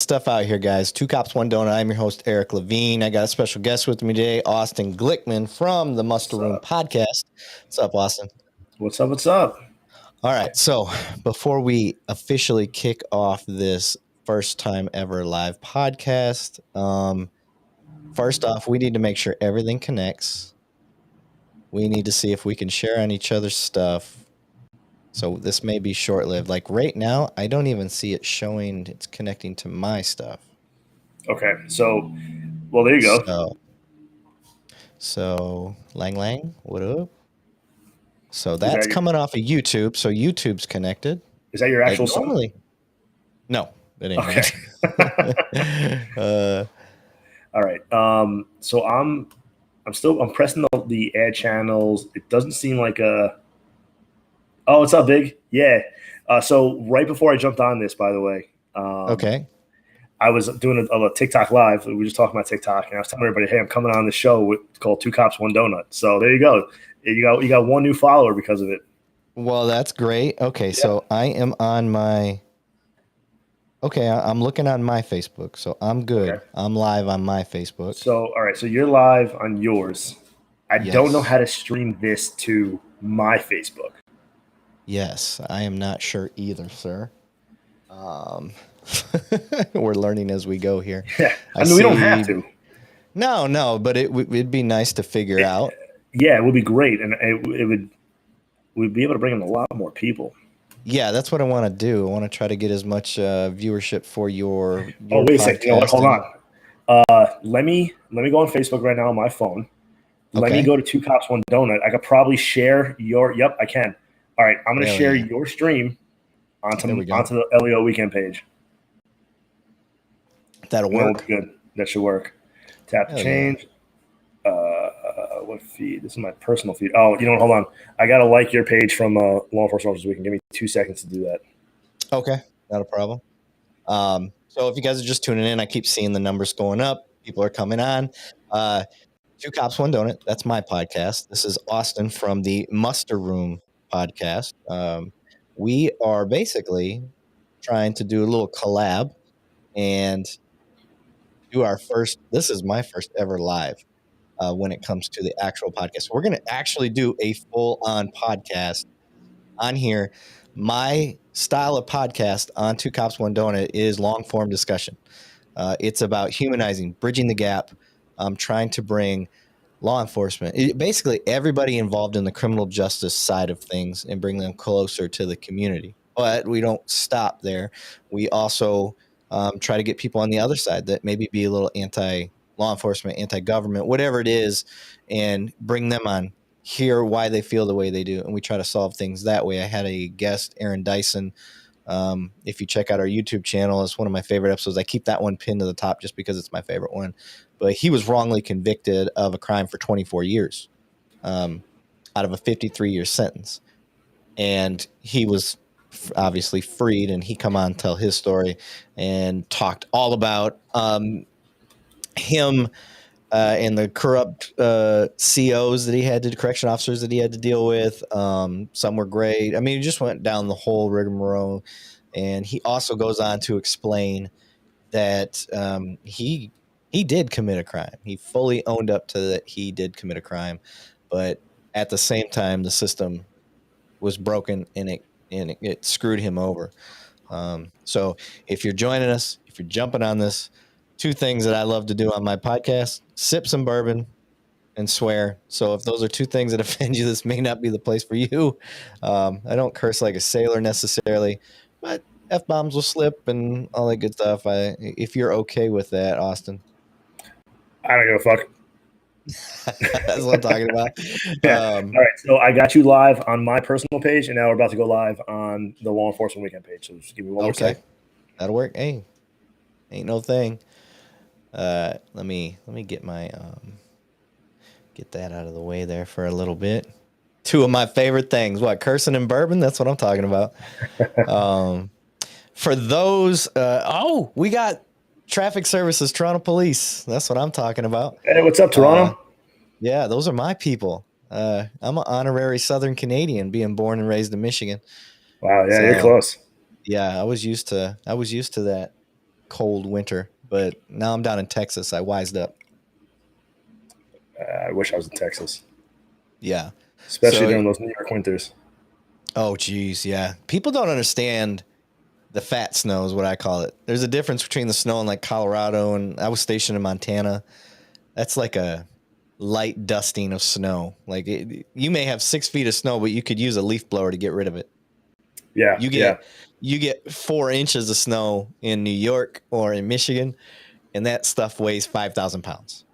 Stuff out here, guys. Two Cops, One Donut. I'm your host, Eric Levine. I got a special guest with me today, Austin Glickman from the Muster Room podcast. What's up, Austin? What's up? What's up? All right. So before we officially kick off this first time ever live podcast, first off, we need to make sure everything connects. We need to see if we can share on each other's stuff. So this may be short-lived. Like right now, I don't even see it showing it's connecting to my stuff. Okay, so, well, there you go. So Lang, what up? So that's coming off of YouTube. So YouTube's connected. Is that your actual song? No, it ain't. Okay. All right. So I'm pressing the add channels. It doesn't seem like a. Oh, what's up, Big? Yeah. So right before I jumped on this, by the way. Okay. I was doing a TikTok live. We were just talking about TikTok, and I was telling everybody, "Hey, I'm coming on the show called Two Cops, One Donut." So there you go. You got one new follower because of it. Well, that's great. Okay, yeah. So I am on my. Okay, I'm looking on my Facebook, so I'm good. Okay. I'm live on my Facebook. So all right, so you're live on yours. I don't know how to stream this to my Facebook. Yes, I am not sure either, sir. We're learning as we go here. Yeah, I mean, we don't have to. No, but it'd be nice to figure out. Yeah, it would be great, and we'd be able to bring in a lot more people. Yeah, that's what I want to do. I want to try to get as much viewership for your oh, wait a second. You know what? Hold on. Let me go on Facebook right now on my phone. Let me go to Two Cops, One Donut. I could probably share your. Yep, I can. All right, I'm going to share your stream onto the LEO weekend page. That'll work. Good. That should work. Tap to change. What feed? This is my personal feed. Oh, you know what? Hold on. I got to like your page from Law Enforcement Officers Weekend. Give me 2 seconds to do that. Okay. Not a problem. So if you guys are just tuning in, I keep seeing the numbers going up. People are coming on. Two Cops, One Donut. That's my podcast. This is Austin from the Muster Room podcast. We are basically trying to do a little collab and do our first. This is my first ever live when it comes to the actual podcast. So we're going to actually do a full-on podcast on here. My style of podcast on Two Cops, One Donut is long-form discussion. It's about humanizing, bridging the gap. I'm trying to bring law enforcement, basically everybody involved in the criminal justice side of things, and bring them closer to the community. But we don't stop there. We also try to get people on the other side that maybe be a little anti-law enforcement, anti-government, whatever it is, and bring them on, hear why they feel the way they do, and we try to solve things that way. I had a guest, Aaron Dyson. If you check out our YouTube channel, it's one of my favorite episodes. I keep that one pinned to the top just because it's my favorite one. But he was wrongly convicted of a crime for 24 years out of a 53-year sentence. And he was obviously freed, and he come on and tell his story and talked all about him and the corrupt COs that he had to, correction officers that he had to deal with. Some were great. I mean, he just went down the whole rigmarole. And he also goes on to explain that he did commit a crime. He fully owned up to that he did commit a crime. But at the same time, the system was broken, and it screwed him over. So if you're joining us, if you're jumping on this, 2 things that I love to do on my podcast: sip some bourbon and swear. So if those are 2 things that offend you, this may not be the place for you. I don't curse like a sailor necessarily, but F-bombs will slip and all that good stuff. If you're okay with that, Austin. I don't give a fuck. That's what I'm talking about. Yeah. All right, so I got you live on my personal page, and now we're about to go live on the Law Enforcement Weekend page. So just give me one more second. That'll work. Hey, ain't no thing. Let me get my get that out of the way there for a little bit. 2 of my favorite things. What, cursing and bourbon? That's what I'm talking about. For those, we got Traffic Services, Toronto Police. That's what I'm talking about. Hey, what's up, Toronto? Yeah, those are my people. I'm an honorary Southern Canadian, being born and raised in Michigan. Wow, yeah, so, you're close. Yeah, I was used to that. cold winter, but now I'm down in Texas. I wised up. I wish I was in Texas. Yeah. Especially during those New York winters. Oh, geez. Yeah. People don't understand the fat snow is what I call it. There's a difference between the snow in like Colorado, and I was stationed in Montana. That's like a light dusting of snow. Like you may have 6 feet of snow, but you could use a leaf blower to get rid of it. Yeah. You get 4 inches of snow in New York or in Michigan, and that stuff weighs 5,000 pounds.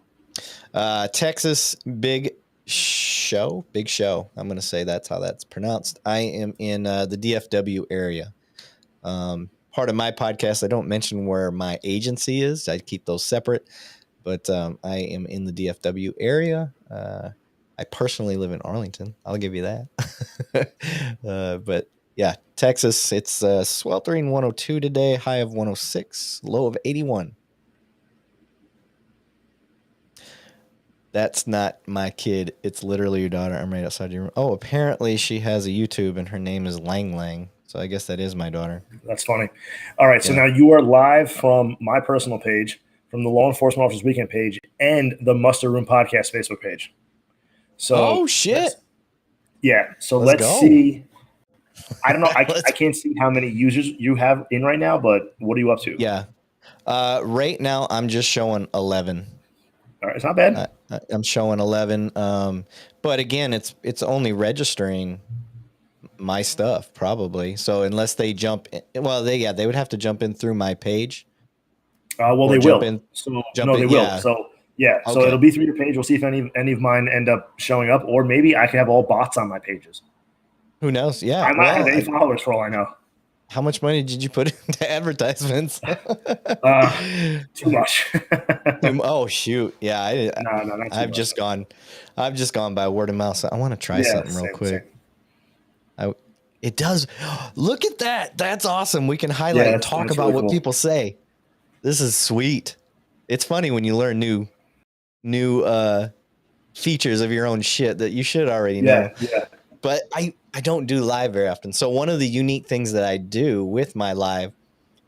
Texas, big show. I'm going to say that's how that's pronounced. I am in the DFW area. Part of my podcast, I don't mention where my agency is. I keep those separate, but I am in the DFW area. I personally live in Arlington. I'll give you that. But yeah, Texas, it's sweltering 102 today, high of 106, low of 81. That's not my kid. It's literally your daughter. I'm right outside your room. Oh, apparently she has a YouTube and her name is Lang Lang. So I guess that is my daughter. That's funny. All right. So now you are live from my personal page, from the Law Enforcement Officers Weekend page, and the Muster Room Podcast Facebook page. So, oh, shit. Yeah. So let's see. I don't know. I can't see how many users you have in right now, but what are you up to? Yeah. Right now, I'm just showing 11. All right. It's not bad. I'm showing 11. But again, it's only registering my stuff probably. So unless they jump in, they would have to jump in through my page. Well, they will. They will. Yeah. So so it'll be through your page. We'll see if any of mine end up showing up, or maybe I could have all bots on my pages. Who knows? Yeah. I might have any followers for all I know. How much money did you put into advertisements? Too much. Oh shoot! Yeah, no, I've just gone by word of mouth. So I want to try something real quick. It does. Look at that. That's awesome. We can highlight and talk about really what people say. This is sweet. It's funny when you learn new features of your own shit that you should already know. Yeah. But I don't do live very often. So one of the unique things that I do with my live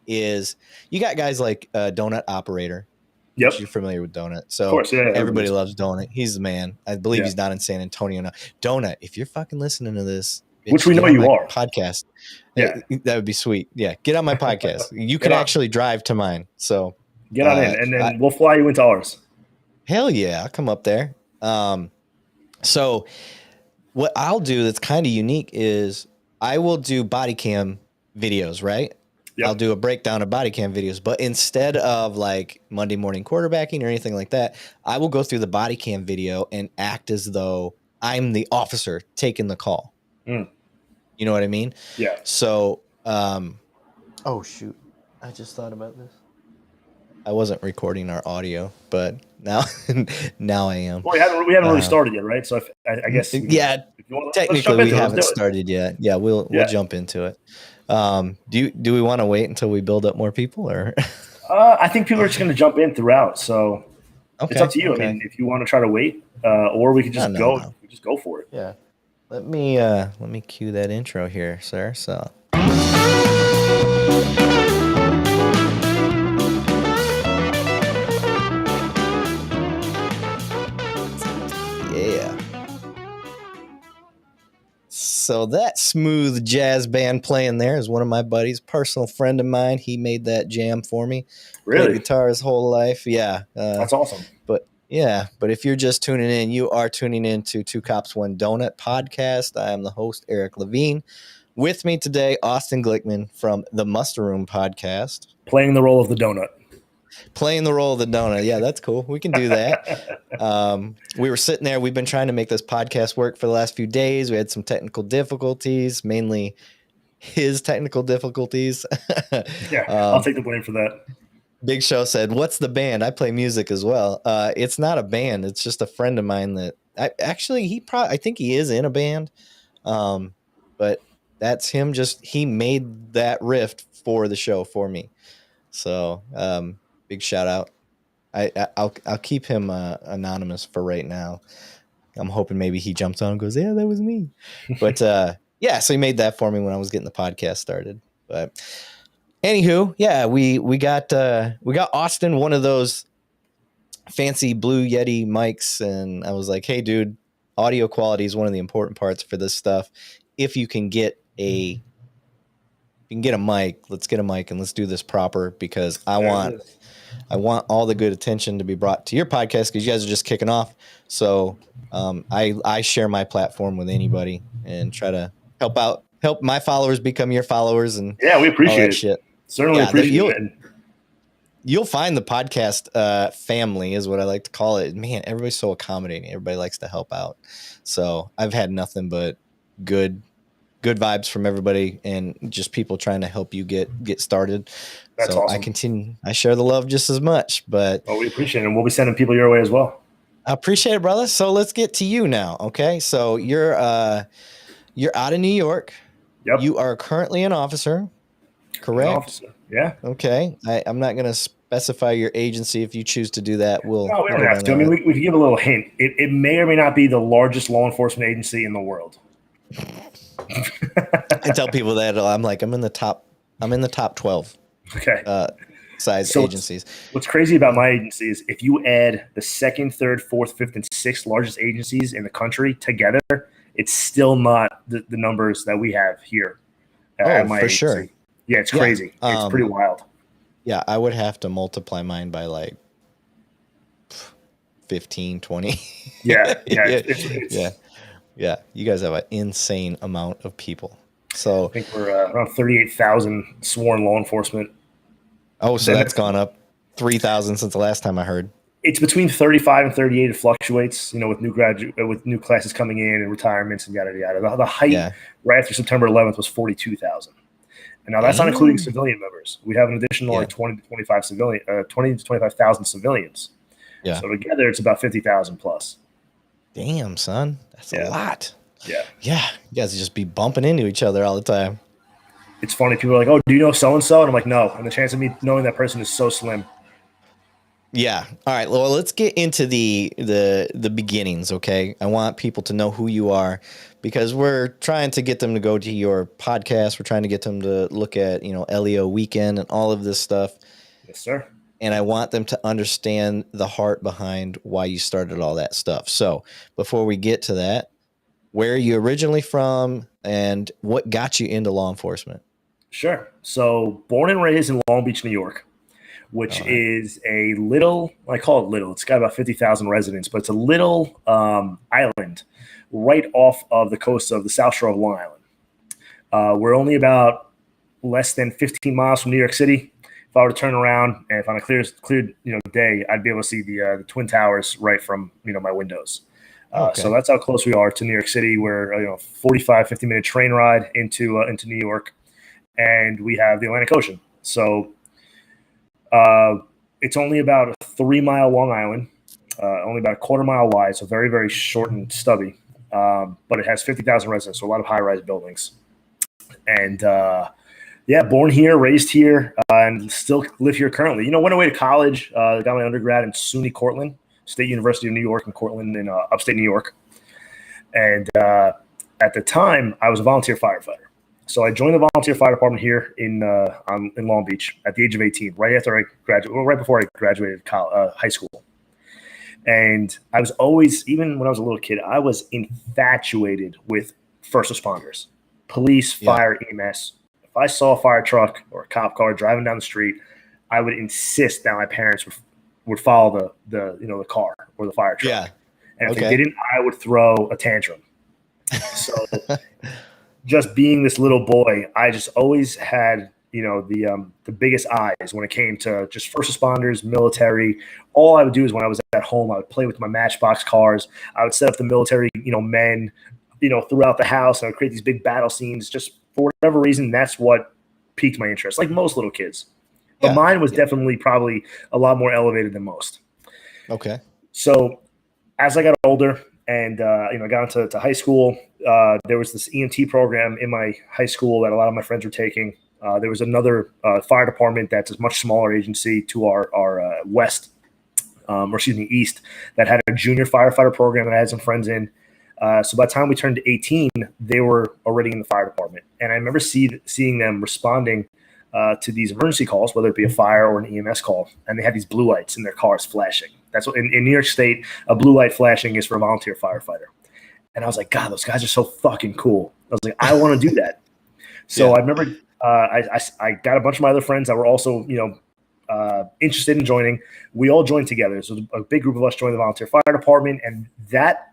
is you got guys like Donut Operator. Yep. You're familiar with Donut. So of course, yeah, everybody loves Donut. He's the man. I believe he's not in San Antonio now. Donut, if you're fucking listening to this, bitch, which we know you are, podcast. Yeah. That would be sweet. Yeah. Get on my podcast. You can actually drive to mine. So get on in, and then we'll fly you into ours. Hell yeah. I'll come up there. So what I'll do that's kind of unique is I will do body cam videos, right? Yep. I'll do a breakdown of body cam videos, but instead of like Monday morning quarterbacking or anything like that, I will go through the body cam video and act as though I'm the officer taking the call. You know what I mean? Yeah. So, oh shoot. I just thought about this. I wasn't recording our audio, but now I am. Well, we haven't really started yet, right? So I guess technically we haven't started yet. Yeah, we'll jump into it. Do we want to wait until we build up more people, or? I think people are just going to jump in throughout, so it's up to you. I mean, if you want to try to wait, or we could just go. We just go for it. Yeah. Let me cue that intro here, sir. So. Yeah. So that smooth jazz band playing there is one of my buddies, personal friend of mine. He made that jam for me. Really? Played guitar his whole life. Yeah. That's awesome. But if you're just tuning in, you are tuning in to Two Cops, One Donut podcast. I am the host, Eric Levine. With me today, Austin Glickman from the Muster Room podcast. Playing the role of the donut. Yeah, that's cool. We can do that. We were sitting there. We've been trying to make this podcast work for the last few days. We had some technical difficulties, mainly his technical difficulties. I'll take the blame for that. Big Show said, "What's the band? I play music as well." It's not a band. It's just a friend of mine that I think he is in a band. But that's him. He made that riff for the show for me. So, big shout out. I'll keep him anonymous for right now. I'm hoping maybe he jumps on and goes, "Yeah, that was me." But so he made that for me when I was getting the podcast started. But Anywho, yeah, we got Austin one of those fancy Blue Yeti mics, and I was like, hey, dude, audio quality is one of the important parts for this stuff. If you can get a mic, let's get a mic and let's do this proper, because I want all the good attention to be brought to your podcast, because you guys are just kicking off. So I share my platform with anybody and try to help my followers become your followers, and yeah, we appreciate all that it. shit. Certainly appreciate it. You'll find the podcast family is what I like to call it. Man, everybody's so accommodating. Everybody likes to help out. So I've had nothing but good vibes from everybody, and just people trying to help you get started. That's so awesome. I share the love just as much, but we appreciate it, and we'll be sending people your way as well. I appreciate it, brother. So let's get to you now. Okay. So you're out of New York. Yep. You are currently an officer, correct? An officer. Yeah. Okay. I'm not going to specify your agency. If you choose to do that, we don't have to. I mean, we can give a little hint. It may or may not be the largest law enforcement agency in the world. I tell people that I'm in the top 12. Okay. Size agencies. What's crazy about my agency is if you add the second, third, fourth, fifth, and sixth largest agencies in the country together, it's still not the numbers that we have here at my agency. Sure. Yeah, it's crazy. It's pretty wild. Yeah, I would have to multiply mine by like 15, 20. Yeah. Yeah. You guys have an insane amount of people. So I think we're around 38,000 sworn law enforcement. Oh, so that's gone up 3,000 since the last time I heard. It's between 35 and 38. It fluctuates, with new classes coming in and retirements and yada yada. The height right after September 11th was 42,000. And now that's not including civilian members. We have an additional 20 to 25,000 civilians. Yeah. So together it's about 50,000 plus. Damn, son, that's a lot. Yeah. Yeah. You guys just be bumping into each other all the time. It's funny. People are like, "Oh, do you know so and so?" And I'm like, "No." And the chance of me knowing that person is so slim. Yeah. All right. Well, let's get into the beginnings. Okay. I want people to know who you are, because we're trying to get them to go to your podcast. We're trying to get them to look at, LEO Weekend and all of this stuff. Yes, sir. And I want them to understand the heart behind why you started all that stuff. So before we get to that, where are you originally from and what got you into law enforcement? Sure. So born and raised in Long Beach, New York, which is a little, I call it little. It's got about 50,000 residents, but it's a little island right off of the coast of the South Shore of Long Island. We're only about less than 15 miles from New York City. If I were to turn around and if on a clear day, I'd be able to see the Twin Towers right from my windows. So that's how close we are to New York City. We're 45, 50-minute train ride into New York, and we have the Atlantic Ocean. So it's only about a 3-mile long island, only about a quarter-mile wide, so very, very short and stubby. But it has 50,000 residents, so a lot of high-rise buildings. And born here, raised here, and still live here currently. Went away to college, got my undergrad in SUNY Cortland, State University of New York in Cortland in upstate New York. And at the time, I was a volunteer firefighter. So I joined the volunteer fire department here in Long Beach at the age of 18, right after I graduated, right before I graduated high school. And I was always, even when I was a little kid, I was infatuated with first responders, police, fire, EMS. If I saw a fire truck or a cop car driving down the street, I would insist that my parents would follow the car or the fire truck. Yeah. And if they didn't, I would throw a tantrum. So just being this little boy, I just always had, the biggest eyes when it came to just first responders, military. All I would do is when I was at home, I would play with my Matchbox cars. I would set up the military, men, throughout the house. And I would create these big battle scenes. Just for whatever reason, that's what piqued my interest, like most little kids. But mine was definitely probably a lot more elevated than most. Okay. So as I got older and, got into high school, there was this EMT program in my high school that a lot of my friends were taking. There was another fire department that's a much smaller agency to our east, that had a junior firefighter program that I had some friends in. So by the time we turned 18, they were already in the fire department. And I remember seeing them responding to these emergency calls, whether it be a fire or an EMS call, and they had these blue lights in their cars flashing. That's what in New York State, a blue light flashing is for a volunteer firefighter. And I was like, God, those guys are so fucking cool. I was like, I want to do that. So I remember I got a bunch of my other friends that were also, interested in joining. We all joined together. So a big group of us joined the volunteer fire department. And that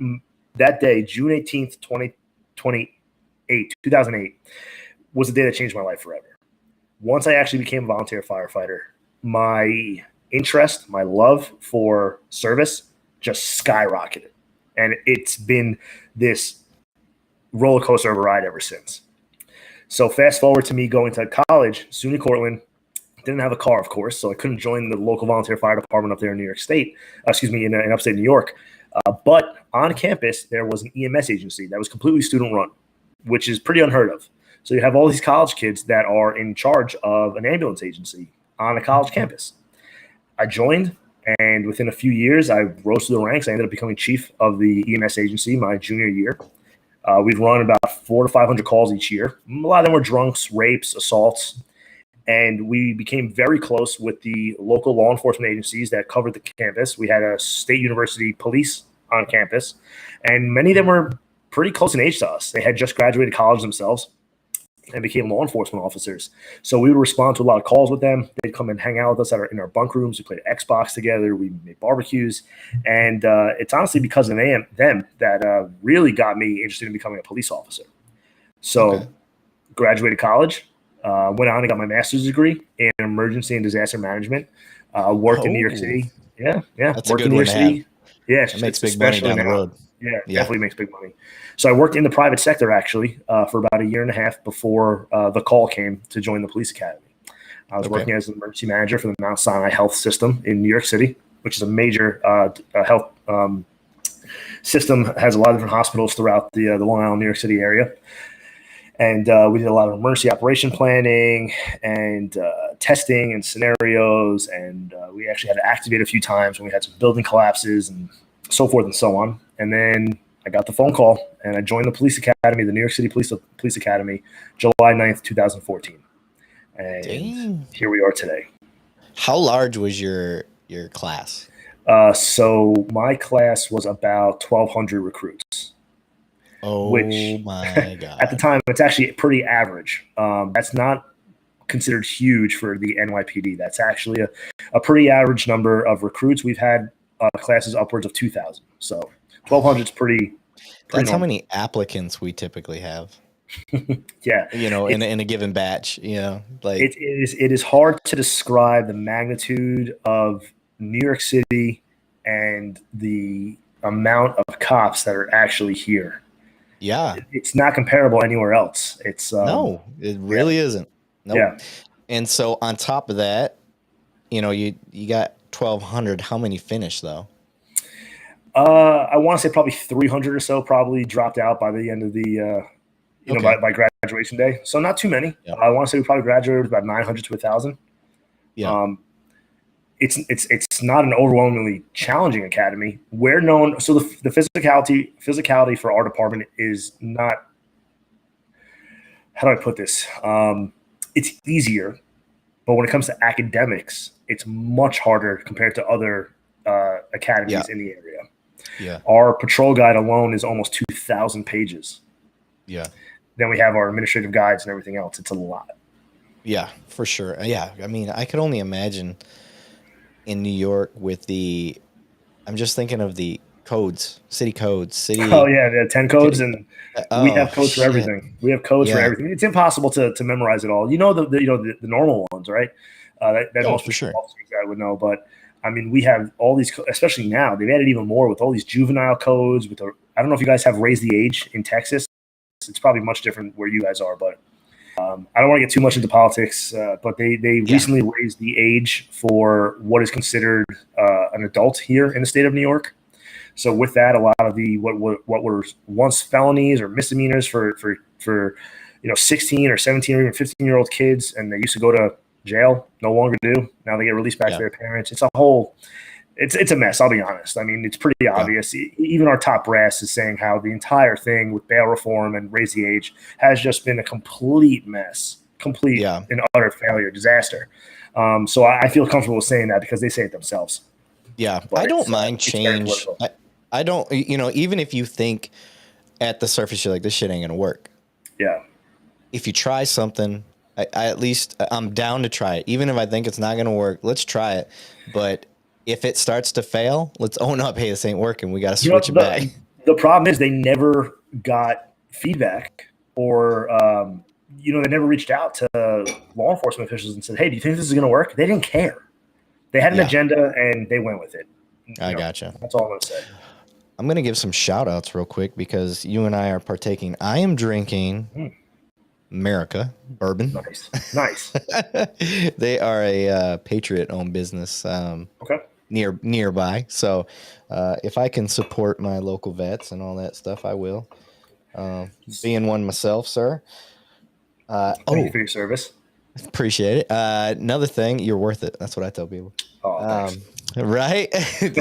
day, June 18th, 2008, was the day that changed my life forever. Once I actually became a volunteer firefighter, my interest, my love for service just skyrocketed. And it's been this roller coaster of a ride ever since. So fast forward to me going to college, SUNY Cortland. Didn't have a car, of course, so I couldn't join the local volunteer fire department up there in New York State. In upstate New York. But on campus, there was an EMS agency that was completely student run, which is pretty unheard of. So you have all these college kids that are in charge of an ambulance agency on a college campus. I joined, and within a few years, I rose through the ranks. I ended up becoming chief of the EMS agency my junior year. We've run about 400 to 500 calls each year. A lot of them were drunks, rapes, assaults. And we became very close with the local law enforcement agencies that covered the campus. We had a state university police on campus, and many of them were pretty close in age to us. They had just graduated college themselves and became law enforcement officers. So we would respond to a lot of calls with them. They'd come and hang out with us in our bunk rooms. We played Xbox together. We made barbecues. And it's honestly because of them that really got me interested in becoming a police officer. So graduated college, went on and got my master's degree in emergency and disaster management. Worked in New York City. Yeah. That's worked a good in New York one to City. Yeah, it makes big money down the road. Yeah, definitely makes big money. So I worked in the private sector actually for about a year and a half before the call came to join the police academy. I was working as an emergency manager for the Mount Sinai Health System in New York City, which is a major health system. Has a lot of different hospitals throughout the Long Island, New York City area. And we did a lot of emergency operation planning and testing and scenarios. And we actually had to activate a few times when we had some building collapses and so forth and so on. And then I got the phone call and I joined the police academy, the New York City Police Academy, July 9th, 2014. And here we are today. How large was your class? So my class was about 1,200 recruits. Oh, which, my God. At the time, it's actually pretty average. That's not considered huge for the NYPD. That's actually a pretty average number of recruits. We've had classes upwards of 2,000. So 1,200 is pretty That's normal. how many applicants we typically have. Yeah. In a given batch, like it is hard to describe the magnitude of New York City and the amount of cops that are actually here. Yeah. It's not comparable anywhere else. It's no, it really isn't. Nope. Yeah. And so on top of that, you got 1,200. How many finished though? I want to say probably 300 or so probably dropped out by the end of the by graduation day. So not too many. Yeah. I want to say we probably graduated with about 900 to 1,000. Yeah. It's not an overwhelmingly challenging academy. We're known, so the physicality for our department is not, how do I put this? It's easier, but when it comes to academics, it's much harder compared to other academies in the area. Yeah. Our patrol guide alone is almost 2,000 pages. Yeah. Then we have our administrative guides and everything else. It's a lot. Yeah, for sure. Yeah. I mean, I could only imagine in New York with I'm just thinking of the codes, city codes, Oh yeah, the 10 codes, and we have codes for everything. We have codes for everything. It's impossible to memorize it all. The normal ones, right? That most for sure officers I would know, but I mean, we have all these, especially now, they've added even more with all these juvenile codes. I don't know if you guys have raised the age in Texas. It's probably much different where you guys are, but I don't want to get too much into politics, but they recently raised the age for what is considered an adult here in the state of New York. So with that, a lot of the what were once felonies or misdemeanors for 16 or 17 or even 15-year-old kids, and they used to go to jail, no longer do. Now they get released back to their parents. It's a mess, I'll be honest. I mean, it's pretty obvious. Even our top brass is saying how the entire thing with bail reform and raise the age has just been a complete mess. complete and utter failure, disaster. So I feel comfortable saying that because they say it themselves. Yeah, but I don't mind change. I don't, even if you think at the surface you're like, this shit ain't gonna work. Yeah. If you try something, I'm down to try it. Even if I think it's not gonna work, let's try it. But if it starts to fail, let's own up. Hey, this ain't working. We got to switch it back. The problem is they never got feedback or, they never reached out to law enforcement officials and said, hey, do you think this is going to work? They didn't care. They had an agenda and they went with it. I gotcha. That's all I'm going to say. I'm going to give some shout outs real quick because you and I are partaking. I am drinking America bourbon. Nice. They are a Patriot owned business. Okay. Nearby. So if I can support my local vets and all that stuff, I will. Being one myself, sir. Thank you for your service. Appreciate it. Another thing, you're worth it. That's what I tell people. Oh, right?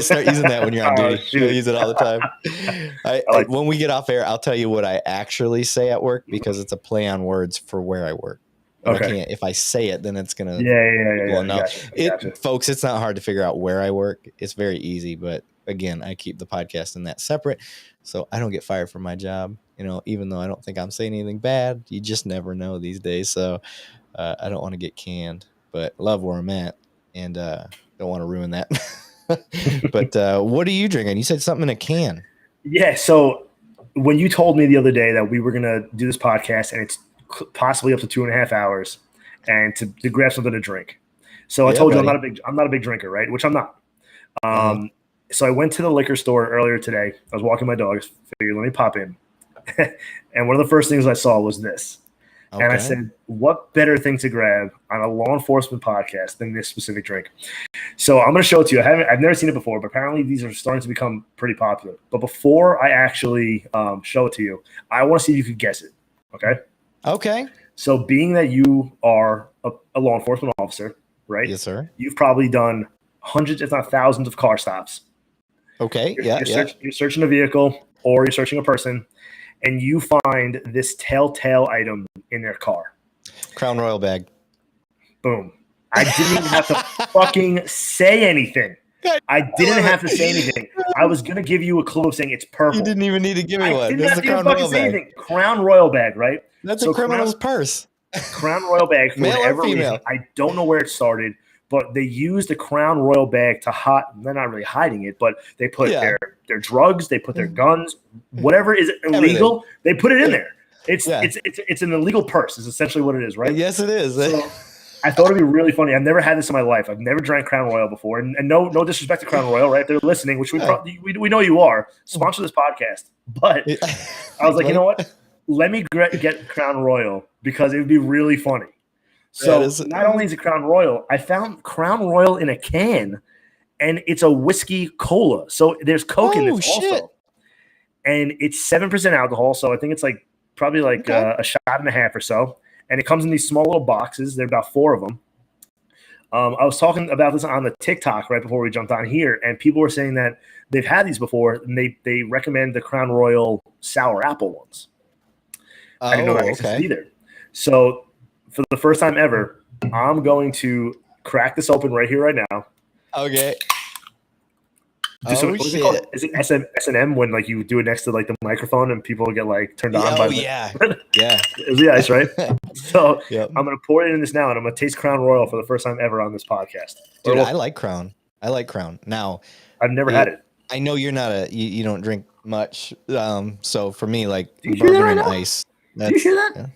Start using that when you're on duty. You use it all the time. When we get off air, I'll tell you what I actually say at work because it's a play on words for where I work. Okay. I can't, if I say it, then it's gonna. Yeah. Gotcha. Folks, it's not hard to figure out where I work. It's very easy, but again, I keep the podcast and that separate, so I don't get fired from my job. Even though I don't think I'm saying anything bad, you just never know these days. So I don't want to get canned, but love where I'm at, and don't want to ruin that. But what are you drinking? You said something in a can. Yeah. So when you told me the other day that we were gonna do this podcast and it's possibly up to 2.5 hours and to grab something to drink. So I told you I'm not a big drinker, right? Which I'm not. So I went to the liquor store earlier today. I was walking my dogs, figured let me pop in. And one of the first things I saw was this. Okay. And I said, what better thing to grab on a law enforcement podcast than this specific drink? So I'm going to show it to you. I've never seen it before, but apparently these are starting to become pretty popular. But before I actually show it to you, I want to see if you could guess it. Okay. So being that you are a law enforcement officer, right? Yes, sir. You've probably done hundreds, if not thousands, of car stops. Okay. You're searching a vehicle or you're searching a person, and you find this telltale item in their car. Crown Royal bag. Boom. I didn't even have to fucking say anything. I didn't have to say anything. I was going to give you a clue of saying it's purple. You didn't even need to give me one. This is a Crown Royal bag. Anything. Crown Royal bag, right? That's a criminal's purse. Crown Royal bag for whatever reason. I don't know where it started, but they used the Crown Royal bag to they're not really hiding it, but they put their drugs, they put their guns, whatever is illegal, they put it in there. It's an illegal purse is essentially what it is, right? Yes, it is. So, I thought it'd be really funny. I've never had this in my life. I've never drank Crown Royal before, and no disrespect to Crown Royal, right? If they're listening, which we know you are. Sponsor this podcast, but I was like, you know what? Let me get Crown Royal because it would be really funny. So not only is it Crown Royal, I found Crown Royal in a can, and it's a whiskey cola. So there's Coke in it also, and it's 7% alcohol. So I think it's probably a shot and a half or so. And it comes in these small little boxes. There are about 4 of them. I was talking about this on the TikTok right before we jumped on here, and people were saying that they've had these before, and they recommend the Crown Royal sour apple ones. I didn't know that existed either. So for the first time ever, I'm going to crack this open right here, right now. Okay. Is it S&M when you do it next to the microphone and people get turned on by yeah. It was the ice, right? So I'm gonna pour it in this now, and I'm gonna taste Crown Royal for the first time ever on this podcast. Dude, I like Crown. Now I've never had it. I know you're not you don't drink much. So for me, bourbon and ice. Do you hear that?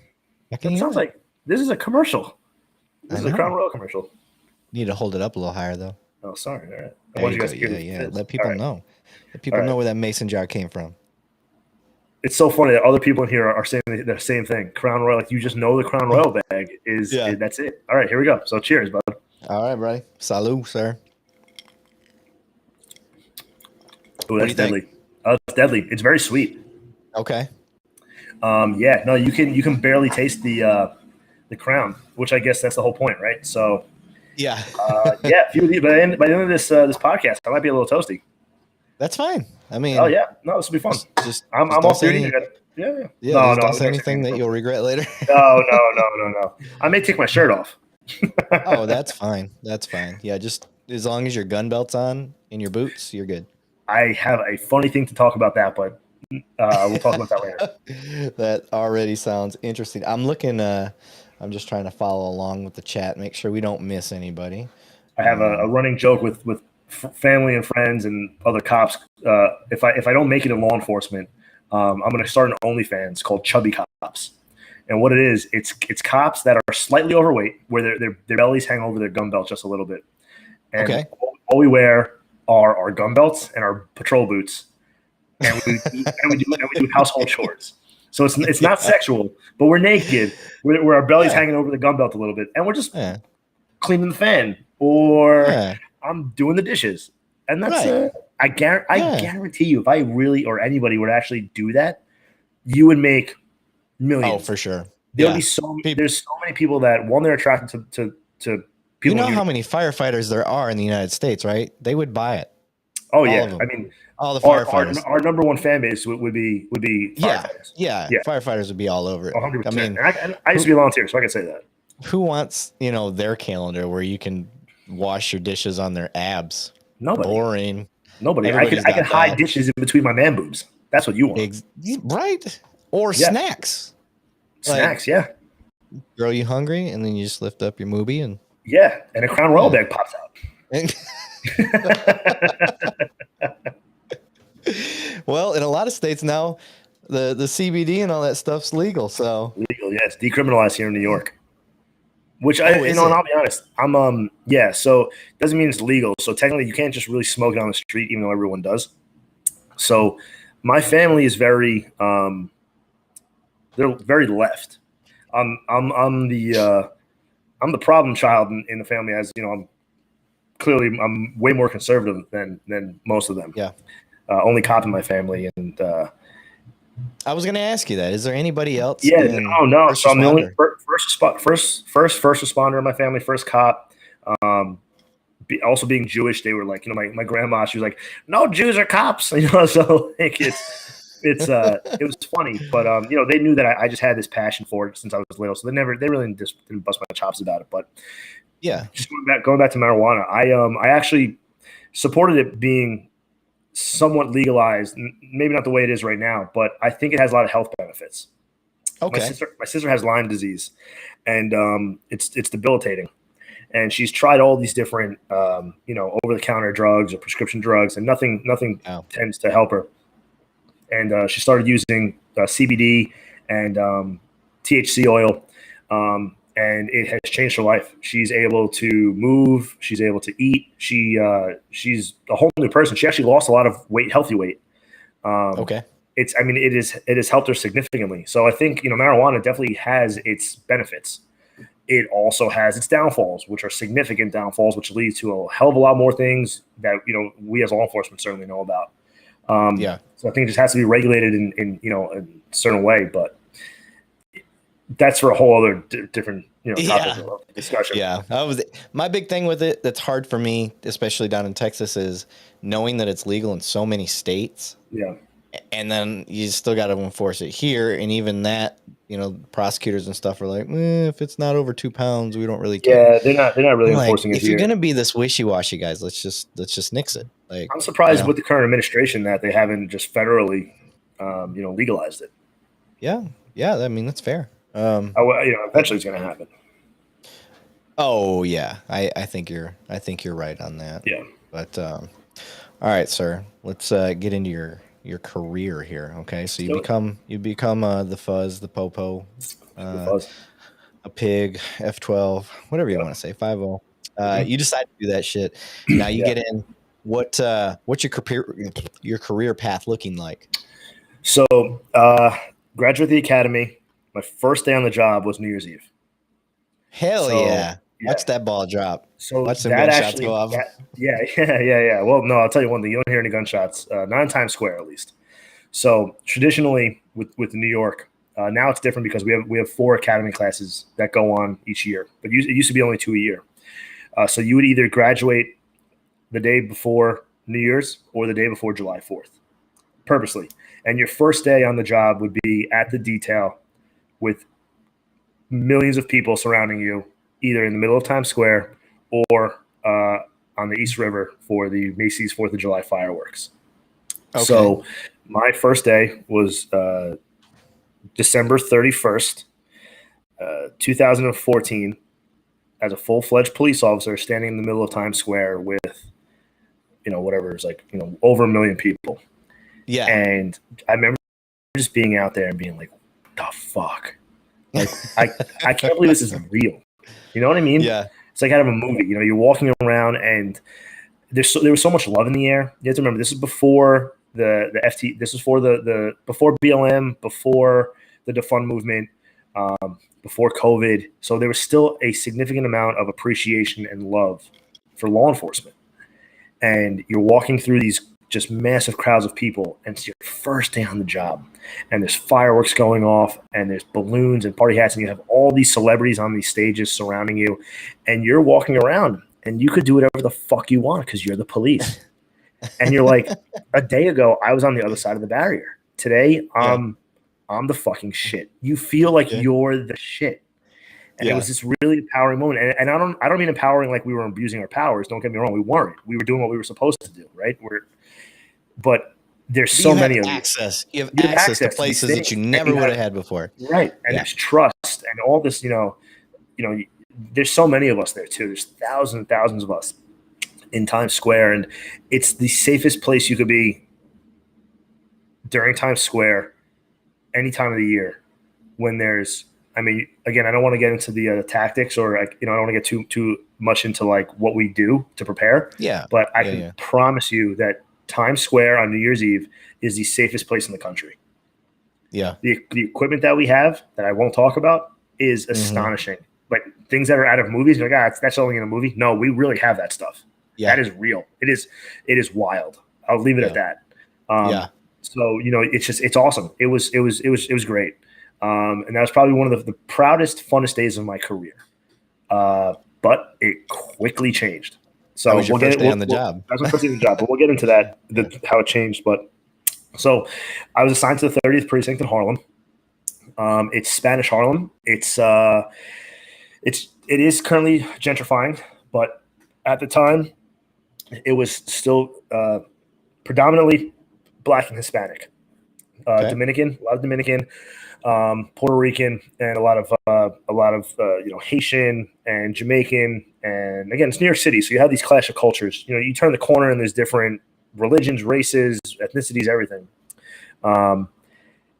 Yeah. It sounds like this is a commercial. This is a Crown Royal commercial. You need to hold it up a little higher though. Oh, sorry. All right. I want you guys to hear this. Let people know. Let people know where that mason jar came from. It's so funny that other people in here are saying the same thing. Crown Royal, you just know the Crown Royal bag is that's it. All right, here we go. So cheers, bud. All right, buddy. Salud, sir. Oh, that's deadly. It's deadly. It's very sweet. Okay. You can barely taste the Crown, which I guess that's the whole point, right? So. Yeah. By the end of this podcast, I might be a little toasty. That's fine. I mean, oh yeah, no, this will be fun. I'm off duty. Yeah. Yeah, No, just no. don't say anything that you'll regret later. No. I may take my shirt off. Oh, that's fine. That's fine. Yeah, just as long as your gun belt's on and your boots, you're good. I have a funny thing to talk about that, but we'll talk about that later. That already sounds interesting. I'm looking. I'm just trying to follow along with the chat, make sure we don't miss anybody. I have a running joke with family and friends and other cops. If I don't make it in law enforcement, I'm going to start an OnlyFans called Chubby Cops. And what it is, it's cops that are slightly overweight, where their bellies hang over their gun belt just a little bit. And Okay. all we wear are our gun belts and our patrol boots, and we do household chores. So it's not sexual, but we're naked, where our belly's hanging over the gun belt a little bit, and we're just cleaning the fan, or I'm doing the dishes, and that's I guarantee you, if I really or anybody would actually do that, you would make millions. Oh, for sure. There'll be there's so many people that they're attracted to people. You know how many firefighters there are in the United States, right? They would buy it. Oh yeah, I mean, all the firefighters. Our number one fan base would be firefighters. Yeah, firefighters would be all over it. 100%. I mean, I used to be a volunteer, so I can say that. Who wants their calendar where you can wash your dishes on their abs? Nobody. Boring. Nobody. I can hide dishes in between my man boobs. That's what you want, right? Or snacks. Snacks, Girl, you hungry? And then you just lift up your movie and and a Crown Royal bag pops out. Well, in a lot of states now, the CBD and all that stuff's legal. So legal, yes, decriminalized here in New York. Which and I'll be honest, so it doesn't mean it's legal. So technically, you can't just really smoke it on the street, even though everyone does. So my family is very, they're very left. I'm the problem child in the family, as you know. I'm way more conservative than most of them. Yeah. Only cop in my family, and I was going to ask you that. Is there anybody else? Yeah, no. So I'm the only first responder in my family, first cop. Also being Jewish, they were like, my grandma, she was like, "No Jews are cops," So like it was funny, but they knew that I just had this passion for it since I was little, so they really didn't bust my chops about it. But yeah, just going back to marijuana, I actually supported it being somewhat legalized, maybe not the way it is right now, but I think it has a lot of health benefits. Okay. My sister has Lyme disease, and it's debilitating. And she's tried all these different, over-the-counter drugs or prescription drugs, and nothing tends to help her. And she started using CBD and THC oil, and it has changed her life. She's able to move. She's able to eat. She's a whole new person. She actually lost a lot of weight, healthy weight. Okay. It has helped her significantly. So I think, marijuana definitely has its benefits. It also has its downfalls, which are significant downfalls, which lead to a hell of a lot more things that, we as law enforcement certainly know about. So I think it just has to be regulated in a certain way, but that's for a whole other different, topic of discussion. Yeah. My big thing with it that's hard for me, especially down in Texas, is knowing that it's legal in so many states. Yeah. And then you still got to enforce it here. And even that, prosecutors and stuff are like, if it's not over 2 pounds, we don't really care. Yeah, they're not really enforcing it. If you're gonna be this wishy-washy, guys, let's just nix it. Like, I'm surprised with the current administration that they haven't just federally, legalized it. Yeah. I mean, that's fair. Eventually it's going to happen. Oh yeah, I think you're right on that. Yeah. But all right, sir. Let's get into your career here. Okay, so you become the fuzz, the popo, a pig, F12, whatever you want to say, 50. You decide to do that shit. Now you get in. What's your career path looking like? So, graduate the academy. My first day on the job was New Year's Eve. Hell yeah! Watch that ball drop. So watch some gunshots go off. Yeah. Well, no, I'll tell you one thing. You don't hear any gunshots. Not in Times Square, at least. So traditionally, with New York, now it's different because we have 4 academy classes that go on each year. But it used to be only 2 a year. So you would either graduate the day before New Year's or the day before July 4th. purposely. And your first day on the job would be at the detail with millions of people surrounding you, either in the middle of Times Square or on the East River for the Macy's 4th of July fireworks. Okay. So my first day was December 31st, 2014, as a full-fledged police officer standing in the middle of Times Square with, whatever is like, over 1 million people. Yeah. And I remember just being out there and being like, what the fuck? Like, I can't believe this is real. You know what I mean? Yeah. It's like out of a movie. You're walking around and there was so much love in the air. You have to remember, this is before the FT. This is for the before BLM, before the defund movement, before COVID. So there was still a significant amount of appreciation and love for law enforcement. And you're walking through these just massive crowds of people, and it's your first day on the job, and there's fireworks going off, and there's balloons and party hats, and you have all these celebrities on these stages surrounding you, and you're walking around, and you could do whatever the fuck you want because you're the police. And you're like, a day ago, I was on the other side of the barrier. Today, I'm the fucking shit. You feel like you're the shit. And it was this really empowering moment. And I don't mean empowering like we were abusing our powers. Don't get me wrong. We weren't. We were doing what we were supposed to do, right? But there's so many of access. You have access to places that you never would have had before. Right. And there's trust and all this, there's so many of us there too. There's thousands and thousands of us in Times Square. And it's the safest place you could be during Times Square any time of the year when there's, again, I don't want to get into the tactics or, I don't want to get too much into like what we do to prepare. Yeah. But I can promise you that Times Square on New Year's Eve is the safest place in the country. Yeah. The equipment that we have that I won't talk about is astonishing. Like things that are out of movies, you're like, that's only in a movie. No, we really have that stuff. Yeah. That is real. It is wild. I'll leave it at that. So, it's awesome. It was great. And that was probably one of the proudest, funnest days of my career. But it quickly changed. So that was your first day on the job. That was my first day on the job, but we'll get into that, how it changed. But so I was assigned to the 30th precinct in Harlem. It's Spanish Harlem. It is currently gentrifying, but at the time it was still predominantly Black and Hispanic, Dominican, a lot of Dominican, Puerto Rican, and a lot of Haitian and Jamaican. And again, it's New York City, so you have these clash of cultures. You turn the corner and there's different religions, races, ethnicities, everything.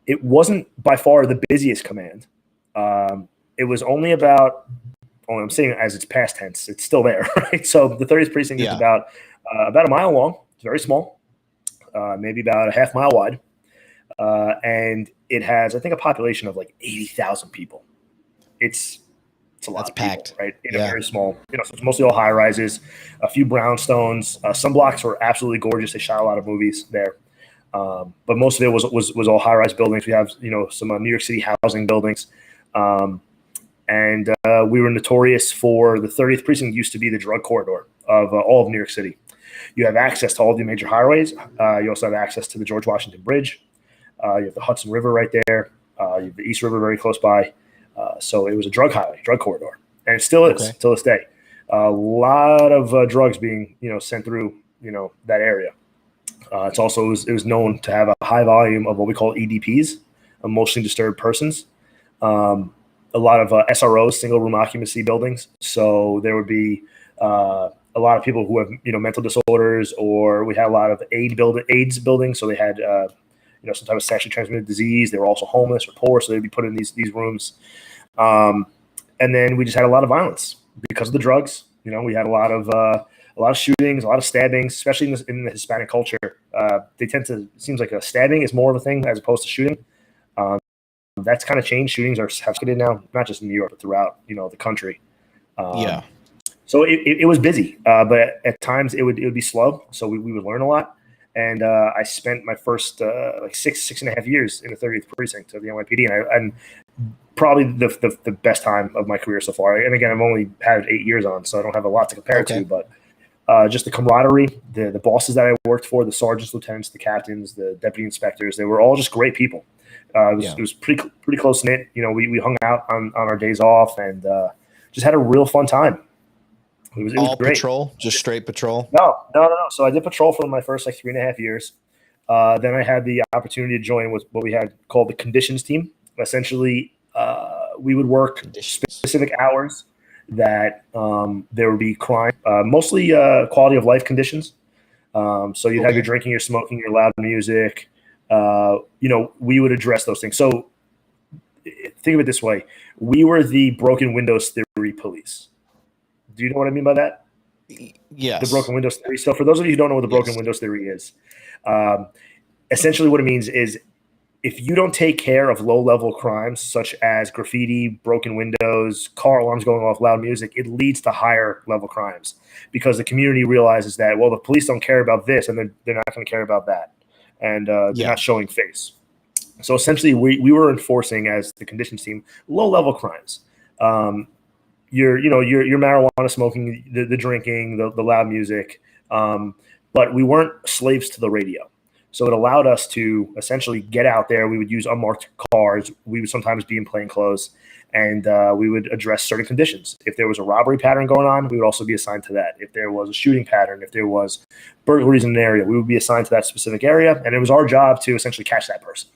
It wasn't by far the busiest command. It was only about, I'm saying it as it's past tense, it's still there, right? So the 30th precinct is about a mile long. It's very small, maybe about a half mile wide. And it has, I think, a population of like 80,000 people. It's a lot. That's packed, people, right? Very small. So it's mostly all high rises, a few brownstones. Some blocks were absolutely gorgeous. They shot a lot of movies there, but most of it was all high rise buildings. We have some New York City housing buildings, and we were notorious for the 30th precinct used to be the drug corridor of all of New York City. You have access to all the major highways. You also have access to the George Washington Bridge. You have the Hudson River right there. You have the East River very close by. So it was a drug highway, drug corridor, and it still is till this day. A lot of drugs being sent through that area. It's also it was known to have a high volume of what we call EDPs, emotionally disturbed persons. A lot of SROs, single room occupancy buildings. So there would be a lot of people who have mental disorders, or we had a lot of AIDS buildings. So they had some type of sexually transmitted disease. They were also homeless or poor, so they'd be put in these rooms. And then we just had a lot of violence because of the drugs. We had a lot of shootings, a lot of stabbings, especially in the Hispanic culture. They tend to, it seems like a stabbing is more of a thing as opposed to shooting. That's kind of changed. Shootings have skyrocketed now, not just in New York, but throughout the country. So it was busy, but at times it would be slow. So we would learn a lot. And I spent my first six and a half years in the 30th precinct of the NYPD, and probably the best time of my career so far. And again, I've only had 8 years on, so I don't have a lot to compare to. But just the camaraderie, the bosses that I worked for, the sergeants, lieutenants, the captains, the deputy inspectors, they were all just great people. It was pretty close knit. You know, we hung out on our days off and just had a real fun time. It was all great. Patrol, just straight patrol. No. So I did patrol for my first like 3.5 years. Then I had the opportunity to join with what we had called the conditions team. Essentially, we would work specific hours that there would be crime, mostly quality of life conditions. So you'd have your drinking, your smoking, your loud music. You know, we would address those things. So think of it this way. We were the broken windows theory police. Do you know what I mean by that? Yes. The broken windows theory. So for those of you who don't know what the broken windows theory is, essentially what it means is if you don't take care of low-level crimes such as graffiti, broken windows, car alarms going off, loud music, it leads to higher-level crimes because the community realizes that, well, the police don't care about this, and they're not going to care about that, and they're not showing face. So essentially, we were enforcing, as the conditions team, low-level crimes. Your marijuana smoking, the drinking, the loud music, but we weren't slaves to the radio. So it allowed us to essentially get out there. We would use unmarked cars. We would sometimes be in plain clothes, and we would address certain conditions. If there was a robbery pattern going on, we would also be assigned to that. If there was a shooting pattern, if there was burglaries in an area, we would be assigned to that specific area, and it was our job to essentially catch that person.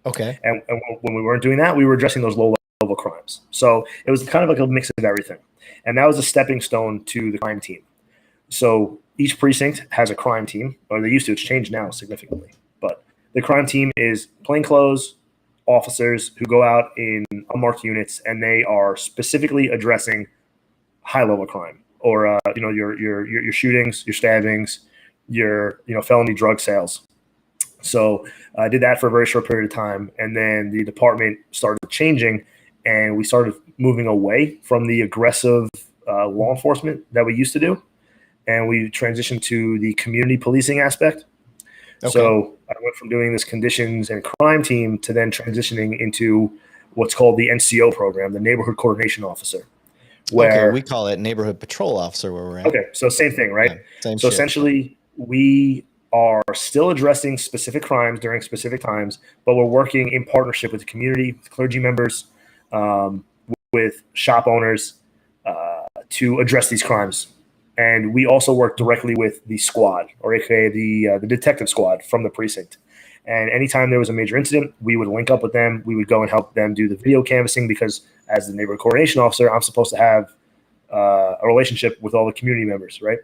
Okay. And when we weren't doing that, we were addressing those low-level crimes. So it was kind of like a mix of everything, and that was a stepping stone to the crime team. So each precinct has a crime team, or they used to. It's changed now significantly. But the crime team is plainclothes officers who go out in unmarked units, and they are specifically addressing high-level crime, or your shootings, your stabbings, your felony drug sales. So I did that for a very short period of time, and then the department started changing, and we started moving away from the aggressive law enforcement that we used to do. And we transitioned to the community policing aspect. Okay. So I went from doing this conditions and crime team to then transitioning into what's called the NCO program, the Neighborhood Coordination Officer. Where we call it Neighborhood Patrol Officer where we're at. Okay, so same thing, right? Yeah, same so shit. Essentially, we are still addressing specific crimes during specific times, but we're working in partnership with the community, with clergy members, with shop owners to address these crimes. And we also work directly with the squad, or AKA the detective squad from the precinct. And anytime there was a major incident, we would link up with them. We would go and help them do the video canvassing because as the neighborhood coordination officer, I'm supposed to have a relationship with all the community members, right?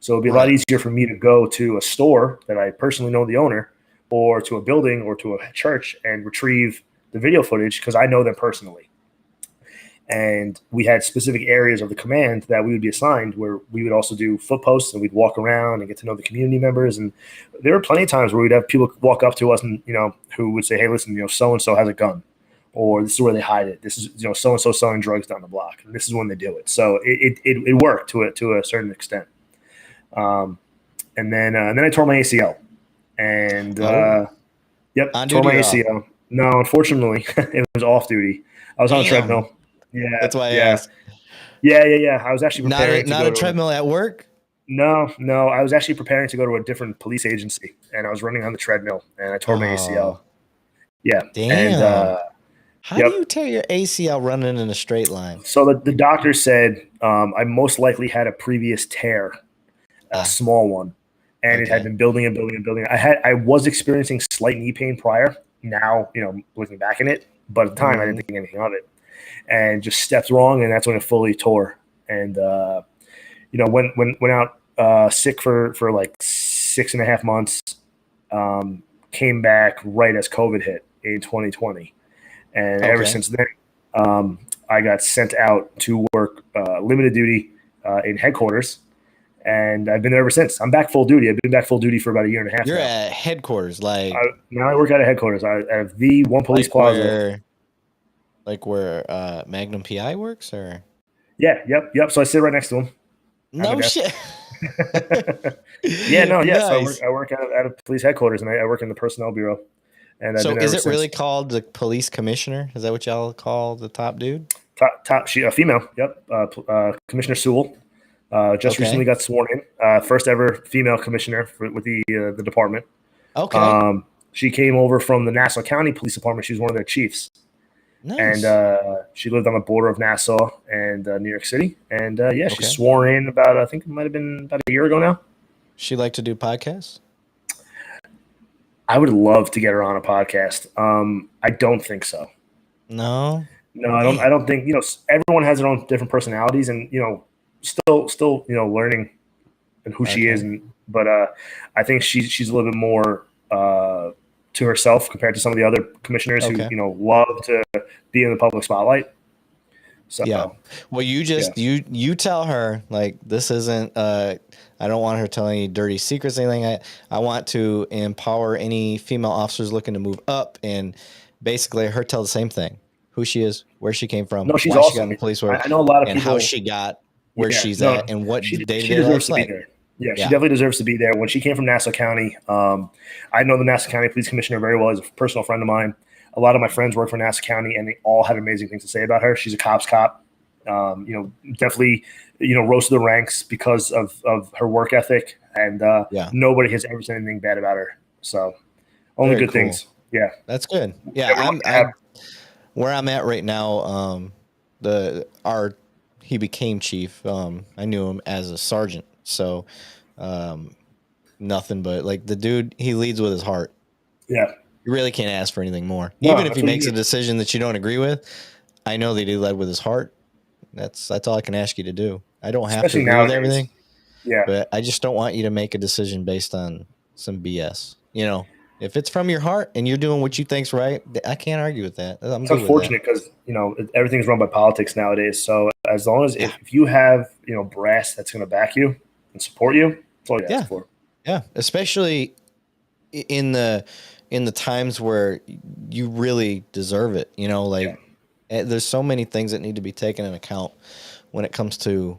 So it'd be a lot easier for me to go to a store that I personally know the owner, or to a building or to a church and retrieve the video footage because I know them personally. And we had specific areas of the command that we would be assigned where we would also do foot posts and we'd walk around and get to know the community members. And there were plenty of times where we'd have people walk up to us and, who would say, hey, listen, so-and-so has a gun, or this is where they hide it. This is, so-and-so selling drugs down the block. And this is when they do it. So it worked to a certain extent. And then I tore my ACL and, tore my ACL. Off? No, unfortunately it was off duty. I was on a treadmill. Yeah, that's why I asked. Yeah. I was actually preparing not a treadmill at work. No. I was actually preparing to go to a different police agency, and I was running on the treadmill, and I tore my ACL. Yeah. Damn. And, how do you tear your ACL running in a straight line? So the doctor said I most likely had a previous tear, a small one, and it had been building and building and building. I was experiencing slight knee pain prior. Now, looking back in it, but at the time I didn't think anything of it. And just stepped wrong, and that's when it fully tore. And went out sick for like 6.5 months. Came back right as COVID hit in 2020, and ever since then, I got sent out to work limited duty in headquarters, and I've been there ever since. I'm back full duty. I've been back full duty for about 1.5 years. You're at headquarters, now I work out at headquarters. I have the One Police Plaza. Like where Magnum PI works, or? Yeah, yep. So I sit right next to him. No shit. Yeah. Nice. So I work out of police headquarters, and I work in the personnel bureau. And so is it really called the police commissioner? Is that what y'all call the top dude? Top, she a female. Yep. Commissioner Sewell. Just recently got sworn in. First ever female commissioner with the department. Okay. She came over from the Nassau County Police Department. She was one of their chiefs. Nice. And she lived on the border of Nassau and New York City. And she swore in about, I think it might have been about a year ago now. She like to do podcasts? I would love to get her on a podcast. I don't think so. No, I don't. I don't think, everyone has their own different personalities, and still learning and who she is. But I think she's a little bit more to herself compared to some of the other commissioners who love to be in the public spotlight. So yeah. Well, you just you tell her, like, this isn't. I don't want her telling any dirty secrets or anything. I want to empower any female officers looking to move up, and basically her tell the same thing: who she is, where she came from, no, she's why awesome. she got in the police work, I know a lot of and people, how she got where she's at, and what she day-to-day deserves life's to be like. there. Yeah, she definitely deserves to be there. When she came from Nassau County, I know the Nassau County Police Commissioner very well. He's a personal friend of mine. A lot of my friends work for Nassau County, and they all had amazing things to say about her. She's a cop's cop. Definitely, rose to the ranks because of her work ethic, and nobody has ever said anything bad about her. So only good things. Yeah, that's good. Yeah, where I'm at right now. He became chief. I knew him as a sergeant, so nothing but, like, the dude, he leads with his heart. Yeah, you really can't ask for anything more. No, even if he makes a decision that you don't agree with, I know that he led with his heart. That's all I can ask you to do. I don't have to agree with everything. Yeah, but I just don't want you to make a decision based on some BS. If it's from your heart and you're doing what you think's right, I can't argue with that. It's unfortunate because everything's run by politics nowadays. So as long as if you have brass that's going to back you and support you, that's all you ask for. Yeah, especially in the times where you really deserve it. There's so many things that need to be taken into account when it comes to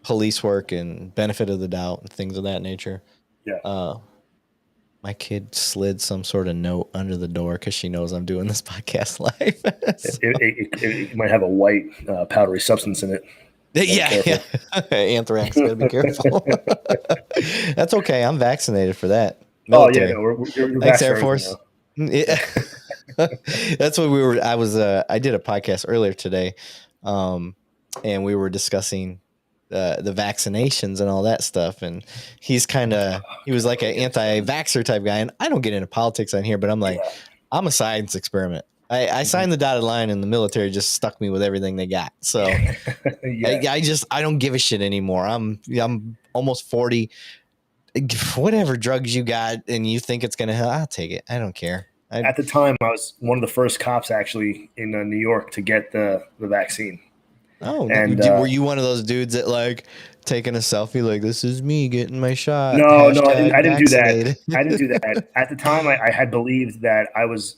police work and benefit of the doubt and things of that nature. Yeah. My kid slid some sort of note under the door because she knows I'm doing this podcast live. It might have a white powdery substance in it. Yeah. Anthrax. Gotta be careful. That's okay. I'm vaccinated for that. Military. You're Thanks, Air Force. Yeah. That's what I did a podcast earlier today, and we were discussing the vaccinations and all that stuff, and he was like an anti-vaxxer type guy, and I don't get into politics on here, but I'm like, I'm a science experiment. I signed the dotted line, and the military just stuck me with everything they got. So I don't give a shit anymore. I'm almost 40. Whatever drugs you got and you think it's gonna help, I'll take it. I don't care. At the time, I was one of the first cops actually in New York to get the vaccine. Oh, and were you one of those dudes that, like, taking a selfie like, this is me getting my shot? No, I didn't do that. I didn't do that. At the time, I had believed that I was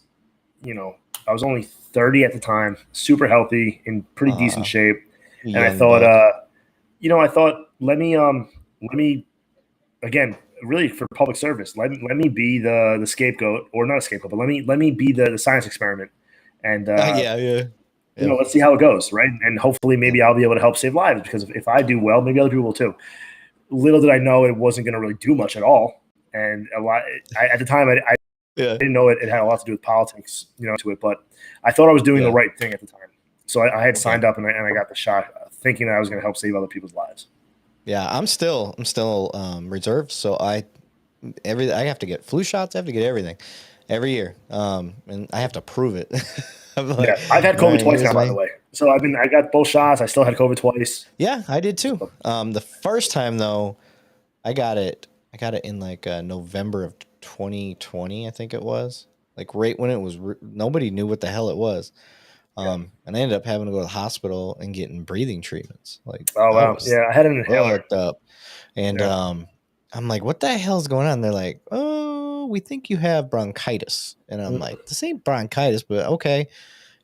only 30 at the time, super healthy, in pretty decent shape. And I thought, let me, again, really for public service, let me be the scapegoat, or not a scapegoat, but let me be the science experiment. And let's see how it goes, right? And hopefully maybe I'll be able to help save lives, because if I do well, maybe other people will too. Little did I know it wasn't going to really do much at all. And at the time, I didn't know it had a lot to do with politics, to it, but I thought I was doing the right thing at the time. So I had signed up and I got the shot, thinking that I was going to help save other people's lives. Yeah, I'm still reserved. So I have to get flu shots. I have to get everything every year. And I have to prove it. I've had COVID twice now, by the way. So I got both shots. I still had COVID twice. Yeah, I did too. The first time though, I got it in like November of 2020, I think it was. Like right when it was, nobody knew what the hell it was. And I ended up having to go to the hospital and getting breathing treatments. Like, oh wow, I had an inhaler up, and I'm like, what the hell's going on? They're like, oh, we think you have bronchitis, and I'm like, this ain't bronchitis, but okay,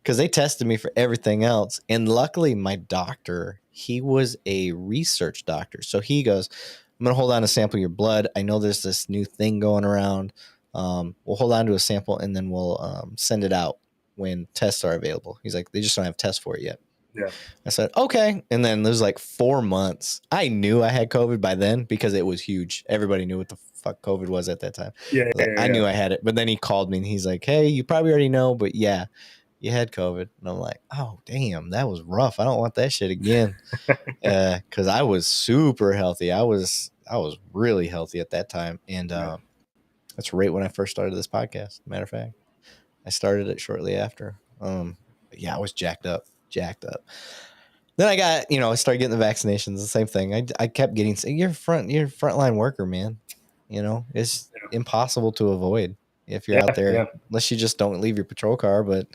because they tested me for everything else, and luckily my doctor, he was a research doctor, so he goes, I'm gonna hold on to sample your blood. I know there's this new thing going around. We'll hold on to a sample and then we'll send it out when tests are available. He's like, they just don't have tests for it yet. Yeah. I said, okay. And then there's like 4 months. I knew I had COVID by then because it was huge. Everybody knew what the fuck COVID was at that time. Yeah. I knew I had it. But then he called me and he's like, hey, you probably already know, but yeah, you had COVID. And I'm like, oh, damn, that was rough. I don't want that shit again. Because I was super healthy. I was really healthy at that time. And that's right when I first started this podcast. Matter of fact, I started it shortly after. But yeah, I was jacked up. Then I got, I started getting the vaccinations. The same thing. I kept getting. You're a frontline worker, man. It's impossible to avoid if you're out there, unless you just don't leave your patrol car. But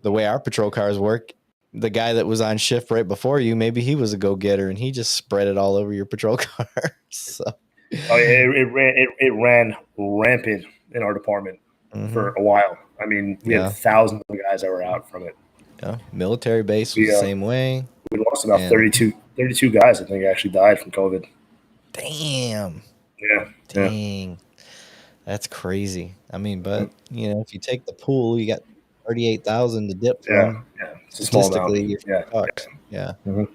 the way our patrol cars work, the guy that was on shift right before you, maybe he was a go-getter and he just spread it all over your patrol car. So, it ran rampant in our department for a while. I mean, we had thousands of guys that were out from it. Yeah, military base was the same way. We lost about 32 guys, I think, actually died from COVID. Damn. Yeah. Dang. Yeah. That's crazy. I mean, but, if you take the pool, you got 38,000 to dip from. Yeah. Statistically, you're fucked. Yeah. Mm-hmm.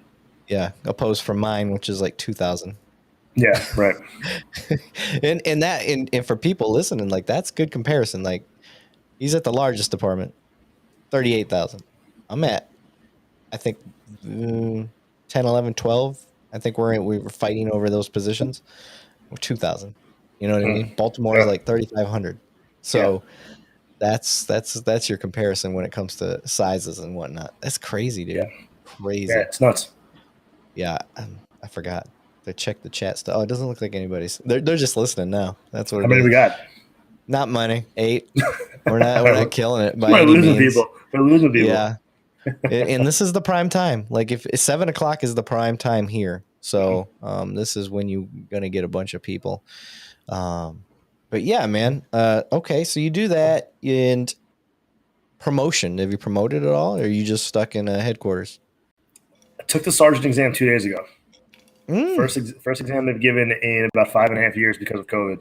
Yeah. Opposed from mine, which is like 2,000. Yeah, right. and for people listening, like, that's good comparison. Like, he's at the largest department, 38,000. I'm at, I think, 10, 11, 12. I think we were fighting over those positions. 2,000. You know what I mean? Baltimore is like 3,500. So that's your comparison when it comes to sizes and whatnot. That's crazy, dude. Yeah. Crazy. Yeah, it's nuts. Yeah, I forgot to check the chat stuff. Oh, it doesn't look like anybody's. They're just listening now. That's what. How many we got? Not money. 8. We're not killing it by any losing means. We're losing people. Yeah. And this is the prime time. Like, if 7 o'clock is the prime time here, so this is when you're gonna get a bunch of people. But yeah, man. Okay, so you do that. And promotion, have you promoted at all, or are you just stuck in headquarters? I took the sergeant exam 2 days ago. First exam they've given in about 5.5 years because of COVID.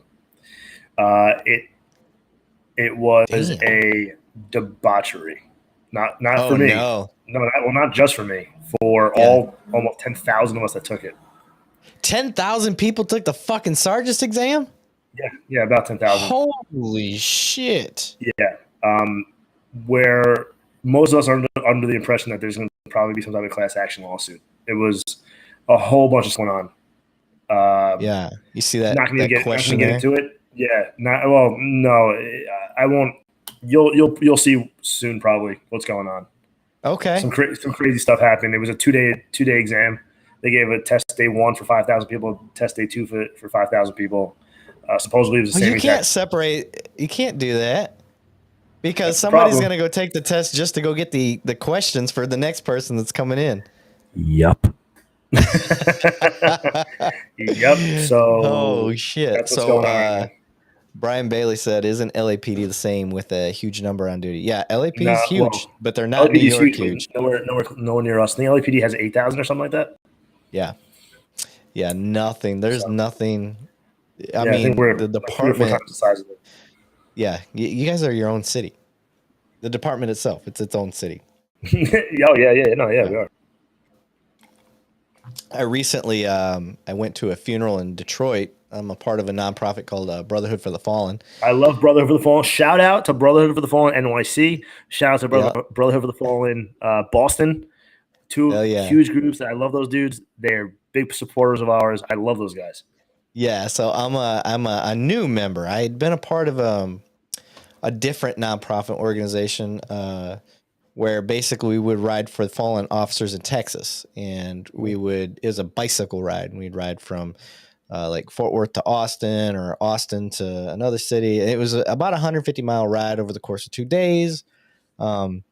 It was a debauchery. Not for me. No, not just for me. For almost 10,000 of us that took it. 10,000 people took the fucking sergeant's exam? Yeah, about 10,000. Holy shit. Yeah. Where most of us are under the impression that there's going to probably be some type of class action lawsuit. It was a whole bunch of stuff going on. Yeah, you see that? Not going to get into it. Yeah. No, I won't. You'll see soon probably what's going on. Okay. Some crazy stuff happened. It was a two day exam. They gave a test day 1 for 5,000 people, test day 2 for 5,000 people. Supposedly it was the same. You can't separate. You can't do that because somebody's going to go take the test just to go get the questions for the next person that's coming in. Yep. Yep. So. Oh shit. That's what's going on. Brian Bailey said, "Isn't LAPD the same with a huge number on duty?" Yeah, LAPD is huge, but they're not New York huge. Nowhere near us. The LAPD has 8,000 or something like that. Yeah, nothing. There's nothing. I mean, the department. Like 3 or 4 times the size of it. Yeah, you guys are your own city. The department itself, it's its own city. We are. I recently, I went to a funeral in Detroit. I'm a part of a nonprofit called Brotherhood for the Fallen. I love Brotherhood for the Fallen. Shout out to Brotherhood for the Fallen NYC. Shout out to Brotherhood for the Fallen Boston. 2 huge groups. I love those dudes. They're big supporters of ours. I love those guys. Yeah, so I'm a new member. I had been a part of a different nonprofit organization where basically we would ride for fallen officers in Texas, and it was a bicycle ride, and we'd ride from like Fort Worth to Austin, or Austin to another city. It was about 150-mile ride over the course of 2 days, and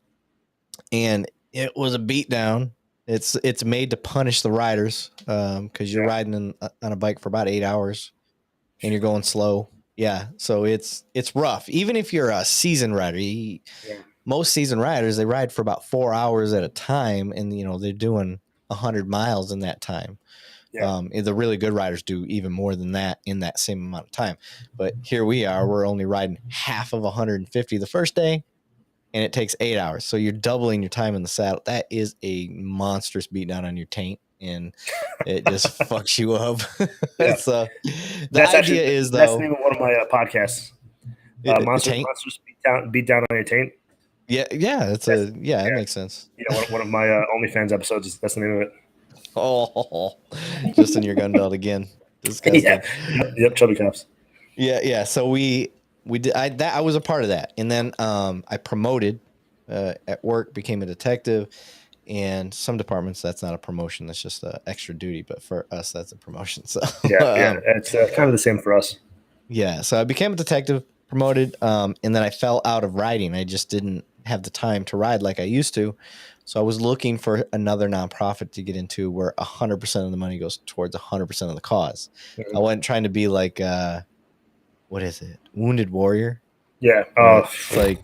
it was a beatdown. It's made to punish the riders because you're riding on a bike for about 8 hours, and you're going slow. Yeah, so it's rough. Even if you're a seasoned rider, most seasoned riders, they ride for about 4 hours at a time, and they're doing 100 miles in that time. Yeah. The really good riders do even more than that in that same amount of time. But here we are, we're only riding half of 150 the first day and it takes 8 hours. So you're doubling your time in the saddle. That is a monstrous beatdown on your taint, and it just fucks you up. Yeah. So that's though, the name of one of my podcasts. Monsters beat down on your taint. Yeah, that makes sense. Yeah, one of my OnlyFans episodes. That's the name of it. Oh, just in your gun belt again. Disgusting. Yep, chubby cops. Yeah. So we did. I was a part of that, and then I promoted at work, became a detective. And some departments, that's not a promotion; that's just extra duty. But for us, that's a promotion. So it's kind of the same for us. Yeah, so I became a detective, promoted, and then I fell out of riding. I just didn't have the time to ride like I used to. So I was looking for another nonprofit to get into where 100% of the money goes towards 100% of the cause. Mm-hmm. I wasn't trying to be like, what is it? Wounded Warrior. Yeah. It's like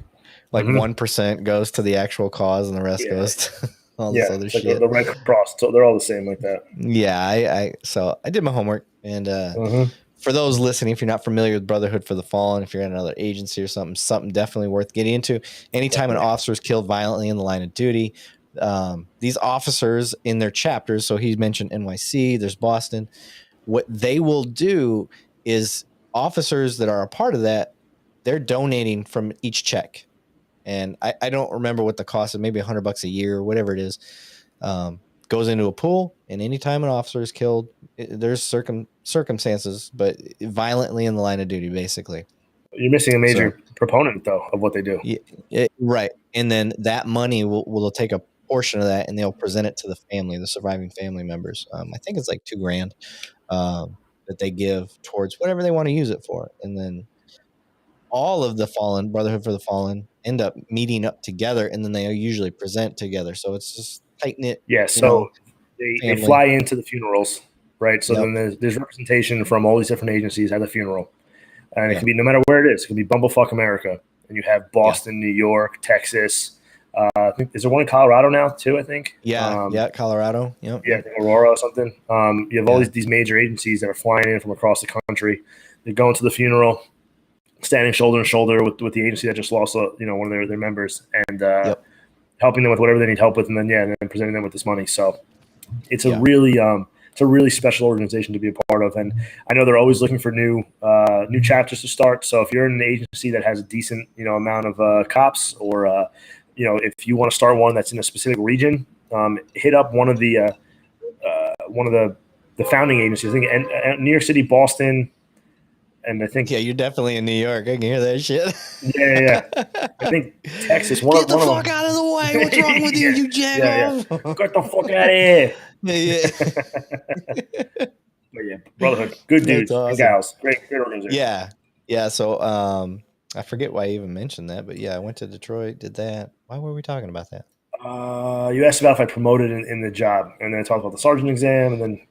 1% goes to the actual cause and the rest goes to all this other shit. Like the Red Cross. So they're all the same like that. Yeah. So I did my homework, and for those listening, if you're not familiar with Brotherhood for the Fallen, if you're in another agency or something definitely worth getting into. Anytime an officer is killed violently in the line of duty, these officers in their chapters, so he mentioned NYC, there's Boston, what they will do is officers that are a part of that, they're donating from each check. And I don't remember what the cost is, maybe $100 a year, whatever it is, goes into a pool. And anytime an officer is killed, there's circumstances, but violently in the line of duty, basically. You're missing a major proponent, though, of what they do. Yeah, right. And then that money will take a portion of that, and they'll present it to the family, the surviving family members. I think it's like $2,000 that they give towards whatever they want to use it for. And then all of the fallen, Brotherhood for the Fallen, end up meeting up together, and then they usually present together. So it's just tight-knit. Yeah, so they fly into the funerals, right? So then there's representation from all these different agencies at the funeral. And it can be no matter where it is. It can be Bumblefuck America. And you have Boston, New York, Texas. I think, is there one in Colorado now, too, I think? Yeah, Colorado. Yep. Yeah, I think Aurora or something. You have all these major agencies that are flying in from across the country. They're going to the funeral, standing shoulder to shoulder with the agency that just lost one of their members, and helping them with whatever they need help with, and then presenting them with this money. So it's a really special organization to be a part of, and I know they're always looking for new chapters to start. So if you're in an agency that has a decent amount of cops, or if you want to start one that's in a specific region, hit up one of the founding agencies. I think New York City, Boston. And I think you're definitely in New York. I can hear that shit. Yeah. I think Texas. Get the fuck out of the way! What's wrong with you, you jago? Get the fuck out of here! Yeah. Brotherhood, good dudes, awesome. And gals, great organization. Yeah. So I forget why I even mentioned that, but I went to Detroit, did that. Why were we talking about that? You asked about if I promoted in the job, and then I talked about the sergeant exam, and then.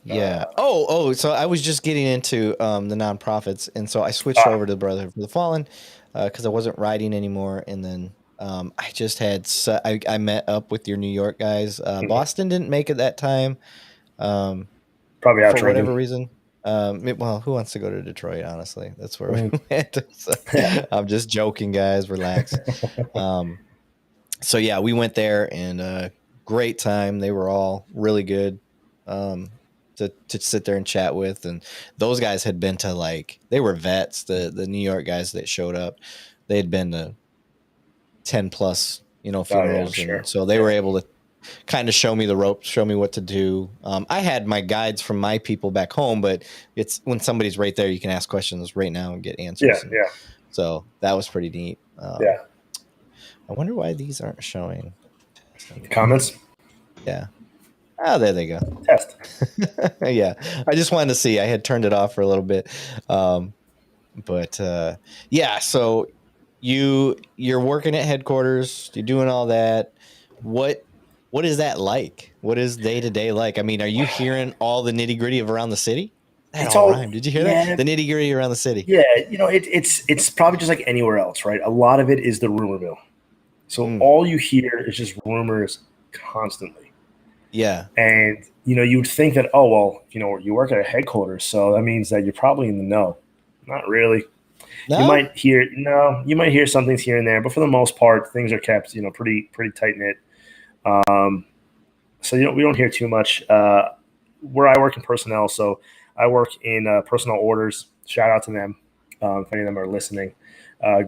Yeah. So I was just getting into the nonprofits, and so I switched over to Brotherhood for the Fallen because I wasn't riding anymore, and then I just had I met up with your New York guys. Boston didn't make it that time, probably out for whatever reason. Well, who wants to go to Detroit? Honestly, that's where we went. So, I'm just joking, guys. Relax. So we went there, and great time. They were all really good. To sit there and chat with, and those guys had been to they were vets. The New York guys that showed up, they had been to 10 plus funerals, and so they were able to kind of show me the ropes, show me what to do. I had my guides from my people back home, but it's when somebody's right there, you can ask questions right now and get answers. So that was pretty neat. I wonder why these aren't showing comments. Oh, there they go. Test. I just wanted to see. I had turned it off for a little bit. So you're working at headquarters, you're doing all that. What is that like? What is day-to-day like? I mean, are you hearing all the nitty-gritty of around the city? It's all rhyme. Did you hear that? The nitty-gritty around the city. Yeah, it's probably just like anywhere else, right? A lot of it is the rumor mill. So all you hear is just rumors constantly. Yeah. And, you would think that, you work at a headquarters, so that means that you're probably in the know. Not really. No? You might hear some things here and there, but for the most part, things are kept, pretty tight knit. So we don't hear too much. Where I work in personnel, so I work in personnel orders. Shout out to them if any of them are listening.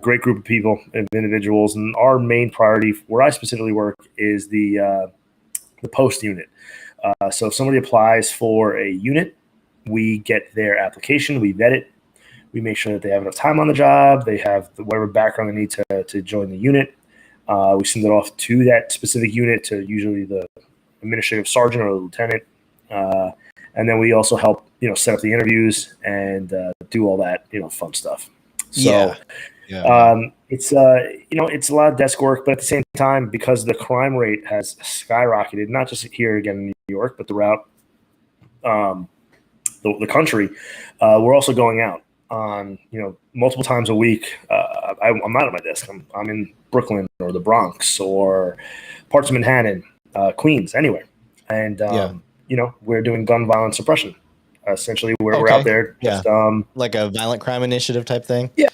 Great group of people, of individuals, and our main priority, where I specifically work, is the post unit. So if somebody applies for a unit, we get their application, we vet it, we make sure that they have enough time on the job, they have whatever background they need to join the unit. We send it off to that specific unit, to usually the administrative sergeant or the lieutenant, and then we also help set up the interviews and do all that fun stuff. So it's it's a lot of desk work, but at the same time, because the crime rate has skyrocketed, not just here again in New York, but throughout the country, we're also going out on multiple times a week. I'm not at my desk. I'm in Brooklyn or the Bronx or parts of Manhattan, Queens, anywhere, and we're doing gun violence suppression. Essentially, we're out there just like a violent crime initiative type thing. Yeah.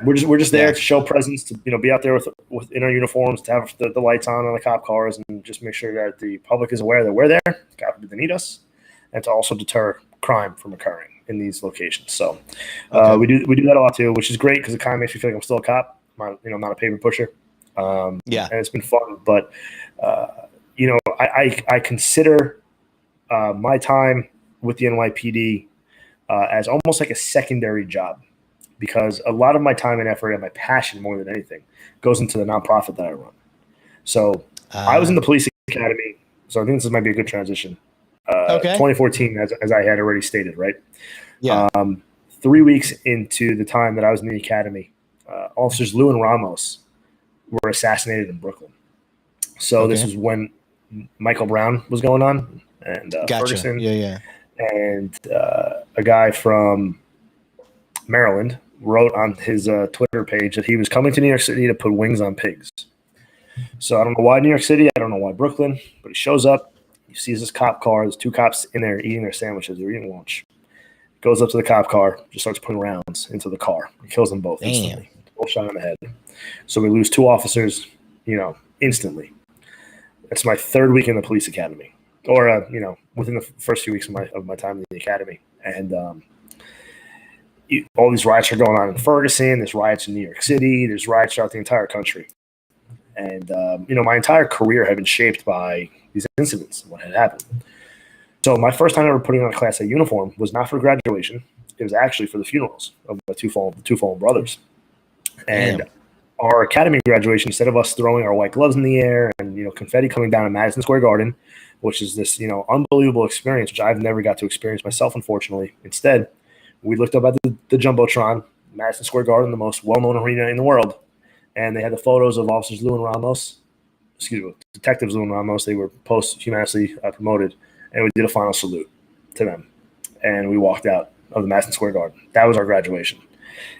We're just there to show presence, to be out there with in our uniforms, to have the lights on the cop cars, and just make sure that the public is aware that we're there, God forbid they need us, and to also deter crime from occurring in these locations. So we do that a lot too, which is great because it kind of makes me feel like I'm still a cop. I'm not a paper pusher. And it's been fun, but I consider my time with the NYPD as almost like a secondary job, because a lot of my time and effort and my passion, more than anything, goes into the nonprofit that I run. So I was in the police academy, so I think this might be a good transition. 2014, as I had already stated, right? 3 weeks into the time that I was in the academy, officers Lou and Ramos were assassinated in Brooklyn. So this was when Michael Brown was going on, and Ferguson. And a guy from Maryland wrote on his Twitter page that he was coming to New York City to put wings on pigs. So I don't know why New York City, I don't know why Brooklyn, but he shows up, he sees this cop car, there's two cops in there eating their sandwiches, they're eating lunch. Goes up to the cop car, just starts putting rounds into the car. He kills them both instantly. Both shot in the head. So we lose two officers, instantly. That's my third week in the police academy. Or within the first few weeks of my time in the academy, and all these riots are going on in Ferguson. There's riots in New York City. There's riots throughout the entire country, and my entire career had been shaped by these incidents and what had happened. So my first time ever putting on a Class A uniform was not for graduation. It was actually for the funerals of the two fallen brothers, and our academy graduation, instead of us throwing our white gloves in the air and confetti coming down in Madison Square Garden, which is this unbelievable experience, which I've never got to experience myself, unfortunately. Instead, we looked up at the Jumbotron, Madison Square Garden, the most well-known arena in the world, and they had the photos of officers Detectives Lou and Ramos. They were posthumously promoted, and we did a final salute to them, and we walked out of the Madison Square Garden. That was our graduation.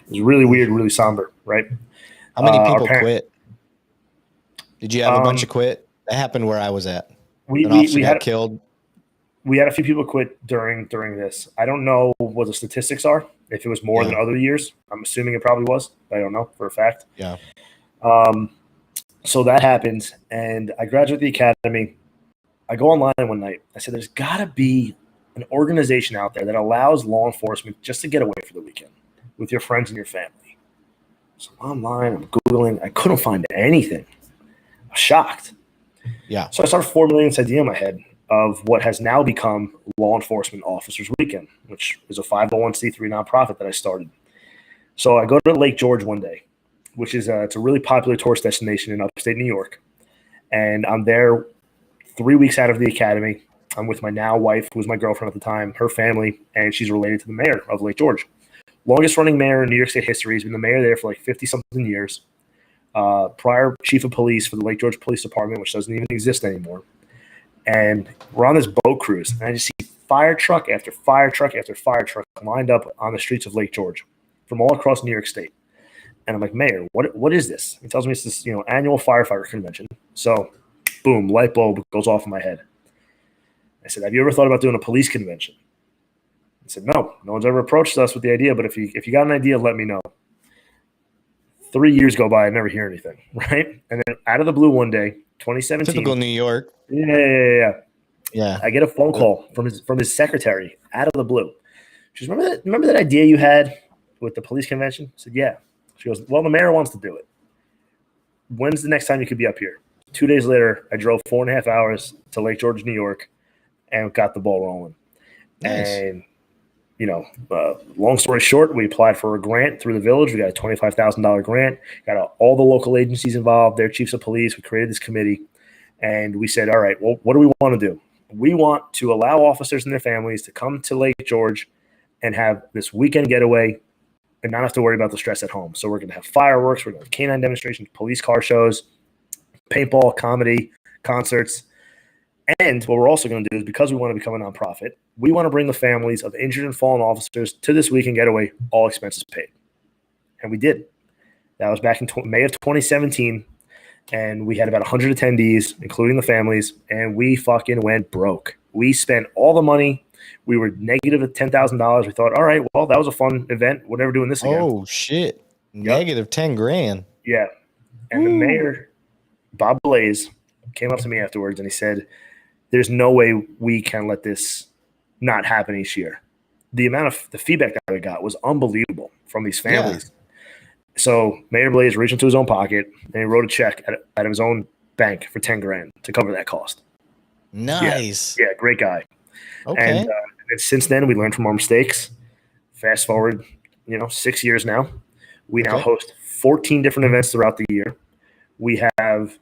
It was really weird, really somber, right? How many people quit? Did you have a bunch of quit? That happened where I was at. We got killed. We had a few people quit during this. I don't know what the statistics are, if it was more than other years. I'm assuming it probably was. I don't know for a fact. Yeah. So that happened, and I graduated the academy. I go online one night. I said, there's got to be an organization out there that allows law enforcement just to get away for the weekend with your friends and your family. So I'm online, I'm Googling. I couldn't find anything. I was shocked. Yeah. So I started formulating this idea in my head of what has now become Law Enforcement Officers Weekend, which is a 501c3 nonprofit that I started. So I go to Lake George one day, which is it's a really popular tourist destination in upstate New York. And I'm there 3 weeks out of the academy. I'm with my now wife, who was my girlfriend at the time, her family, and she's related to the mayor of Lake George. Longest running mayor in New York State history. He's been the mayor there for like 50-something years. Prior chief of police for the Lake George Police Department, which doesn't even exist anymore. And we're on this boat cruise, and I just see fire truck after fire truck after fire truck lined up on the streets of Lake George from all across New York State. And I'm like, Mayor, what is this? He tells me it's this annual firefighter convention. So, boom, light bulb goes off in my head. I said, have you ever thought about doing a police convention? He said, no one's ever approached us with the idea, but if you got an idea, let me know. 3 years go by, I never hear anything, right? And then out of the blue one day, 2017. Typical New York. Yeah. I get a phone call from his secretary out of the blue. She goes, remember that idea you had with the police convention? I said, yeah. She goes, well, the mayor wants to do it. When's the next time you could be up here? 2 days later, I drove 4.5 hours to Lake George, New York, and got the ball rolling. Nice. And, long story short, we applied for a grant through the village. We got a $25,000 grant, got all the local agencies involved, their chiefs of police. We created this committee, and we said, all right, well, what do we want to do? We want to allow officers and their families to come to Lake George and have this weekend getaway and not have to worry about the stress at home. So we're going to have fireworks, we're going to have canine demonstrations, police car shows, paintball, comedy, concerts. And what we're also going to do is, because we want to become a nonprofit, we want to bring the families of injured and fallen officers to this weekend getaway, all expenses paid. And we did. That was back in May of 2017. And we had about 100 attendees, including the families, and we fucking went broke. We spent all the money. We were negative at $10,000. We thought, all right, well, that was a fun event. We're never doing this again. Oh, shit. Negative 10 grand. Yeah. And the mayor, Bob Blaze, came up to me afterwards and he said, there's no way we can let this not happen each year. The amount of the feedback that I got was unbelievable from these families. Yeah. So Mayor Blaze reached into his own pocket and he wrote a check out of his own bank for 10 grand to cover that cost. Nice. Yeah, great guy. Okay. And since then, we learned from our mistakes. Fast forward, 6 years now. We now host 14 different events throughout the year. We have,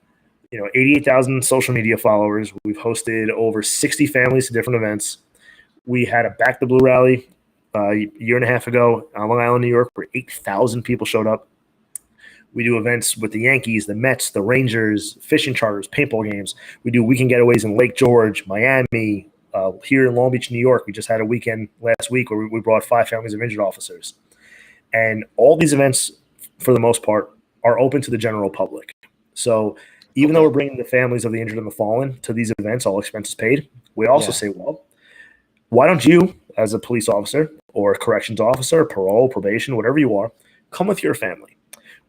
88,000 social media followers. We've hosted over 60 families to different events. We had a Back the Blue rally a year and a half ago on Long Island, New York, where 8,000 people showed up. We do events with the Yankees, the Mets, the Rangers, fishing charters, paintball games. We do weekend getaways in Lake George, Miami, here in Long Beach, New York. We just had a weekend last week where we brought 5 families of injured officers. And all these events, for the most part, are open to the general public. So even though we're bringing the families of the injured and the fallen to these events, all expenses paid, we also say, well, why don't you, as a police officer or a corrections officer, parole, probation, whatever you are, come with your family.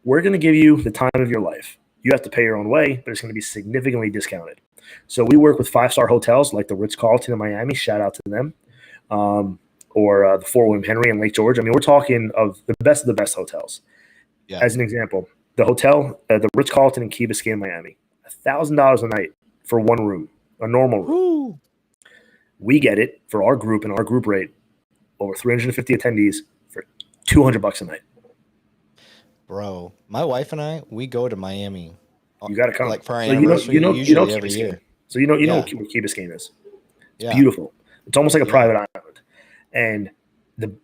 We're going to give you the time of your life. You have to pay your own way, but it's going to be significantly discounted. So we work with 5-star hotels like the Ritz-Carlton in Miami. Shout out to them. Or the Fort William Henry in Lake George. I mean, we're talking of the best hotels. Yeah. As an example, the hotel, the Ritz-Carlton in Key Biscayne, Miami, $1,000 a night for one room, a normal room. Ooh. We get it for our group and our group rate, over 350 attendees for $200 a night. Bro, my wife and I, we go to Miami. You got to come. Like for our anniversary, usually every year. So you know what Key Biscayne is. It's beautiful. It's almost like a private island, and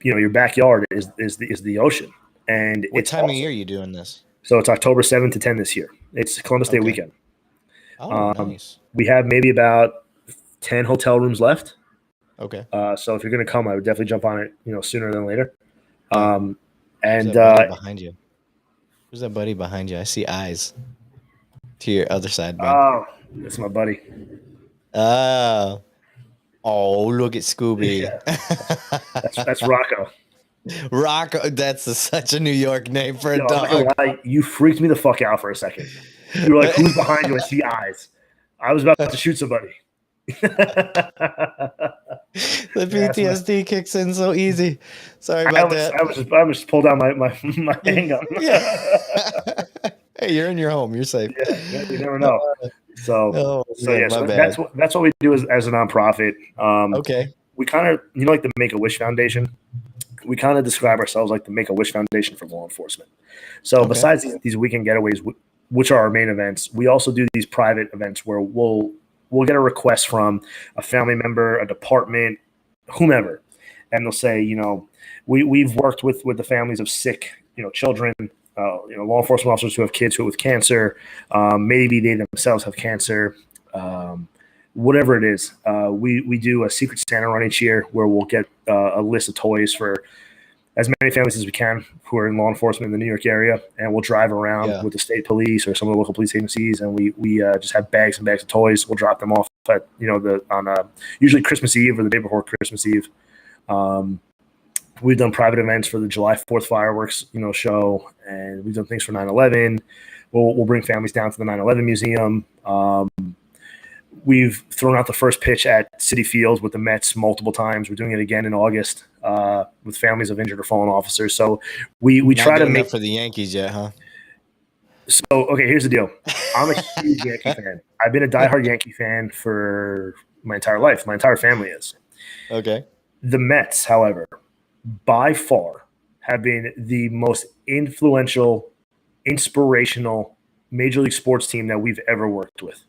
your backyard is the ocean. And what time of year are you doing this? So it's October 7th to 10 this year. It's Columbus Day weekend. Oh, nice. We have maybe about 10 hotel rooms left. Okay. So if you're going to come, I would definitely jump on it, sooner than later. And behind you. Who's that buddy behind you? I see eyes to your other side, man. Oh, that's my buddy. Oh, look at Scooby. Yeah. That's Rocco. Rocco, that's such a New York name for a dog. You freaked me the fuck out for a second. You were like, who's behind you? I see eyes. I was about to shoot somebody. The PTSD kicks in so easy. Sorry about that. I was just pulled out my handgun. Hey, you're in your home. You're safe. Yeah, you never know. So that's what we do as a nonprofit. We kind of, like the Make-A-Wish Foundation. We kind of describe ourselves like the Make-A-Wish Foundation for law enforcement. So besides these weekend getaways, which are our main events, we also do these private events where we'll get a request from a family member, a department, whomever, and they'll say, we've worked with the families of sick, children, law enforcement officers who have kids with cancer, maybe they themselves have cancer, whatever it is. We do a Secret Santa run each year where we'll get a list of toys for as many families as we can who are in law enforcement in the New York area, and we'll drive around with the state police or some of the local police agencies, and we just have bags and bags of toys. We'll drop them off at on usually Christmas Eve or the day before Christmas Eve. We've done private events for the July 4th fireworks, show, and we've done things for 9/11. We'll bring families down to the 9/11 museum. We've thrown out the first pitch at Citi Field with the Mets multiple times. We're doing it again in August with families of injured or fallen officers. So we try to make that for the Yankees yet, huh? So, okay, here's the deal. I'm a huge Yankee fan. I've been a diehard Yankee fan for my entire life. My entire family is. Okay. The Mets, however, by far have been the most influential, inspirational Major League sports team that we've ever worked with.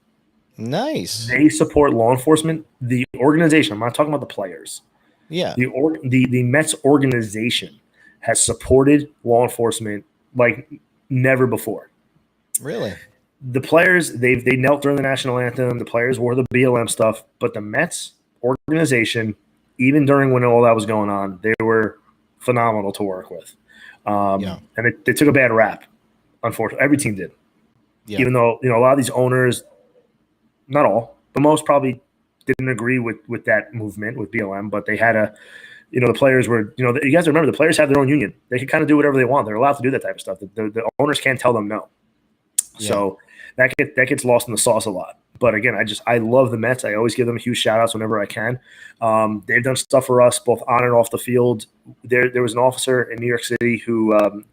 Nice. They support law enforcement. The organization, I'm not talking about the players. Yeah. The Mets organization has supported law enforcement like never before. Really? The players, they knelt during the national anthem. The players wore the BLM stuff. But the Mets organization, even during when all that was going on, they were phenomenal to work with. And they took a bad rap, unfortunately. Every team did. Yeah. Even though, a lot of these owners, not all, but most probably didn't agree with that movement with BLM, but they had the players were, you guys remember the players have their own union. They can kind of do whatever they want. They're allowed to do that type of stuff. The owners can't tell them no. Yeah. So that gets lost in the sauce a lot. But again, I love the Mets. I always give them huge shout outs whenever I can. They've done stuff for us both on and off the field. There was an officer in New York City who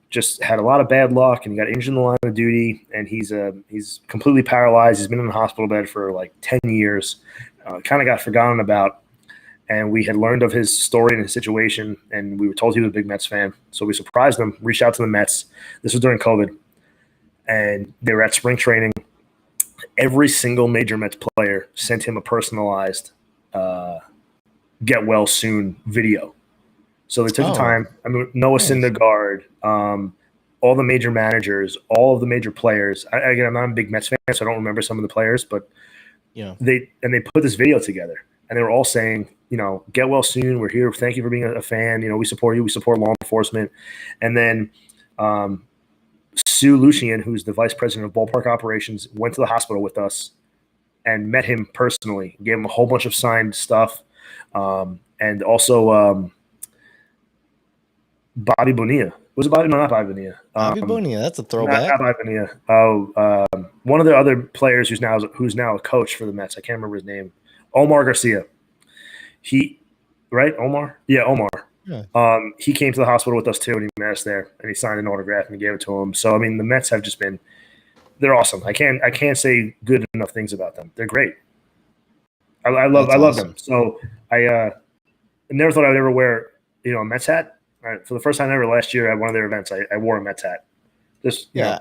just had a lot of bad luck and he got injured in the line of duty, and he's completely paralyzed. He's been in the hospital bed for like 10 years. Kind of got forgotten about. And we had learned of his story and his situation, and we were told he was a big Mets fan. So we surprised him, reached out to the Mets. This was during COVID. And they were at spring training. Every single major Mets player sent him a personalized get well soon video. So they took the time. I mean, Noah Syndergaard, all the major managers, all of the major players. Again, I'm not a big Mets fan, so I don't remember some of the players, but they put this video together, and they were all saying, get well soon. We're here. Thank you for being a fan. We support you. We support law enforcement. And then Sue Lucian, who's the vice president of ballpark operations, went to the hospital with us and met him personally, gave him a whole bunch of signed stuff. And also Bobby Bonilla. Was it Bobby? No, not Bobby Bonilla. Bobby Bonilla, that's a throwback. Not Bobby Bonilla. One of the other players who's now a coach for the Mets. I can't remember his name. Omar Garcia. Omar? Yeah, Omar. Yeah. He came to the hospital with us too, and he met us there, and he signed an autograph and he gave it to him. So I mean, the Mets have just been—they're awesome. I can't say good enough things about them. They're great. I love them. So I never thought I'd ever wear a Mets hat. For the first time ever last year at one of their events, I wore a Mets hat.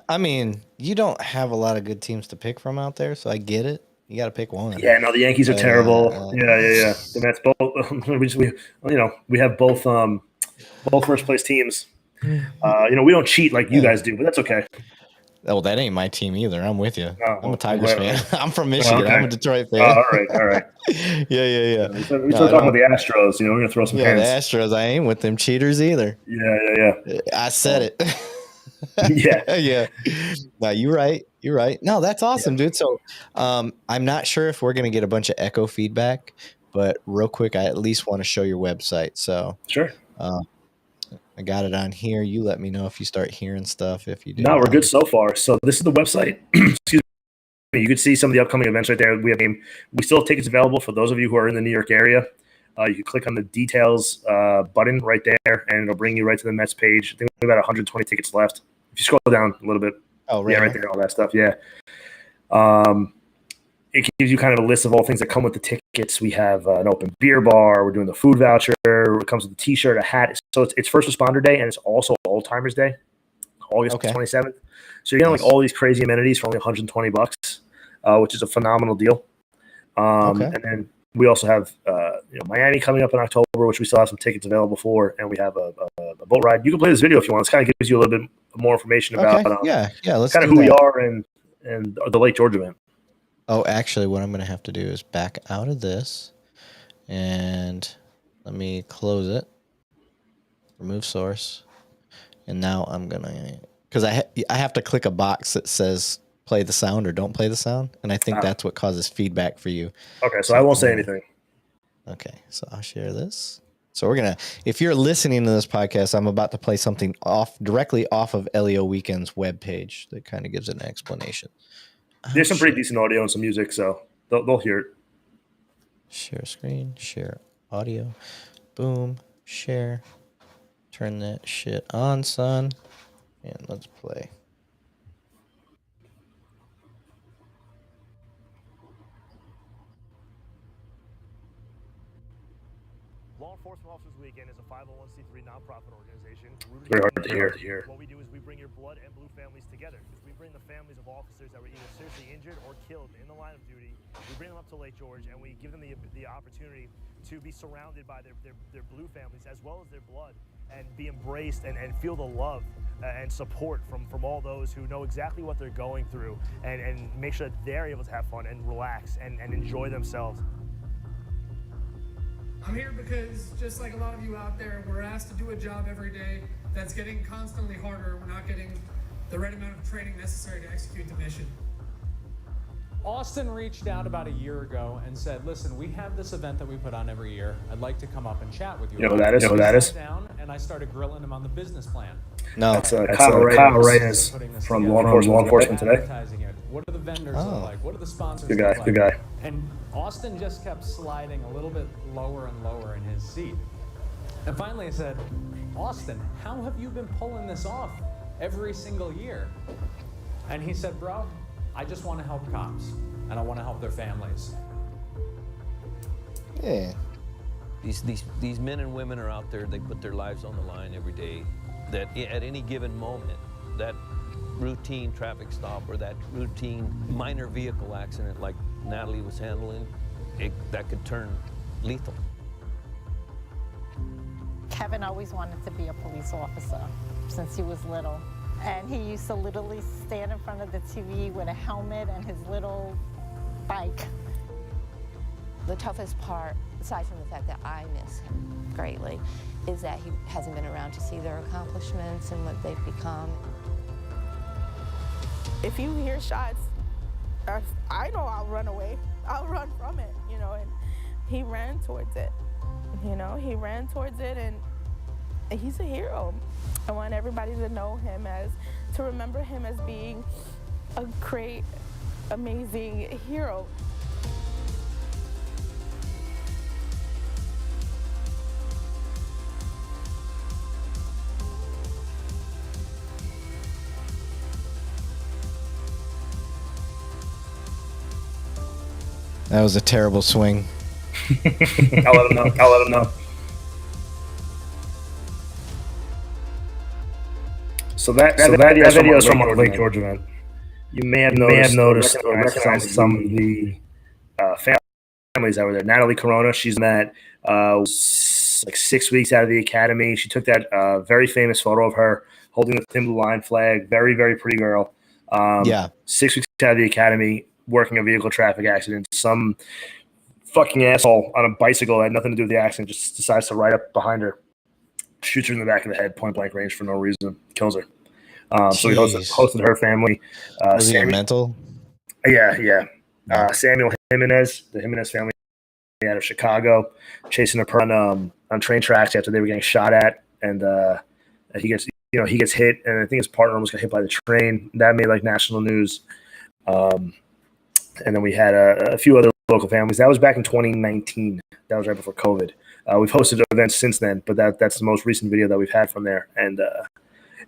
I mean, you don't have a lot of good teams to pick from out there, so I get it. You got to pick one. Yeah, no, the Yankees are terrible. Yeah. The Mets both. We have both first place teams. We don't cheat like you guys do, but that's okay. Oh, that ain't my team either. I'm with you. Oh, I'm a Tigers fan. I'm from Michigan. Okay. I'm a Detroit fan. All right. Yeah. We started talking about the Astros. We're gonna throw some hands. The Astros. I ain't with them cheaters either. Yeah. I said it. Yeah. No, you're right. No, that's awesome, dude. So I'm not sure if we're going to get a bunch of echo feedback, but real quick, I at least want to show your website. So sure. I got it on here. You let me know if you start hearing stuff. If you do. No, we're good so far. So this is the website. Excuse me. You can see some of the upcoming events right there. We still have tickets available for those of you who are in the New York area. You can click on the details button right there, and it'll bring you right to the Mets page. I think we have about 120 tickets left. If you scroll down a little bit. Oh, right. Yeah, right there, all that stuff. Yeah. It gives you kind of a list of all things that come with the tickets. We have an open beer bar. We're doing the food voucher. It comes with a T-shirt, a hat. So it's First Responder Day, and it's also Old Timers Day, August 27th. So you're getting all these crazy amenities for only $120, which is a phenomenal deal. And then we also have Miami coming up in October, which we still have some tickets available for, and we have a boat ride. You can play this video if you want. This kind of gives you a little bit more information about let's kind of who we are and the Lake George event. Oh, actually, what I'm going to have to do is back out of this, and let me close it, remove source, and now I'm going to, because I have to click a box that says play the sound or don't play the sound, and I think that's what causes feedback for you. Okay, so I won't say anything. Okay, so I'll share this. So if you're listening to this podcast, I'm about to play something directly off of LEO Weekend's webpage that kind of gives an explanation. There's some pretty decent audio and some music, so they'll hear it. Share screen, share audio, boom, share. Turn that shit on, son, and let's play. Law Enforcement Officers Weekend is a 501c3 nonprofit organization. Very hard to hear. What we do is we bring your blood and blue families together. We bring the families of officers that were either seriously injured or killed in the line of duty. We bring them up to Lake George, and we give them the opportunity to be surrounded by their blue families as well as their blood, and be embraced and feel the love and support from all those who know exactly what they're going through, and make sure that they're able to have fun and relax and enjoy themselves. I'm here because, just like a lot of you out there, we're asked to do a job every day that's getting constantly harder. We're not getting the right amount of training necessary to execute the mission. Austin reached out about a year ago and said, listen, we have this event that we put on every year. I'd like to come up and chat with you. You know who that is? Down, and I started grilling him on the business plan. No, that's Kyle Reyes from Law Enforcement Today. What do the vendors look like? What do the sponsors Good look like? Good guy. And Austin just kept sliding a little bit lower and lower in his seat. And finally I said, Austin, how have you been pulling this off every single year? And he said, bro, I just want to help cops, and I want to help their families. Yeah. These men and women are out there, they put their lives on the line every day, that at any given moment, that routine traffic stop or that routine minor vehicle accident like Natalie was handling, that could turn lethal. Kevin always wanted to be a police officer since he was little. And he used to literally stand in front of the TV with a helmet and his little bike. The toughest part, aside from the fact that I miss him greatly, is that he hasn't been around to see their accomplishments and what they've become. If you hear shots, I know I'll run away. I'll run from it, and he ran towards it. He ran towards it, and he's a hero. I want everybody to know him to remember him as being a great, amazing hero. That was a terrible swing. I'll let him know. So that video is from a Lake George event. You may have noticed or recognized some of the families that were there. Natalie Corona, she's met like 6 weeks out of the academy. She took that very famous photo of her holding the thin blue line flag. Very, very pretty girl. 6 weeks out of the academy, working a vehicle traffic accident. Some fucking asshole on a bicycle that had nothing to do with the accident just decides to ride up behind her, shoots her in the back of the head, point blank range for no reason, kills her. So we hosted her family. Was he mental? Yeah. Samuel Jimenez, the Jimenez family out of Chicago, chasing her on train tracks after they were getting shot at, and he gets hit, and I think his partner almost got hit by the train. That made like national news. And then we had a few other local families. That was back in 2019. That was right before COVID. We've hosted events since then, but that's the most recent video that we've had from there. And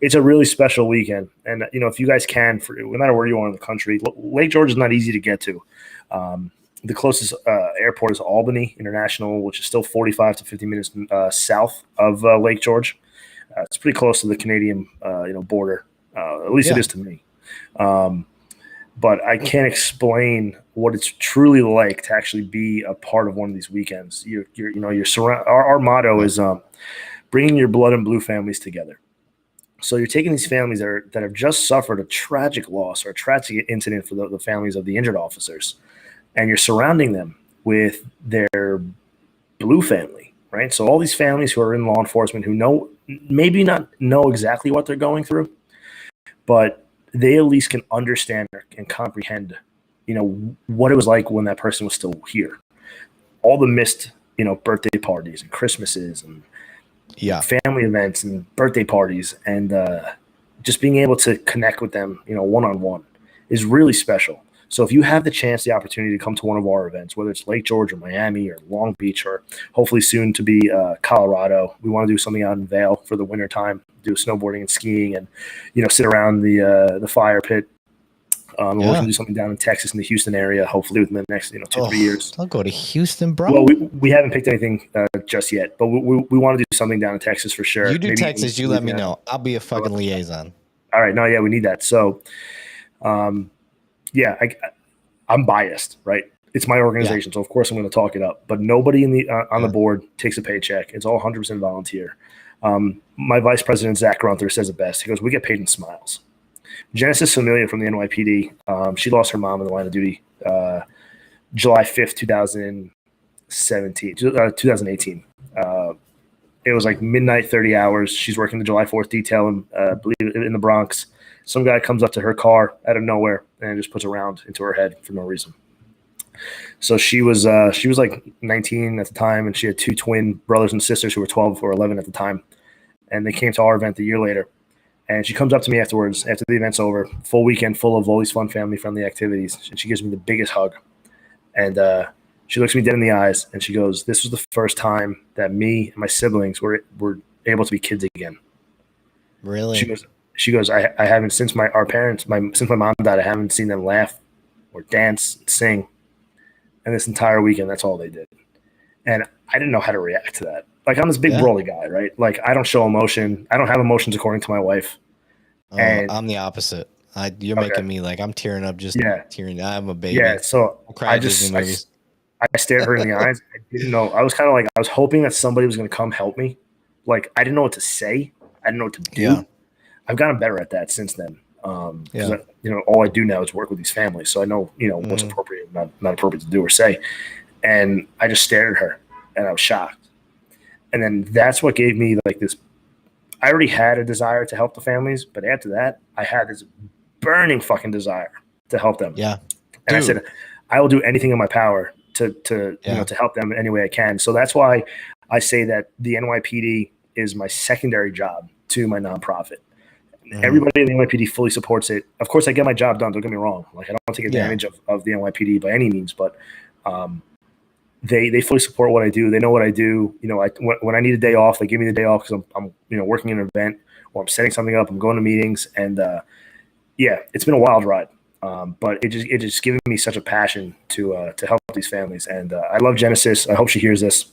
it's a really special weekend. And, if you guys can, no matter where you are in the country, Lake George is not easy to get to. The closest airport is Albany International, which is still 45 to 50 minutes south of Lake George. It's pretty close to the Canadian border. At least it is to me. But I can't explain what it's truly like to actually be a part of one of these weekends. Our motto is bringing your blood and blue families together. So you're taking these families that have just suffered a tragic loss or a tragic incident for the families of the injured officers, and you're surrounding them with their blue family, right? So all these families who are in law enforcement who maybe not know exactly what they're going through, but they at least can understand and comprehend, what it was like when that person was still here. All the missed, birthday parties and Christmases and Yeah. family events and birthday parties, and just being able to connect with them, one-on-one is really special. So if you have the chance, the opportunity to come to one of our events, whether it's Lake George or Miami or Long Beach or hopefully soon to be Colorado, we want to do something out in Vail for the winter time, do snowboarding and skiing and, sit around the fire pit. We're looking to do something down in Texas in the Houston area, hopefully within the next 2-3 years. I'll go to Houston, bro. Well, we haven't picked anything just yet, but we want to do something down in Texas for sure. You do Maybe Texas, you let me know. I'll be a fucking liaison. All right. No, yeah, we need that. So, yeah, I'm biased, right? It's my organization, so of course I'm going to talk it up. But nobody on the board takes a paycheck. It's all 100% volunteer. My vice president, Zach Grunther, says it best. He goes, "We get paid in smiles." Genesis Familia from the NYPD, she lost her mom in the line of duty July 5th, 2018. It was like midnight, 30 hours. She's working the July 4th detail in the Bronx. Some guy comes up to her car out of nowhere and just puts a round into her head for no reason. So she was like 19 at the time, and she had 2 twin brothers and sisters who were 12 or 11 at the time. And they came to our event a year later. And she comes up to me afterwards, after the event's over, full weekend full of all these fun family-friendly activities. And she gives me the biggest hug. And she looks me dead in the eyes, and she goes, "This was the first time that me and my siblings were able to be kids again." Really? She goes, I haven't, since my mom died, I haven't seen them laugh or dance, sing. And this entire weekend, that's all they did. And I didn't know how to react to that. Like, I'm this big brawly guy, right? Like, I don't show emotion. I don't have emotions according to my wife. And I'm the opposite. You're making me like, I'm tearing up tearing. I'm a baby. Yeah, so I stared her in the eyes. I didn't know. I was kind of like, I was hoping that somebody was going to come help me. Like, I didn't know what to say. I didn't know what to do. Yeah. I've gotten better at that since then. All I do now is work with these families. So I know, what's appropriate and not appropriate to do or say. And I just stared at her and I was shocked. And then that's what gave me like this. I already had a desire to help the families, but after that, I had this burning fucking desire to help them. Yeah. And I said, I will do anything in my power to help them in any way I can. So that's why I say that the NYPD is my secondary job to my nonprofit. Everybody in the NYPD fully supports it. Of course, I get my job done. Don't get me wrong. Like, I don't take advantage of the NYPD by any means, but they fully support what I do. They know what I do. When I need a day off, they give me the day off because I'm working an event or I'm setting something up. I'm going to meetings, and it's been a wild ride. But it just given me such a passion to help these families. And I love Genesis. I hope she hears this.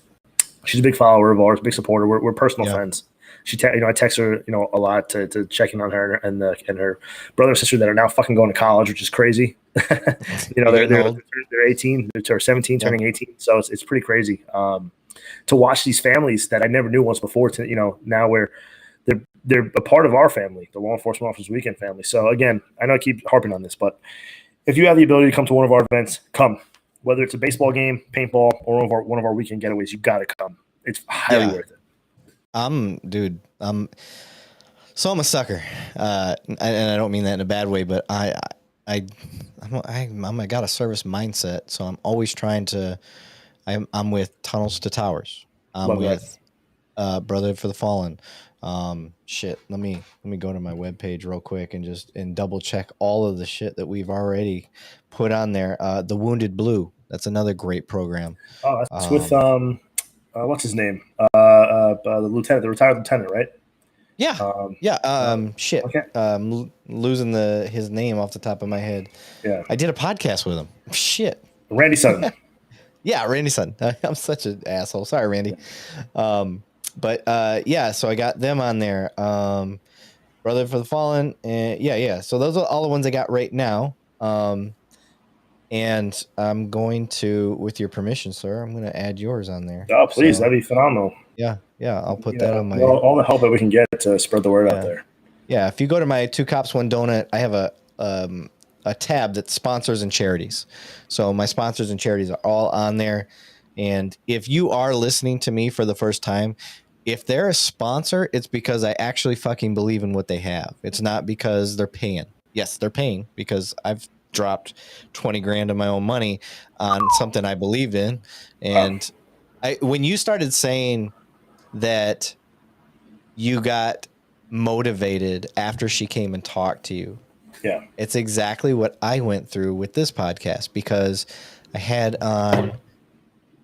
She's a big follower of ours, big supporter. We're personal friends. I text her, a lot to check in on her and her brother and sister that are now fucking going to college, which is crazy. They're 18, they're 17, turning 18. So it's pretty crazy to watch these families that I never knew once before. Now where they're a part of our family, the Law Enforcement Officers Weekend family. So again, I know I keep harping on this, but if you have the ability to come to one of our events, come. Whether it's a baseball game, paintball, or one of our weekend getaways, you got to come. It's highly worth it. I'm a sucker, and I don't mean that in a bad way, but I got a service mindset, so I'm always trying to. I'm with Tunnels to Towers. I'm with Brotherhood for the Fallen. Let me go to my webpage real quick and double check all of the shit that we've already put on there. The Wounded Blue. That's another great program. Oh, that's with what's his name? The retired lieutenant, right? Yeah. Okay. Losing his name off the top of my head. Yeah. I did a podcast with him. Shit. Randy Sutton. Yeah, Randy Sutton. I'm such an asshole. Sorry, Randy. So I got them on there. Brother for the Fallen. And so those are all the ones I got right now. And I'm going to, with your permission, sir, I'm going to add yours on there. Oh, please. That'd be phenomenal. Yeah. I'll put that on my... all the help that we can get to spread the word out there. Yeah. If you go to my 2 Cops, 1 Donut, I have a tab that's sponsors and charities. So my sponsors and charities are all on there. And if you are listening to me for the first time, if they're a sponsor, it's because I actually fucking believe in what they have. It's not because they're paying. Yes, they're paying because I've dropped 20 grand of my own money on something I believed in. And when you started saying that you got motivated after she came and talked to you, yeah, it's exactly what I went through with this podcast, because I had on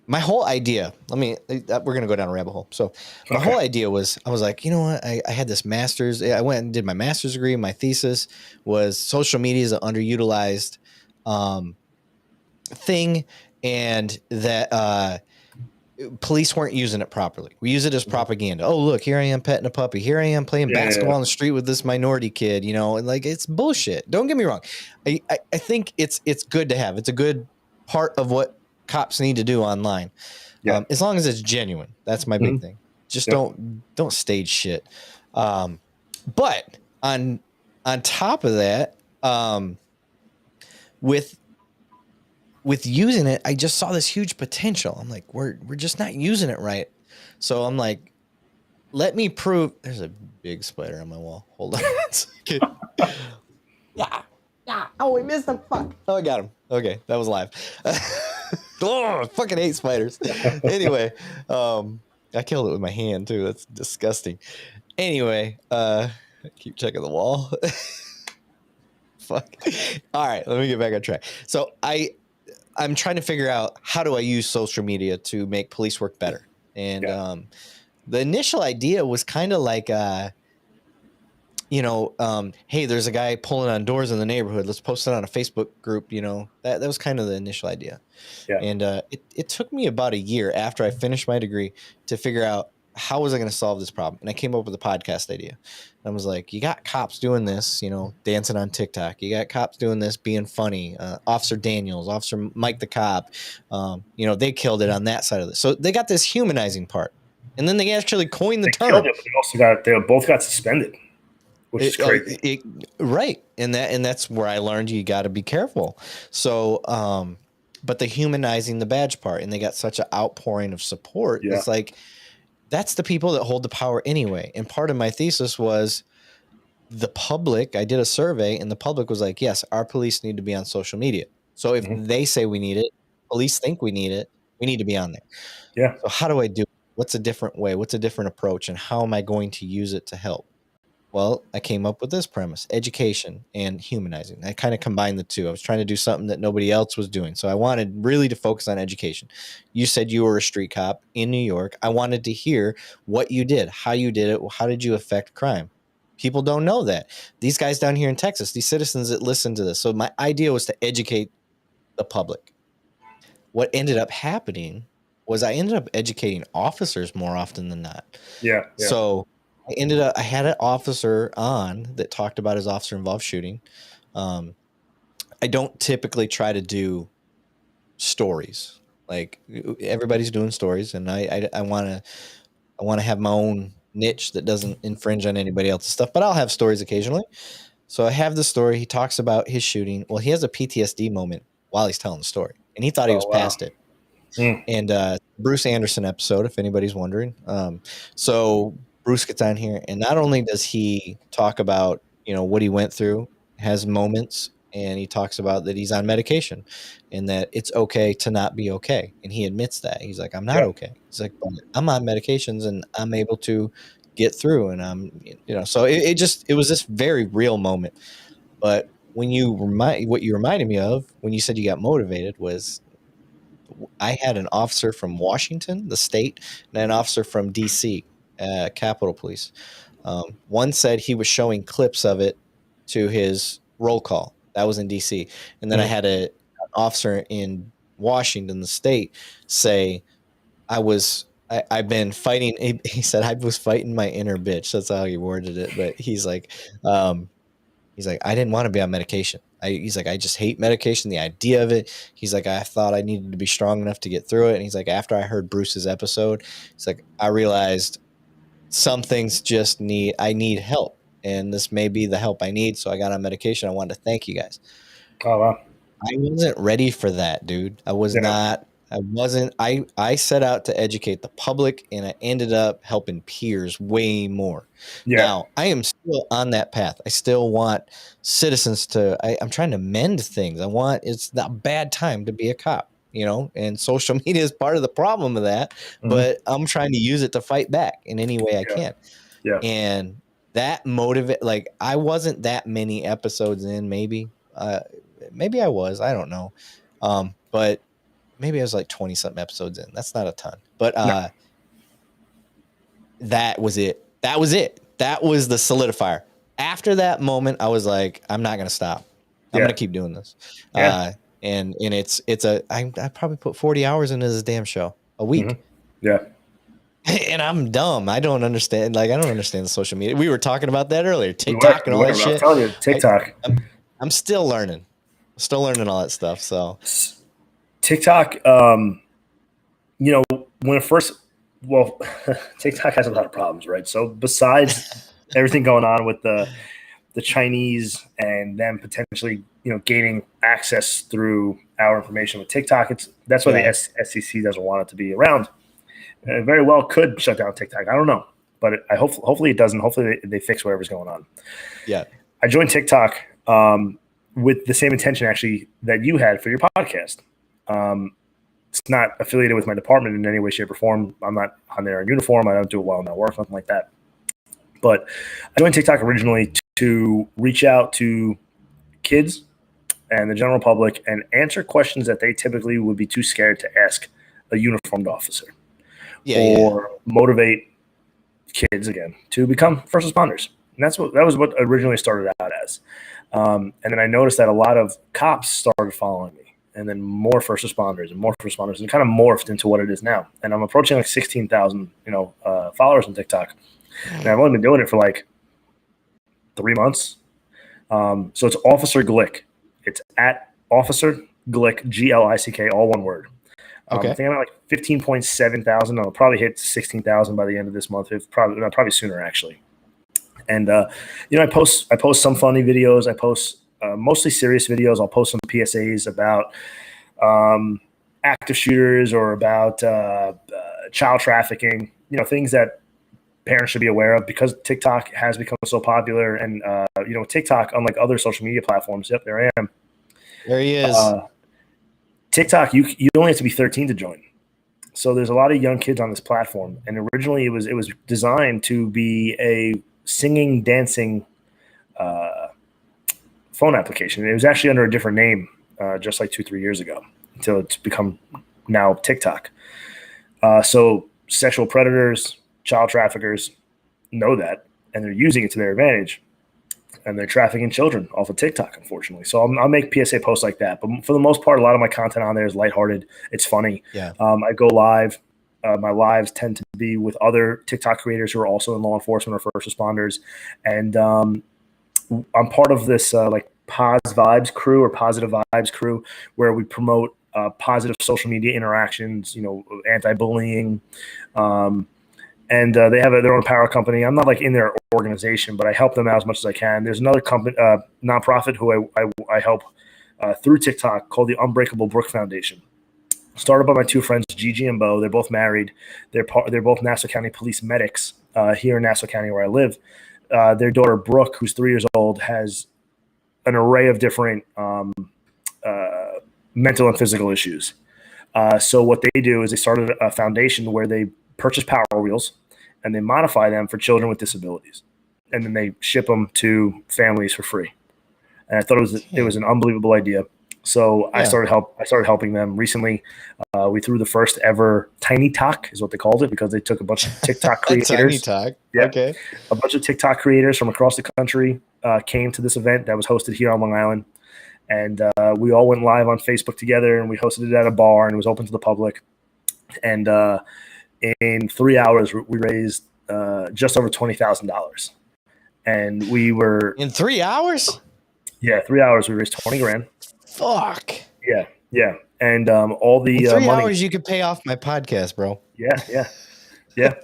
my whole idea. We're going to go down a rabbit hole. So my whole idea was, I was like, you know what? I had this master's. I went and did my master's degree. My thesis was social media is an underutilized thing, and that police weren't using it properly. We use it as propaganda. Oh, look, here I am petting a puppy. Here I am playing basketball on the street with this minority kid, and like, it's bullshit. Don't get me wrong. I think it's good to have. It's a good part of what cops need to do online. As long as it's genuine. That's my big thing. Just don't stage shit. But on top of that, with using it, I just saw this huge potential. I'm like, we're just not using it right. So I'm like, let me prove. There's a big spider on my wall. Hold on. Yeah. Oh, we missed him. Fuck. Oh, I got him. Okay, that was live. Oh, I fucking hate spiders. Anyway, I killed it with my hand too. That's disgusting. Anyway, keep checking the wall. Fuck. All right, let me get back on track. So I'm trying to figure out, how do I use social media to make police work better? And the initial idea was kind of like, hey, there's a guy pulling on doors in the neighborhood. Let's post it on a Facebook group. That was kind of the initial idea. Yeah. And it took me about a year after I finished my degree to figure out, how was I going to solve this problem? And I came up with a podcast idea. And I was like, you got cops doing this, dancing on TikTok. You got cops doing this, being funny. Officer Daniels, Officer Mike the cop, they killed it on that side of this. So they got this humanizing part. And then they actually coined the term. Killed it, but they both got suspended, which is crazy. Right. And that's where I learned you got to be careful. So, but the humanizing the badge part, and they got such an outpouring of support. Yeah. It's like, that's the people that hold the power anyway. And part of my thesis was the public. I did a survey, and the public was like, yes, our police need to be on social media. So if they say we need it, police think we need it, we need to be on there. Yeah. So how do I do it? What's a different way? What's a different approach? And how am I going to use it to help? Well, I came up with this premise: education and humanizing. I kind of combined the two. I was trying to do something that nobody else was doing. So I wanted really to focus on education. You said you were a street cop in New York. I wanted to hear what you did, how you did it. How did you affect crime? People don't know that. These guys down here in Texas, these citizens that listen to this. So my idea was to educate the public. What ended up happening was I ended up educating officers more often than not. Yeah. So I had an officer on that talked about his officer-involved shooting. I don't typically try to do stories. Like, everybody's doing stories, and I want to have my own niche that doesn't infringe on anybody else's stuff. But I'll have stories occasionally. So I have the story. He talks about his shooting. Well, he has a PTSD moment while he's telling the story, and he thought he was past it. And Bruce Anderson episode, if anybody's wondering. So Bruce gets on here, and not only does he talk about, what he went through, has moments, and he talks about that he's on medication and that it's okay to not be okay. And he admits that. He's like, I'm not okay. He's like, but I'm on medications and I'm able to get through. And I'm, so it was this very real moment. But what you reminded me of when you said you got motivated was, I had an officer from Washington, the state, and an officer from DC, Capitol Police. One said he was showing clips of it to his roll call. That was in DC. And then I had an officer in Washington, the state, say, I've been fighting. He said, I was fighting my inner bitch. That's how he worded it. But he's like, I didn't want to be on medication. He's like, I just hate medication, the idea of it. He's like, I thought I needed to be strong enough to get through it. And he's like, after I heard Bruce's episode, he's like, I realized some things I need help. And this may be the help I need. So I got on medication. I wanted to thank you guys. Oh, wow. I wasn't ready for that, dude. I set out to educate the public, and I ended up helping peers way more. Yeah. Now, I am still on that path. I still want citizens I'm trying to mend things. It's not a bad time to be a cop. and social media is part of the problem of that, but I'm trying to use it to fight back in any way I can. Yeah. And that like I wasn't that many episodes in, maybe I was, I don't know. But maybe I was like 20 something episodes in. That's not a ton, but that was it. That was the solidifier. After that moment, I was like, I'm not going to stop. I'm going to keep doing this. And I probably put 40 hours into this damn show a week. Yeah. And I'm dumb. I don't understand. Like, I don't understand the social media. We were talking about that earlier. TikTok and all that shit. I'm telling you, TikTok. I'm still learning. Still learning all that stuff. So TikTok, when it first, TikTok has a lot of problems, right? So besides everything going on with the Chinese and them potentially, gaining access through our information with TikTok, that's why the SEC doesn't want it to be around. Very well could shut down TikTok. I don't know, but hopefully it doesn't. Hopefully they fix whatever's going on. Yeah, I joined TikTok with the same intention actually that you had for your podcast. It's not affiliated with my department in any way, shape, or form. I'm not on there in uniform. I don't do it while I'm at work, nothing like that. But I joined TikTok originally to reach out to kids and the general public and answer questions that they typically would be too scared to ask a uniformed officer. Motivate kids again to become first responders. And that was what originally started out as. And then I noticed that a lot of cops started following me, and then more first responders, and it kind of morphed into what it is now. And I'm approaching like 16,000, followers on TikTok. And I've only been doing it for like 3 months. So it's Officer Glick. It's at Officer Glick, Glick, all one word. Okay. I think I'm at like 15.7 thousand. I'll probably hit 16,000 by the end of this month. Probably sooner actually. And I post some funny videos. I post mostly serious videos. I'll post some PSAs about active shooters or about child trafficking. Things that parents should be aware of because TikTok has become so popular. And TikTok, unlike other social media platforms, yep, there I am. There he is. TikTok, you only have to be 13 to join. So there's a lot of young kids on this platform. And originally it was designed to be a singing, dancing phone application. It was actually under a different name just like 2-3 years ago until it's become now TikTok. So sexual predators, child traffickers know that, and they're using it to their advantage. And they're trafficking children off of TikTok, unfortunately. So I'll make PSA posts like that. But for the most part, a lot of my content on there is lighthearted. It's funny. Yeah. I go live. My lives tend to be with other TikTok creators who are also in law enforcement or first responders. And I'm part of this like positive vibes crew where we promote positive social media interactions, anti-bullying. And they have their own power company. I'm not like in their organization, but I help them out as much as I can. There's another company, nonprofit who I help through TikTok called the Unbreakable Brook Foundation. Started by my two friends, Gigi and Bo. They're both married. They're both Nassau County police medics here in Nassau County where I live. Their daughter, Brook, who's 3 years old, has an array of different mental and physical issues. So what they do is they started a foundation where they purchase Power Wheels and they modify them for children with disabilities, and then they ship them to families for free. And I thought it was an unbelievable idea. So I started helping them recently. We threw the first ever Tiny Talk, is what they called it, because they took a bunch of TikTok creators. Tiny Talk. Yeah, okay. A bunch of TikTok creators from across the country came to this event that was hosted here on Long Island, and we all went live on Facebook together, and we hosted it at a bar, and it was open to the public. And in 3 hours, we raised just over $20,000, and we were in 3 hours. Yeah, 3 hours. We raised $20,000. Fuck. Yeah. And all the in 3 money, hours, you could pay off my podcast, bro. Yeah.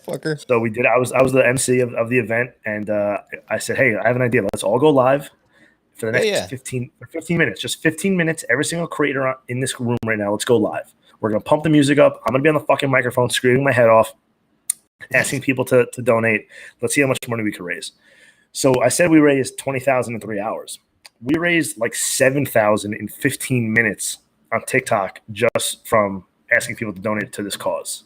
Fucker. So we did. I was the MC of the event, and I said, "Hey, I have an idea. Let's all go live for the next 15 minutes. Just 15 minutes. Every single creator in this room right now. Let's go live. We're gonna pump the music up. I'm gonna be on the fucking microphone, screaming my head off, asking people to donate. Let's see how much money we can raise." So I said we raised $20,000 in 3 hours. We raised like $7,000 in 15 minutes on TikTok just from asking people to donate to this cause.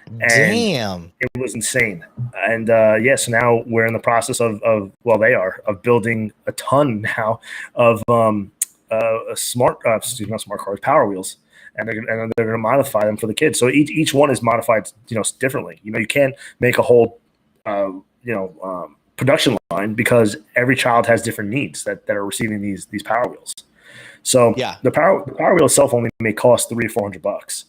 And Damn. it was insane. And so now we're in the process of building a ton now of not smart cars, Power Wheels. And they're going to modify them for the kids. So each one is modified, differently. You can't make a whole, production line because every child has different needs that are receiving these Power Wheels. So the Power Wheel itself only may cost $300 or $400.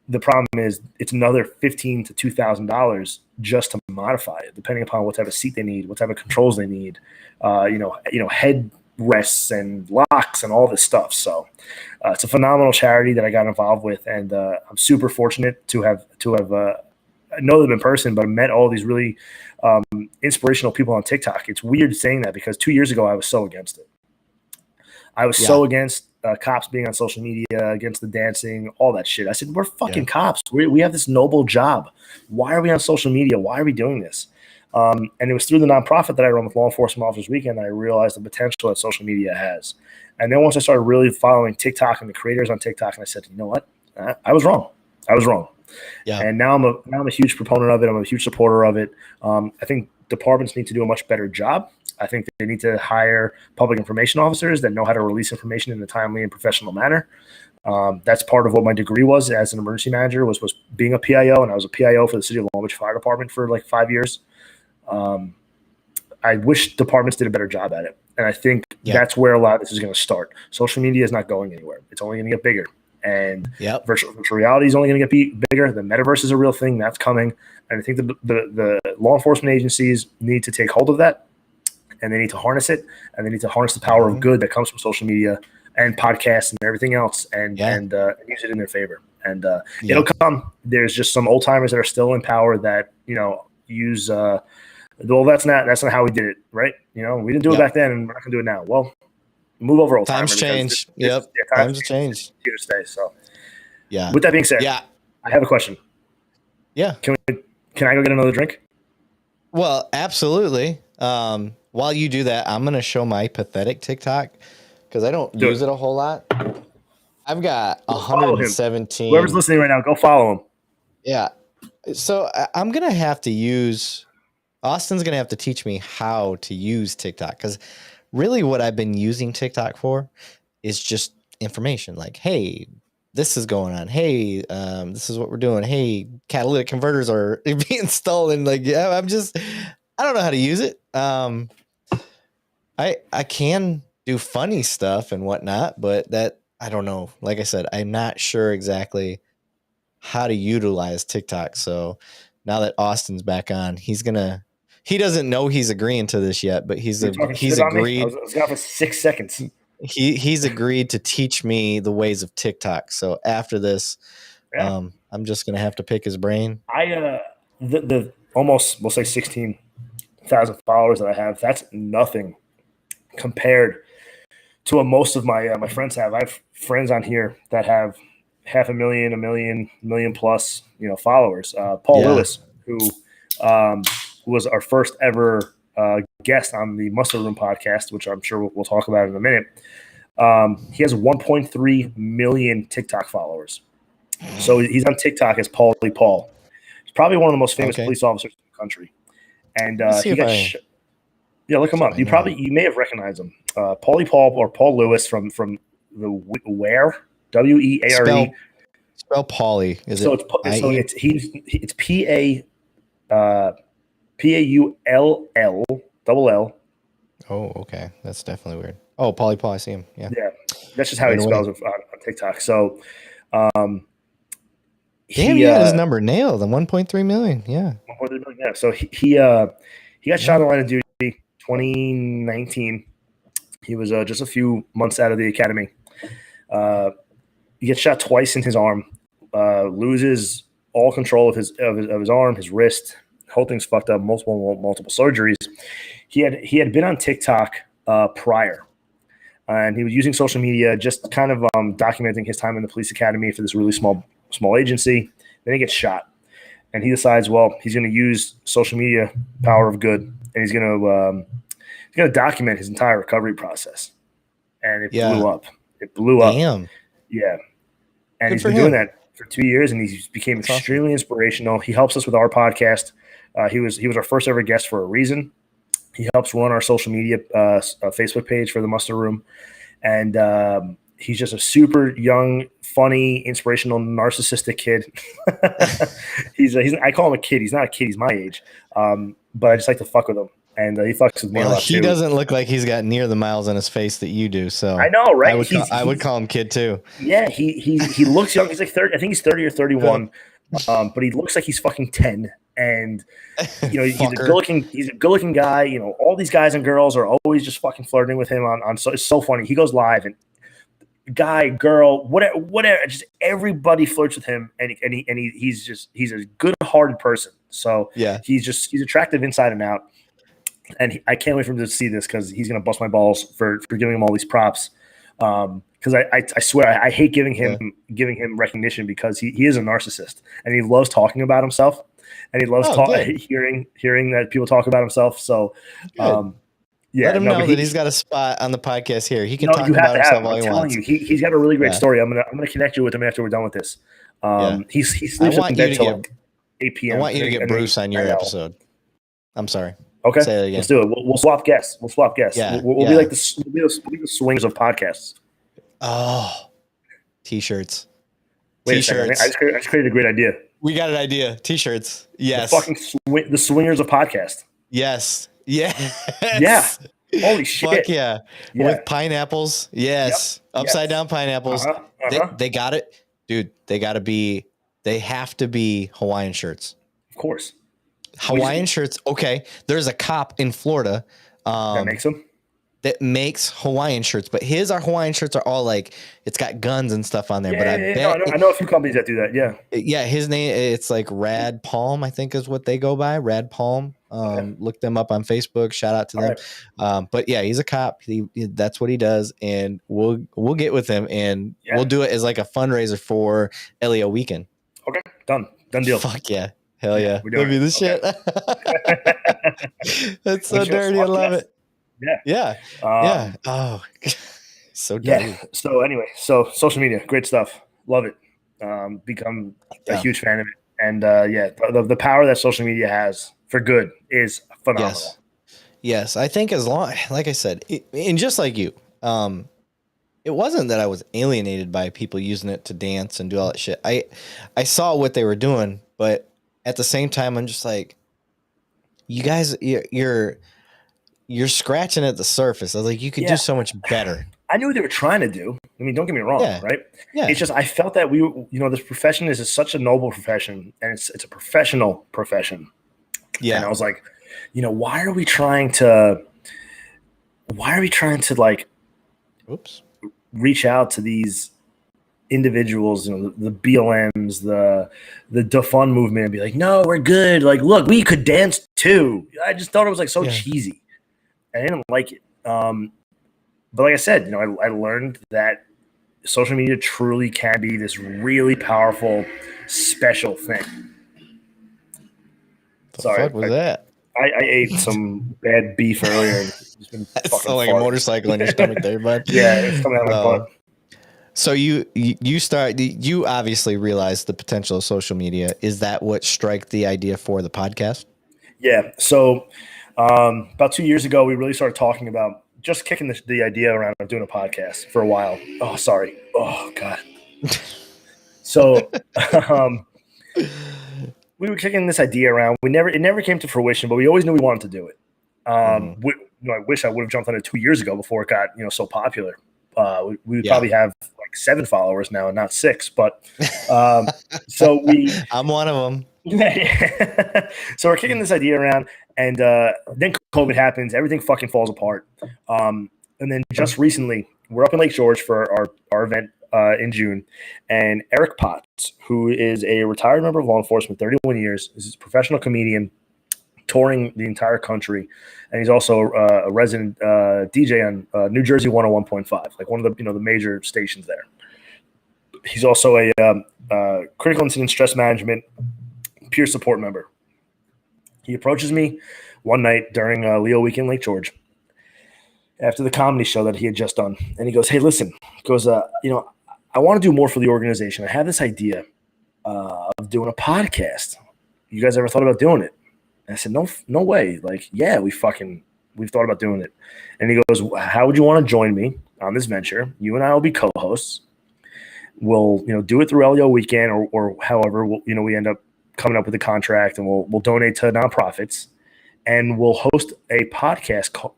The problem is it's another $1,500 to $2,000 just to modify it, depending upon what type of seat they need, what type of controls they need, head rests and locks and all this stuff. So it's a phenomenal charity that I got involved with, and I'm super fortunate to have I know them in person, but I met all these really inspirational people on TikTok. It's weird saying that because 2 years ago I was so against it. I was so against cops being on social media, against the dancing, all that shit. I said, we're fucking cops. We have this noble job. Why are we on social media? Why are we doing this? And it was through the nonprofit that I run with Law Enforcement Officers Weekend that I realized the potential that social media has. And then once I started really following TikTok and the creators on TikTok, and I said, you know what? I was wrong. Yeah. And now I'm a huge proponent of it. I'm a huge supporter of it. I think departments need to do a much better job. I think they need to hire public information officers that know how to release information in a timely and professional manner. That's part of what my degree was as an emergency manager was being a PIO, and I was a PIO for the City of Long Beach Fire Department for like 5 years. I wish departments did a better job at it, and I think that's where a lot of this is going to start. Social media is not going anywhere; it's only going to get bigger, and virtual reality is only going to get bigger. The metaverse is a real thing that's coming, and I think the law enforcement agencies need to take hold of that. And they need to harness it, and they need to harness the power of good that comes from social media and podcasts and everything else, and use it in their favor. And it'll come. There's just some old timers that are still in power that use. That's not how we did it, right? We didn't do it back then, and we're not gonna do it now. Well, move over, old timers. Times change. Times change. Here to stay. So, With that being said, I have a question. Yeah. Can I go get another drink? Well, absolutely. While you do that, I'm going to show my pathetic TikTok because I don't use it a whole lot. I've got 117. Whoever's listening right now, go follow him. Yeah. So I'm going to have to Austin's going to have to teach me how to use TikTok because really what I've been using TikTok for is just information like, hey, this is going on. Hey, this is what we're doing. Hey, catalytic converters are being stolen. Like, I don't know how to use it. I can do funny stuff and whatnot, but that I don't know. Like I said, I'm not sure exactly how to utilize TikTok. So now that Austin's back on, he doesn't know he's agreeing to this yet, but he's agreed. I was gone for 6 seconds. He's agreed to teach me the ways of TikTok. So after this, I'm just gonna have to pick his brain. The almost, we'll say 16,000 followers that I have, that's nothing compared to what most of my friends have. I have friends on here that have 500,000, 1 million plus, followers. Paul Lewis, who was our first ever guest on the Muster Room podcast, which I'm sure we'll talk about in a minute. He has 1.3 million TikTok followers. So he's on TikTok as Paulie Paul. He's probably one of the most famous police officers in the country. And he got look him up. You may have recognized him. Paulie Paul or Paul Lewis from the Where WEARE. Spell Paulie. It's PAULL. Oh, okay. That's definitely weird. Oh, Paulie Paul. I see him. Yeah. Yeah. That's just how he spells it on TikTok. So, he had his number nailed. 1.3 million. Yeah. 1.3 million. Yeah. So he got shot in the line of duty 2019. He was just a few months out of the academy. He gets shot twice in his arm. Loses all control of his arm, his wrist. The whole thing's fucked up. Multiple surgeries. He had been on TikTok prior, and he was using social media, just kind of documenting his time in the police academy for this really small agency. Then he gets shot, and he decides, well, he's going to use social media, power of good, and he's going to document his entire recovery process. And it blew up. It blew up. Damn. Yeah. And Good he's for been him. doing that for 2 years, and he's became That's extremely inspirational. He helps us with our podcast. He was our first ever guest for a reason. He helps run our social media Facebook page for the Muster Room, and he's just a super young, funny, inspirational, narcissistic kid. I call him a kid. He's not a kid. He's my age, but I just like to fuck with him, and he fucks with me a lot he too. doesn't look like he's got near the miles on his face that you do. So I know, right? I would call him kid too. Yeah, he looks young. He's like 30. I think he's 30 or 31, but he looks like he's fucking 10. And he's a good-looking guy. You know, all these guys and girls are always just fucking flirting with him on. So it's so funny. He goes live and guy, girl, whatever, just everybody flirts with him, and he's a good-hearted person. So yeah, he's attractive inside and out. And I can't wait for him to see this because he's gonna bust my balls for giving him all these props. Because I swear I hate giving him recognition because he is a narcissist and he loves talking about himself. And he loves hearing that people talk about himself. So, let him know that he's got a spot on the podcast here. He can talk about himself all he wants. He's got a really great story. I'm gonna connect you with him after we're done with this. He sleeps in bed till like 8 p.m. I want you to get Bruce on your episode. I'm sorry. Okay, say it again. Let's do it. We'll swap guests. Yeah, we'll be like the swingers of podcasts. Oh, t-shirts. Wait T-shirts. I just created a great idea. We got an idea. T-shirts. Yes. The swingers of podcast. Yes. Yeah. Yeah. Holy shit. Fuck yeah. With pineapples. Yes. Yep. Upside down pineapples. They got it. Dude, they have to be Hawaiian shirts. Of course. Hawaiian shirts. Okay. There's a cop in Florida. That makes them? That makes Hawaiian shirts, but our Hawaiian shirts are all like, it's got guns and stuff on there. I know a few companies that do that. Yeah. Yeah. His name, it's like Rad Palm, I think is what they go by. Rad Palm. Look them up on Facebook. Shout out to them. Right. But yeah, he's a cop. That's what he does. And we'll get with him and we'll do it as like a fundraiser for LEO weekend. Okay. Done deal. Fuck yeah. Hell yeah. That'd be the shit. That's so dirty. I love it. Yeah. Oh, so dirty. Yeah. So anyway, social media, great stuff. Love it. Become a huge fan of it. And the power that social media has for good is phenomenal. Yes. I think as long, like I said, and just like you, it wasn't that I was alienated by people using it to dance and do all that shit. I saw what they were doing, but at the same time, I'm just like, you guys, you're scratching at the surface. I was like, you could do so much better. I knew what they were trying to do. I mean, don't get me wrong, right? Yeah. It's just I felt that this profession is such a noble profession, and it's a professional profession. Yeah. And I was like, why are we trying to like, reach out to these individuals, the BLMs, the defund movement, and be like, no, we're good. Like, look, we could dance too. I just thought it was like so cheesy. I didn't like it. But like I said, I learned that social media truly can be this really powerful, special thing. Sorry, what was that? I ate some bad beef earlier. It sounded like a motorcycle in your stomach there, bud. Yeah, it's coming out of my butt. So you obviously realized the potential of social media. Is that what struck the idea for the podcast? Yeah. So about 2 years ago, we really started talking about just kicking the idea around of doing a podcast for a while. Oh, sorry. Oh, God. So we were kicking this idea around. It never came to fruition, but we always knew we wanted to do it. I wish I would have jumped on it 2 years ago before it got so popular. We would probably have like 7 followers now and not 6. But so I'm one of them. So we're kicking this idea around, and then COVID happens. Everything fucking falls apart. And then just recently, we're up in Lake George for our event in June, and Eric Potts, who is a retired member of law enforcement, 31 years, is a professional comedian touring the entire country, and he's also a resident DJ on New Jersey 101.5, like one of the the major stations there. He's also a critical incident stress management peer support member. He approaches me one night during Leo weekend Lake George after the comedy show that he had just done, and he goes, "Hey, listen," he goes, I want to do more for the organization. I have this idea of doing a podcast. You guys ever thought about doing it? And I said, no way. Like, yeah, we've thought about doing it. And he goes, how would you want to join me on this venture? You and I will be co-hosts. We'll, do it through LEO weekend or however, we end up coming up with a contract, and we'll donate to nonprofits, and we'll host a podcast,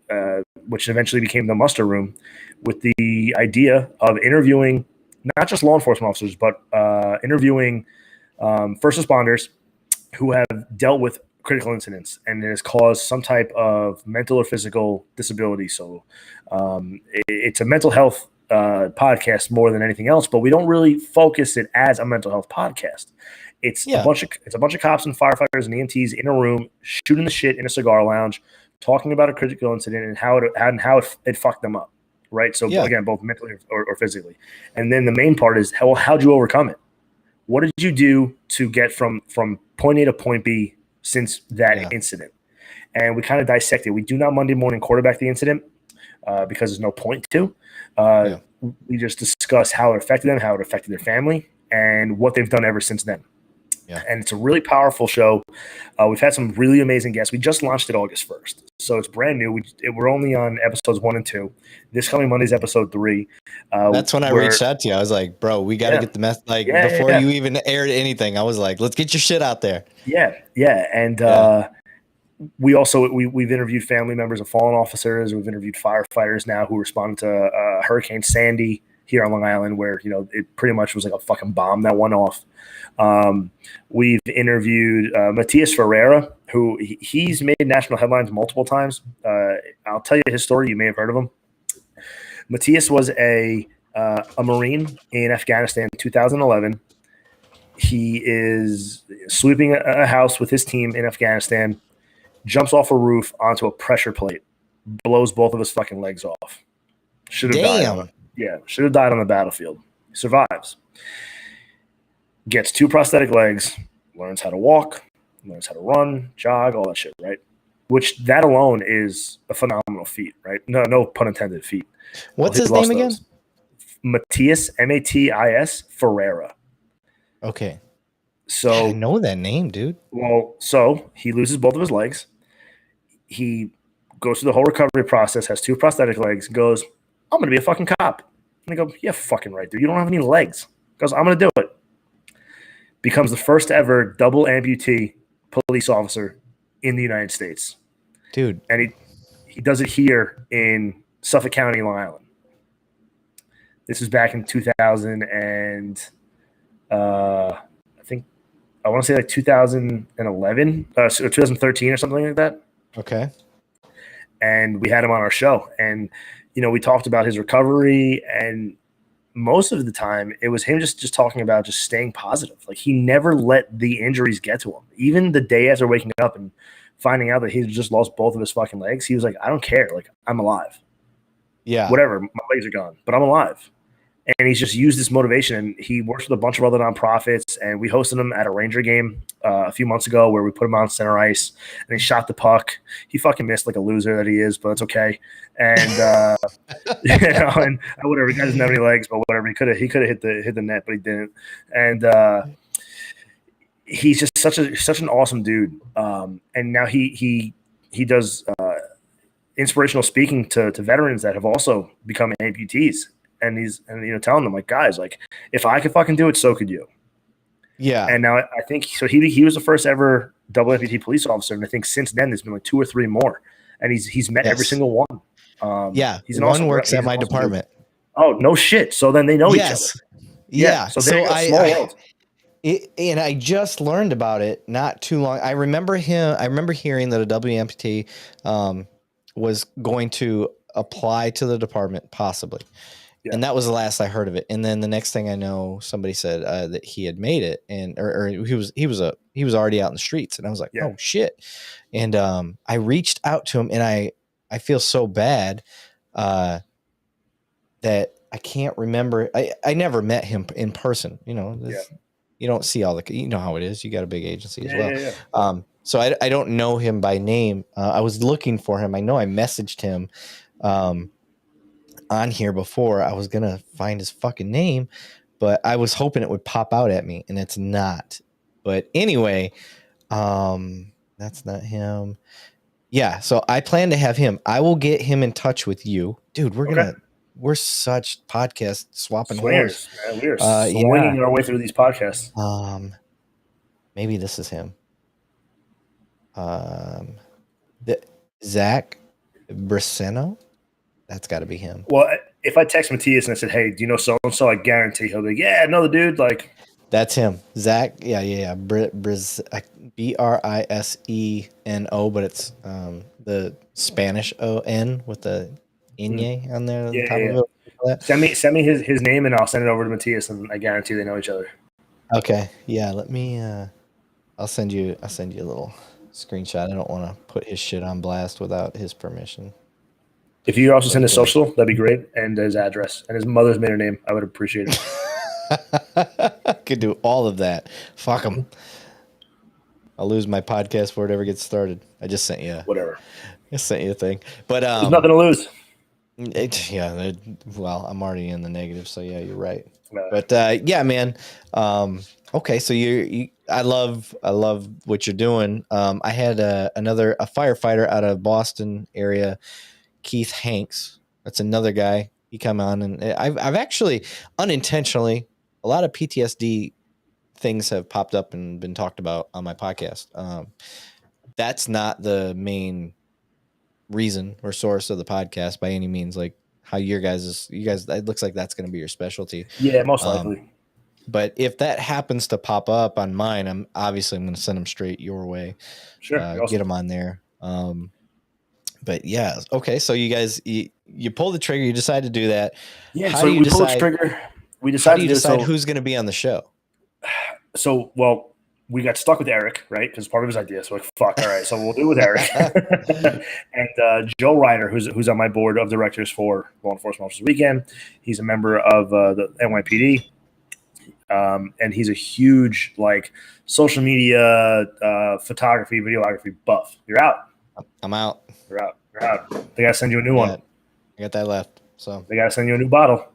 which eventually became the Muster Room, with the idea of interviewing not just law enforcement officers, but interviewing first responders who have dealt with critical incidents and it has caused some type of mental or physical disability. So it's a mental health podcast more than anything else, but we don't really focus it as a mental health podcast. It's a bunch of cops and firefighters and EMTs in a room shooting the shit in a cigar lounge, talking about a critical incident and how it fucked them up, right? So again, both mentally or physically. And then the main part is how'd you overcome it? What did you do to get from point A to point B since that incident? And we kind of dissect it. We do not Monday morning quarterback the incident because there's no point to. We just discuss how it affected them, how it affected their family, and what they've done ever since then. Yeah. And it's a really powerful show. We've had some really amazing guests. We just launched it August 1st. So it's brand new. We're only on episodes 1 and 2. This coming Monday's episode 3. That's when I reached out to you. I was like, bro, we got to get the mess. Before you even aired anything, I was like, let's get your shit out there. Yeah. And we've interviewed family members of fallen officers. We've interviewed firefighters now who responded to Hurricane Sandy here on Long Island, where, it pretty much was like a fucking bomb that went off. We've interviewed Matias Ferreira, who he's made national headlines multiple times. I'll tell you his story. You may have heard of him. Matias was a Marine in Afghanistan in 2011. He is sweeping a house with his team in Afghanistan, jumps off a roof onto a pressure plate, blows both of his fucking legs off. Should have died on the battlefield. Survives. Gets 2 prosthetic legs, learns how to walk, learns how to run, jog, all that shit, right? Which that alone is a phenomenal feat, right? No pun intended feat. What's his name again? Matias, Matis Ferreira. Okay. So I know that name, dude. Well, so he loses both of his legs. He goes through the whole recovery process, has 2 prosthetic legs, goes, I'm going to be a fucking cop. And I go, yeah, fucking right, dude. You don't have any legs. Goes, I'm going to do it. Becomes the first ever double amputee police officer in the United States. Dude. And he does it here in Suffolk County, Long Island. This was back in 2000 and I want to say like 2011 or 2013 or something like that. Okay. And we had him on our show, and we talked about his recovery, and most of the time it was him just talking about just staying positive. Like, he never let the injuries get to him. Even the day after waking up and finding out that he just lost both of his fucking legs, he was like, I don't care. Like, I'm alive. Yeah. Whatever. My legs are gone, but I'm alive. And he's just used this motivation, and he works with a bunch of other nonprofits, and we hosted him at a Ranger game a few months ago where we put him on center ice, and he shot the puck. He fucking missed like a loser that he is, but it's okay. And and whatever. He doesn't have any legs, but whatever. He could have hit the net, but he didn't. And he's just such an awesome dude. And now he does inspirational speaking to veterans that have also become amputees. And he's telling them, like, guys, like, if I could fucking do it, so could you. Yeah. And now I think so. He was the first ever double amputee police officer, and I think since then there's been like 2 or 3 more, and he's met every single one. He's an awesome works at my department. Dude. Oh no shit! So then they know each other. Yeah. So small world. And I just learned about it not too long. I remember hearing that a double amputee was going to apply to the department, possibly. Yeah. And that was the last I heard of it. And then the next thing I know, somebody said that he had made it, and or he was already out in the streets. And I was like, oh shit. And I reached out to him, and I feel so bad that I can't remember. I never met him in person. You don't see all the, how it is. You got a big agency as well. Yeah. So I don't know him by name. I was looking for him. I know I messaged him on here before. I was going to find his fucking name, but I was hoping it would pop out at me, and it's not. But anyway, that's not him. Yeah, so I plan to have him. I will get him in touch with you, dude. We're such podcast swapping Swingers, whores. man. We are swinging our way through these podcasts. Maybe this is him. Zach Briseno. That's got to be him. Well, if I text Matthias and I said, "Hey, do you know so and so?" I guarantee he'll be like, "Yeah, another dude." Like, that's him, Zach. Yeah. Briseno, but it's the Spanish O-N with the Inye on there. On top of it. Send me his name and I'll send it over to Matthias, and I guarantee they know each other. Okay. Yeah. Let me. I'll send you a little screenshot. I don't want to put his shit on blast without his permission. If you also send his social, that'd be great, and his address and his mother's maiden name, I would appreciate it. I could do all of that. Fuck him. I'll lose my podcast before it ever gets started. I just sent you whatever. I sent you a thing, but there's nothing to lose. Well, I'm already in the negative, so yeah, you're right. But yeah, man. Okay, so I love what you're doing. I had a firefighter out of Boston area, Keith Hanks. That's another guy. He come on, and I've actually unintentionally, a lot of PTSD things have popped up and been talked about on my podcast. That's not the main reason or source of the podcast by any means. Like how you guys, it looks like that's going to be your specialty. Yeah, most likely. But if that happens to pop up on mine, I'm going to send them straight your way. Sure, get them on there. But yeah, okay. So you guys, you pull the trigger. You decide to do that. Yeah. How do you decide, pull the trigger. We decided. How do you decide who's going to be on the show? So, well, we got stuck with Eric, right? Because part of his idea. So, like, fuck, all right. So we'll do it with Eric and Joe Ryder, who's on my board of directors for Law Enforcement Officers Weekend. He's a member of the NYPD. And he's a huge social media, photography, videography buff. You're out. I'm out. You're out. They gotta send you a new one. I got that left. So they gotta send you a new bottle.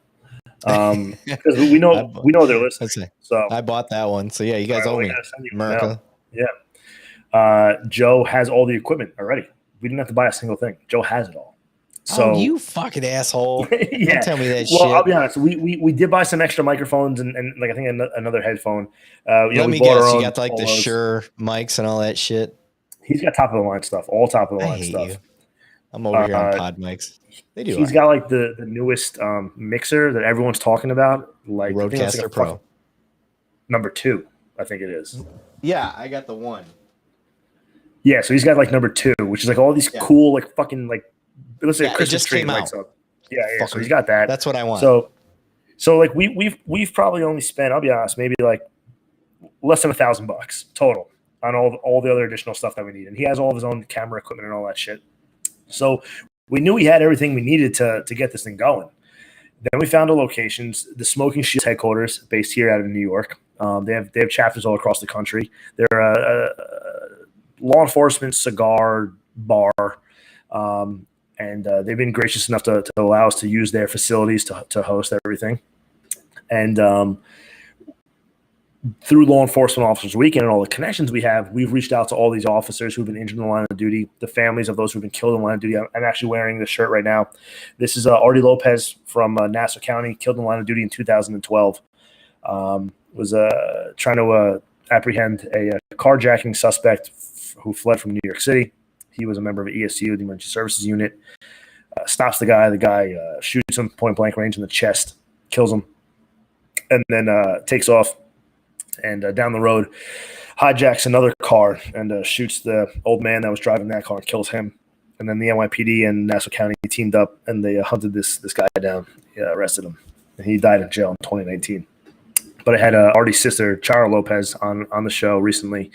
Because we know they're listening. So I bought that one. So yeah, you guys owe me, America. Yeah. Joe has all the equipment already. We didn't have to buy a single thing. Joe has it all. So you fucking asshole! Yeah. Don't tell me that shit. Well, I'll be honest. We did buy some extra microphones and I think another headphone. Let me guess. You got the Shure mics and all that shit. He's got top of the line stuff. All top of the line stuff. You. I'm over here on pod mics. They do. He's got the newest mixer that everyone's talking about. Rodecaster Pro. Number 2, I think it is. Yeah, I got the 1. Yeah, so he's got number 2, which is all these cool fucking let's say Christmas tree lights up. Yeah. So he's got that. That's what I want. So we've probably only spent, I'll be honest, maybe less than $1,000 total on all the other additional stuff that we need. And he has all of his own camera equipment and all that shit. So we knew we had everything we needed to get this thing going. Then we found a location, the Smoking Shields headquarters, based here out of New York. They have chapters all across the country. They're a law enforcement cigar bar, and they've been gracious enough to allow us to use their facilities to host everything. And through Law Enforcement Officers Weekend and all the connections we have, we've reached out to all these officers who've been injured in the line of duty, the families of those who've been killed in the line of duty. I'm actually wearing this shirt right now. This is Artie Lopez from Nassau County, killed in the line of duty in 2012. Was trying to apprehend a carjacking suspect who fled from New York City. He was a member of ESU, the Emergency Services Unit. Stops the guy. The guy shoots him point blank range in the chest, kills him, and then takes off. And down the road, hijacks another car and shoots the old man that was driving that car and kills him. And then the NYPD and Nassau County teamed up and they hunted this guy down, arrested him. And he died in jail in 2019. But I had Artie's sister, Chara Lopez, on the show recently.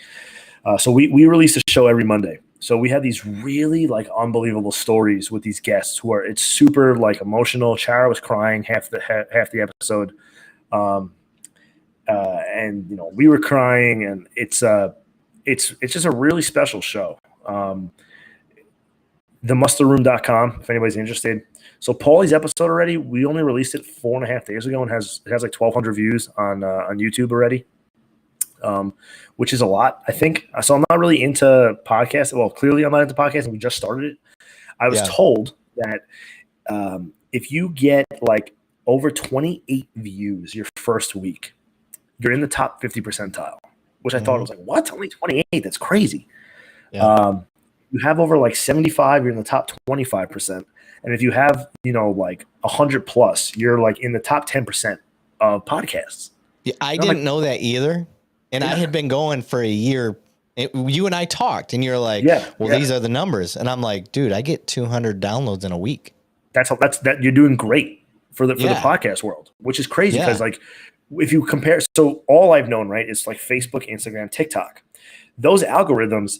So we release a show every Monday. So we had these really unbelievable stories with these guests it's super emotional. Chara was crying half the episode. And we were crying, and it's just a really special show. themusterroom.com if anybody's interested. So Paulie's episode already, we only released it 4.5 days ago, and it has like 1,200 views on YouTube already, which is a lot, I think. So I'm not really into podcasts. Well, clearly I'm not into podcasts, and we just started it. I was told that if you get like over 28 views your first week, you're in the top 50 percentile, which I thought was like, what? Only 28? That's crazy. Yeah. You have over like 75, you're in the top 25%. And if you have, like 100 plus, you're like in the top 10% of podcasts. Yeah, I didn't know that either. And I had been going for a year. You and I talked, and you're like, these are the numbers. And I'm like, dude, I get 200 downloads in a week. That's you're doing great for the podcast world, which is crazy because like if you compare, so all I've known, right, is like Facebook, Instagram, TikTok. Those algorithms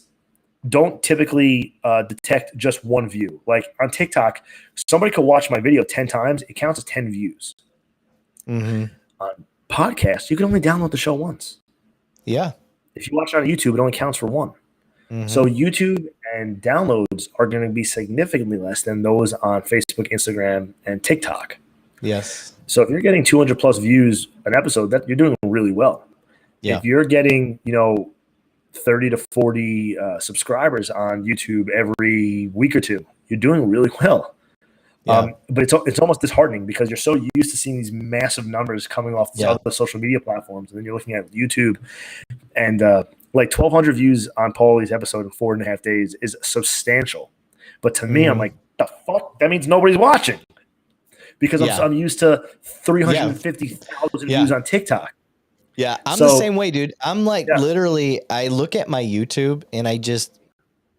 don't typically detect just one view. Like on TikTok, somebody could watch my video 10 times. It counts as 10 views. On podcasts, you can only download the show once. Yeah. If you watch it on YouTube, it only counts for one. So YouTube and downloads are going to be significantly less than those on Facebook, Instagram, and TikTok. Yes. So if you're getting 200 plus views an episode, that you're doing really well. Yeah. If you're getting, 30 to 40 subscribers on YouTube every week or two, you're doing really well. Yeah. But it's almost disheartening because you're so used to seeing these massive numbers coming off the other social media platforms, and then you're looking at YouTube, and like 1,200 views on Paulie's episode in 4.5 days is substantial. But to me, I'm like, the fuck? That means nobody's watching because I'm used to 350,000 views on TikTok. Yeah, I'm the same way, dude. I'm like literally, I look at my YouTube and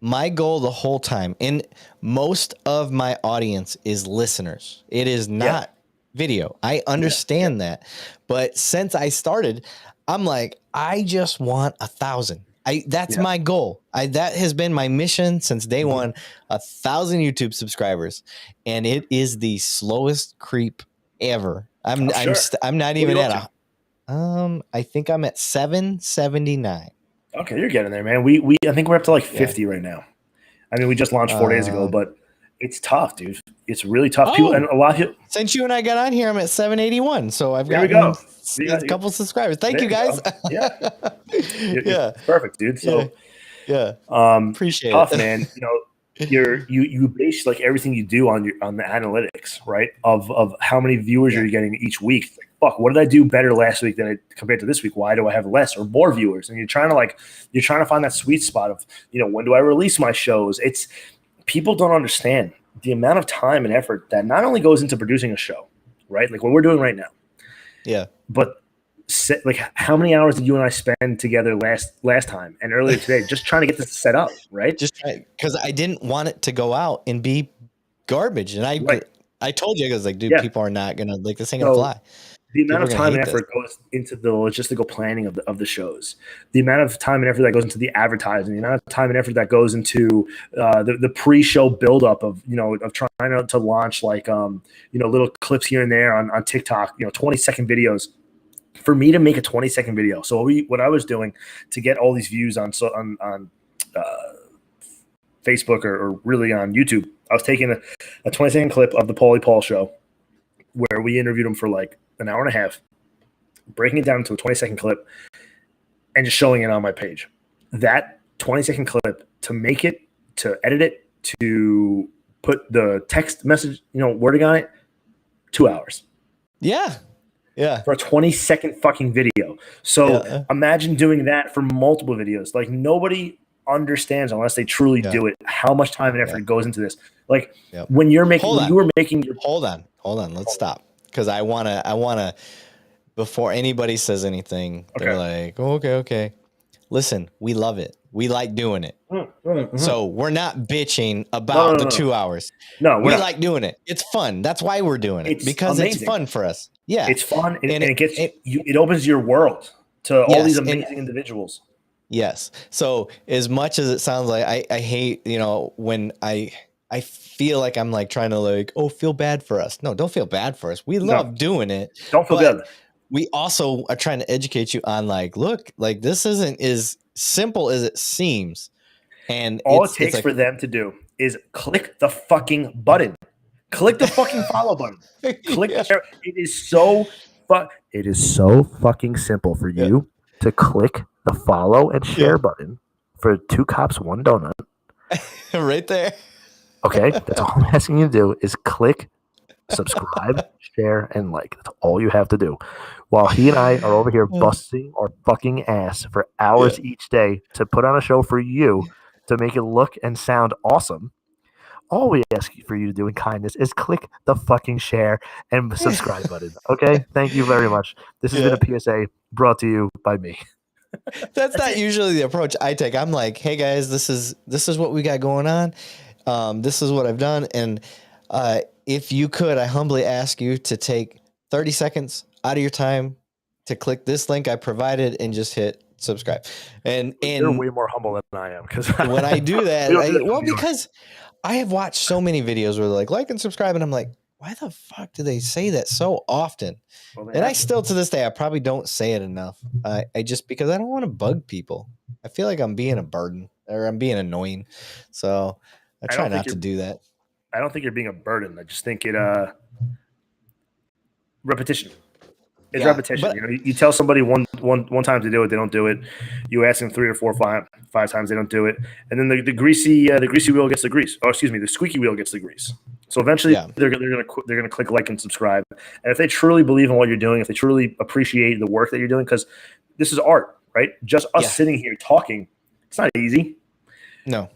my goal the whole time, and most of my audience is listeners. It is not video. I understand that. But since I started, I'm like, I just want 1,000. That's my goal. That has been my mission since day one, 1,000 YouTube subscribers. And it is the slowest creep ever. I'm not even at I think I'm at 779. Okay, you're getting there, man. I think we're up to like 50 right now. I mean, we just launched 4 days ago, but it's tough, dude. It's really tough. People, and a lot of people, since you and I got on here, I'm at 781. So I've got a couple subscribase. Thank you, guys. You're perfect, dude. So appreciate tough, it, man. You base like everything you do on the analytics, right? Of how many viewers you're getting each week. Like, fuck, what did I do better last week than compared to this week? Why do I have less or more viewers? And you're trying to find that sweet spot of, when do I release my shows? It's people don't understand the amount of time and effort that not only goes into producing a show, right? Like what we're doing right now. Yeah. But like how many hours did you and I spend together last time and earlier today just trying to get this set up, right? Just because I didn't want it to go out and be garbage. And I told you, I was like, dude, people are not going to, like, this ain't going to fly. The amount of time and effort goes into the logistical planning of the shows. The amount of time and effort that goes into the advertising. The amount of time and effort that goes into the pre-show buildup of trying to launch like little clips here and there on TikTok. 20-second videos. For me to make a 20-second video. So what I was doing to get all these views on Facebook or really on YouTube, I was taking a 20-second clip of the Paulie Paul show where we interviewed him for like an hour and a half, breaking it down to a 20-second clip and just showing it on my page. That 20-second clip, to edit it, to put the text message, wording on it, 2 hours. Yeah. Yeah. For a 20-second fucking video. So imagine doing that for multiple videos. Like nobody understands unless they truly do it, how much time and effort goes into this. Like when you're making, hold on. Let's stop. Cause I want to, before anybody says anything, they're like, oh, okay. Listen, we love it. We like doing it. So we're not bitching about the 2 hours. No, we like doing it. It's fun. That's why we're doing it, because it's fun for us. Yeah. It's fun. And it opens your world to all these amazing individuals. Yes. So as much as it sounds like I hate, when I feel like I'm like trying to like, feel bad for us. No, don't feel bad for us. We love doing it. Don't feel bad. We also are trying to educate you on like, look, like this isn't as simple as it seems. And all it takes for them to do is click the fucking button. Click the fucking follow button. Click the share. It is so fucking simple for you to click the follow and share button for 2 Cops, 1 Donut. Right there. Okay, that's all I'm asking you to do is click, subscribe, share, and like. That's all you have to do. While he and I are over here busting our fucking ass for hours each day to put on a show for you to make it look and sound awesome, all we ask for you to do in kindness is click the fucking share and subscribe button. Okay? Thank you very much. This has been a PSA brought to you by me. That's not usually the approach I take. I'm like, hey guys, this is what we got going on. This is what I've done. And if you could, I humbly ask you to take 30 seconds out of your time to click this link I provided and just hit subscribe. And you're way more humble than I am, because when I do that, because I have watched so many videos where they're like and subscribe, and I'm like, why the fuck do they say that so often? And I still, to this day, I probably don't say it enough. I just, because I don't want to bug people. I feel like I'm being a burden, or I'm being annoying. So I try not to do that. I don't think you're being a burden. I just think it repetition. It's repetition. You tell somebody one time to do it, they don't do it. You ask them 3 or 4 or 5 times, they don't do it, and then the greasy wheel gets the grease. Oh, excuse me, the squeaky wheel gets the grease. So eventually, they're gonna click like and subscribe. And if they truly believe in what you're doing, if they truly appreciate the work that you're doing, because this is art, right? Just us sitting here talking, it's not easy. No.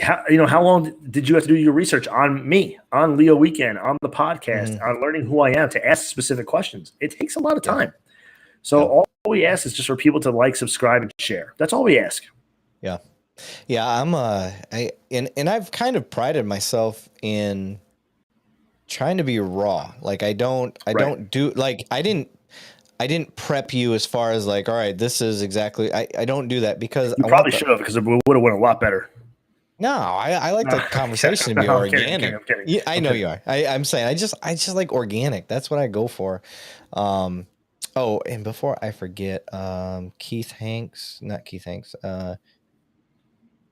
How long did you have to do your research on me, on Leo Weekend, on the podcast, on learning who I am, to ask specific questions? It takes a lot of time. So all we ask is just for people to like, subscribe, and share. That's all we ask. Yeah. I'm and I've kind of prided myself in trying to be raw. Like I don't do, like I didn't prep you as far as like, all right, this is exactly, I don't do that, because you probably should have, because it would have went a lot better. No, I like the conversation to be organic. I'm kidding. Yeah, I know you are. I'm saying I just like organic. That's what I go for. Oh, and before I forget, not Keith Hanks.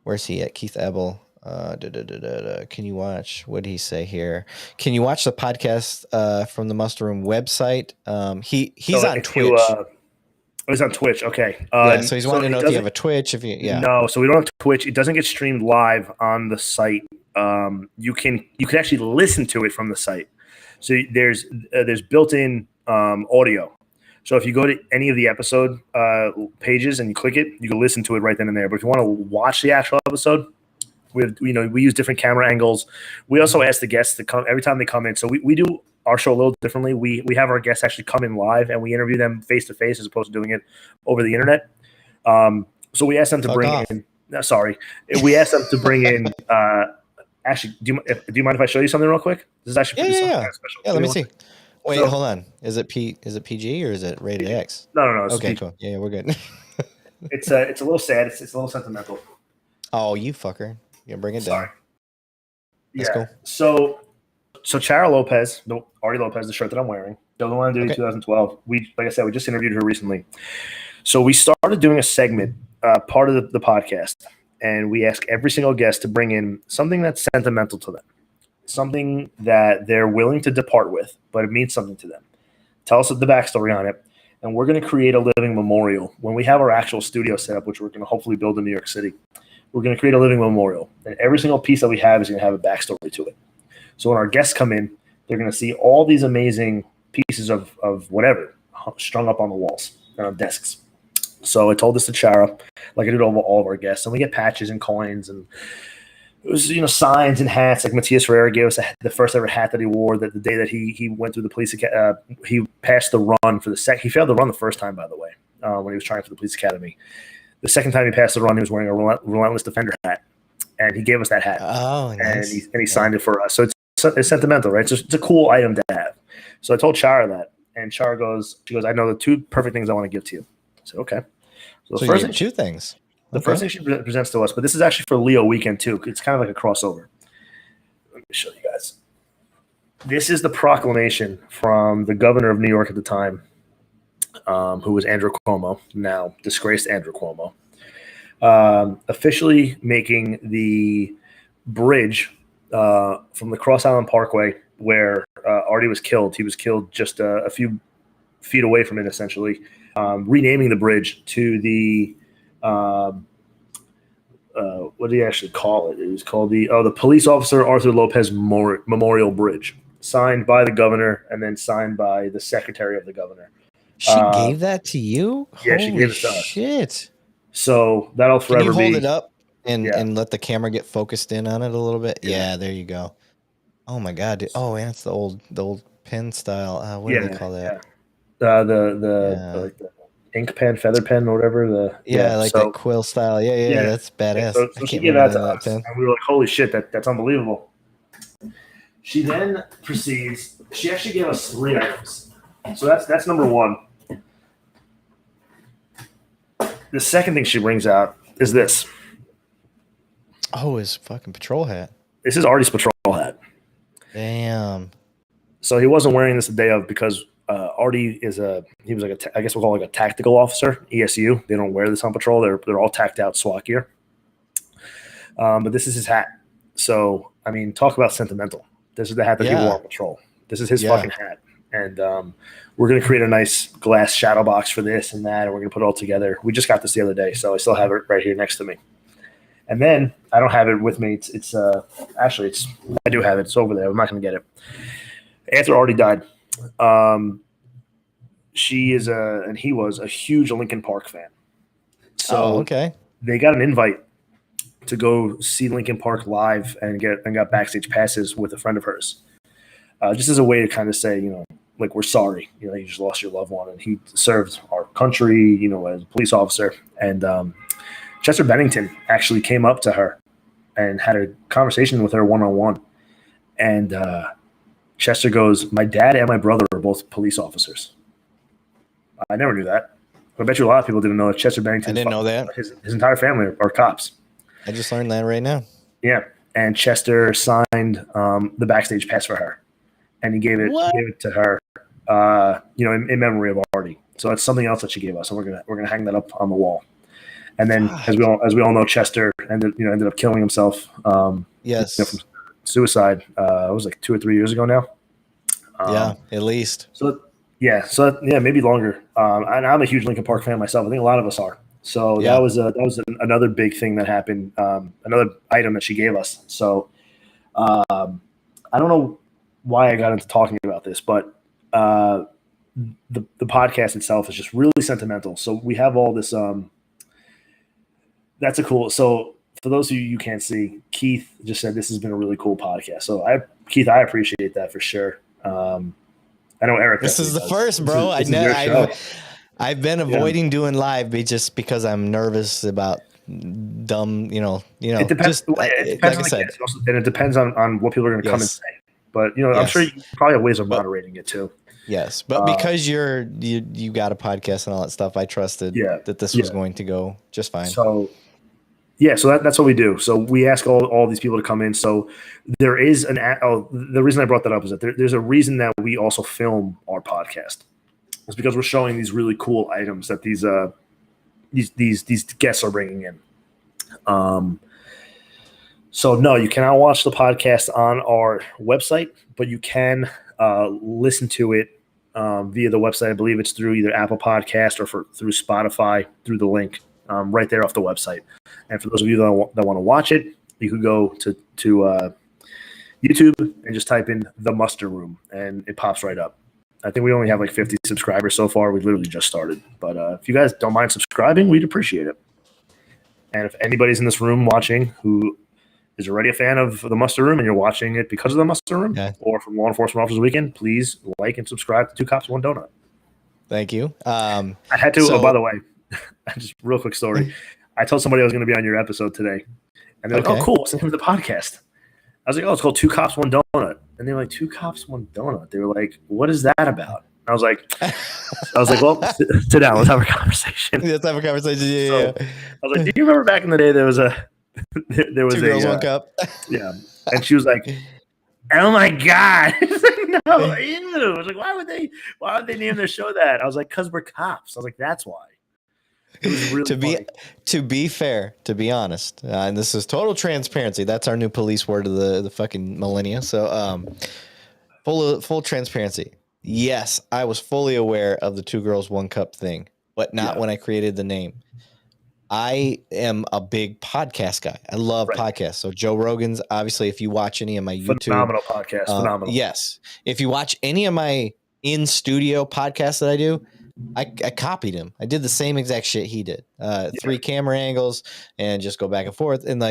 Where's he at? Keith Ebel. Can you watch? What did he say here? Can you watch the podcast from the Muster Room website? He's on Twitch. He's on Twitch. Okay. So he's wanting to know if you have a Twitch. No, so we don't have Twitch. It doesn't get streamed live on the site. You can actually listen to it from the site. So there's built-in audio. So if you go to any of the episode pages and you click it, you can listen to it right then and there. But if you want to watch the actual episode, we use different camera angles. We also ask the guests to come every time they come in. So we do our show a little differently. We have our guests actually come in live, and we interview them face to face as opposed to doing it over the internet. So we ask them to bring in. No, sorry, we ask them to bring in. Actually, do you mind if I show you something real quick? This is actually pretty kind of special. Yeah, let me see. Wait, hold on. Is it PG or is it rated X? No. Okay, cool. Yeah, we're good. It's a little sad. It's a little sentimental. Oh, you fucker! You bring it down. That's cool. So Chara Lopez, Artie Lopez, the shirt that I'm wearing, the one I did in 2012. Like I said, we just interviewed her recently. So we started doing a segment, part of the podcast, and we ask every single guest to bring in something that's sentimental to them, something that they're willing to depart with, but it means something to them. Tell us the backstory on it, and we're going to create a living memorial when we have our actual studio set up, which we're going to hopefully build in New York City. We're going to create a living memorial, and every single piece that we have is going to have a backstory to it. So when our guests come in, they're going to see all these amazing pieces of whatever strung up on the walls and on desks. So I told this to Chara, like I did over all of our guests, and we get patches and coins, and it was signs and hats. Like Matias Ferreira gave us the first ever hat that he wore the day that he went through the police academy. He passed the run for the second. He failed the run the first time, by the way, when he was trying for the police academy. The second time he passed the run, he was wearing a Relentless Defender hat, and he gave us that hat. Oh, nice. And he signed it for us. So it's sentimental, right? It's a cool item to have. So I told Chara that, and Chara goes, I know the 2 perfect things I want to give to you. I said, okay. So the first thing, 2 things. The first thing she presents to us, but this is actually for Leo Weekend too. It's kind of like a crossover. Let me show you guys. This is the proclamation from the governor of New York at the time, who was Andrew Cuomo, now disgraced Andrew Cuomo. officially making the bridge from the Cross Island Parkway where Artie was killed. He was killed just a few feet away from it, essentially. Renaming the bridge to the what did he actually call it? It was called the Police Officer Arthur Lopez Memorial Bridge, signed by the governor and then signed by the secretary of the governor. She gave that to you? Yeah, Holy she gave it to us. Shit. So that'll forever Can you hold be. it up and let the camera get focused in on it a little bit? Yeah, there you go. Oh my God. Dude. Oh, and it's the old pen style. What do they call that? Yeah. The ink pen, feather pen, or whatever. That quill style. Yeah. That's badass. So she gave that to us, and we were like, "Holy shit, that's unbelievable." She then proceeds. She actually gave us 3 items. So that's number 1. The second thing she brings out is this. Oh, his fucking patrol hat. This is Artie's patrol hat. Damn. So he wasn't wearing this the day of because Artie he was like I guess we'll call it like a tactical officer, ESU. They don't wear this on patrol. They're all tacked out SWAT gear. But this is his hat. So, I mean, talk about sentimental. This is the hat that he wore on patrol. This is his fucking hat. And we're going to create a nice glass shadow box for this and that, and we're going to put it all together. We just got this the other day, so I still have it right here next to me. And then I don't have it with me. I do have it. It's over there. I'm not going to get it. After Artie died, she is and he was a huge Linkin Park fan. So they got an invite to go see Linkin Park live and got backstage passes with a friend of hers, just as a way to kind of say, like, we're sorry, you just lost your loved one, and he served our country, as a police officer. And Chester Bennington actually came up to her and had a conversation with her one-on-one. And Chester goes, "My dad and my brother are both police officers." I never knew that. I bet you a lot of people didn't know that Chester Bennington. I didn't know that. His entire family are cops. I just learned that right now. Yeah, and Chester signed the backstage pass for her, and he gave it to her, in memory of Artie. So that's something else that she gave us, and we're gonna hang that up on the wall. And then, as we all know, Chester ended up killing himself. Yes, from suicide. It was like 2 or 3 years ago now. At least. So maybe longer. And I'm a huge Linkin Park fan myself. I think a lot of us are. So that was another big thing that happened. Another item that she gave us. So I don't know why I got into talking about this, but the podcast itself is just really sentimental. So we have all this. That's a cool. So for those of you can't see, Keith just said this has been a really cool podcast. So Keith, I appreciate that for sure. I know Eric. This is the first, bro. I've been avoiding doing live just because I'm nervous about dumb, It depends. It depends on the guests, and it depends on what people are going to come and say. But I'm sure you probably have ways of moderating it too. Yes, but because you got a podcast and all that stuff, I trusted that this was going to go just fine. So that's what we do. So we ask all these people to come in. So there is the reason I brought that up is that there's a reason that we also film our podcast. It's because we're showing these really cool items that these guests are bringing in. So no, you cannot watch the podcast on our website, but you can listen to it via the website. I believe it's through either Apple Podcast or through Spotify through the link right there off the website. And for those of you that want to watch it, you could go to YouTube and just type in The Muster Room, and it pops right up. I think we only have like 50 subscribers so far. We literally just started. But if you guys don't mind subscribing, we'd appreciate it. And if anybody's in this room watching who is already a fan of The Muster Room and you're watching it because of The Muster Room or from Law Enforcement Officers Weekend, please like and subscribe to Two Cops, One Donut. Thank you. I had to, by the way, just real quick story. I told somebody I was going to be on your episode today. And they're like, "Oh, cool. What's the name of the podcast?" I was like, "Oh, it's called Two Cops, One Donut." And they were like, "Two Cops, One Donut." They were like, "What is that about?" I was like, "Well, sit down. Let's have a conversation." Let's have a conversation. Yeah. I was like, "Do you remember back in the day there was a Two Girls, One Cup?" Yeah. And she was like, "Oh my God." Like, no, ew. I was like, why would they name their show that? I was like, "'Cause we're cops." I was like, "That's why." It was really funny. To be fair, to be honest, and this is total transparency. That's our new police word of the fucking millennia. So, full transparency. Yes, I was fully aware of the 2 Girls 1 Cup thing, but not when I created the name. I am a big podcast guy. I love podcasts. So Joe Rogan's, obviously, if you watch any of my YouTube. Phenomenal podcast. Phenomenal. Yes. If you watch any of my in-studio podcasts that I do, I copied him. I did the same exact shit he did. 3 camera angles and just go back and forth and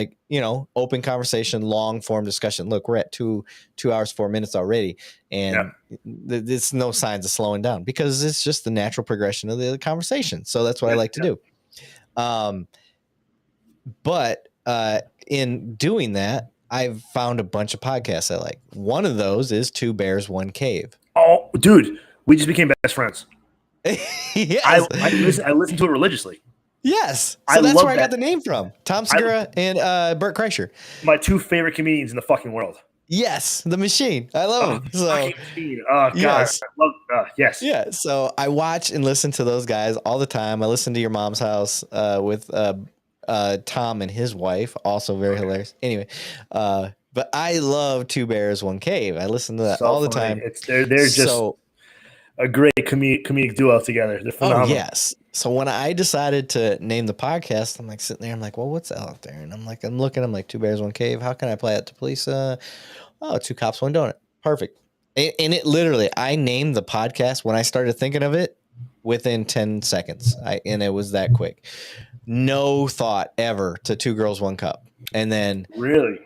open conversation, long form discussion. Look, we're at 2 hours, 4 minutes already. And there's no signs of slowing down because it's just the natural progression of the conversation. So that's what I like to do. But in doing that, I've found a bunch of podcasts I like. One of those is 2 Bears, 1 Cave. Oh, dude, we just became best friends. Yes. I listen to it religiously. Yes. So that's where I got the name from. Tom Segura and Bert Kreischer. My 2 favorite comedians in the fucking world. Yes, the Machine. I love him. Oh, God. Yes. I love, yes. Yeah. So I watch and listen to those guys all the time. I listen to Your Mom's House with Tom and his wife, also very hilarious. Anyway, but I love 2 Bears, 1 Cave. I listen to that all the time. They're just a great comedic duo together. They're phenomenal. Oh, yes. So when I decided to name the podcast, I'm like sitting there, I'm like, well, what's out there? And I'm looking, 2 Bears, 1 Cave. How can I play it to police? 2 Cops, 1 Donut. Perfect. And it literally, I named the podcast when I started thinking of it within 10 seconds. And it was that quick. No thought ever to 2 Girls, 1 Cup. And then really,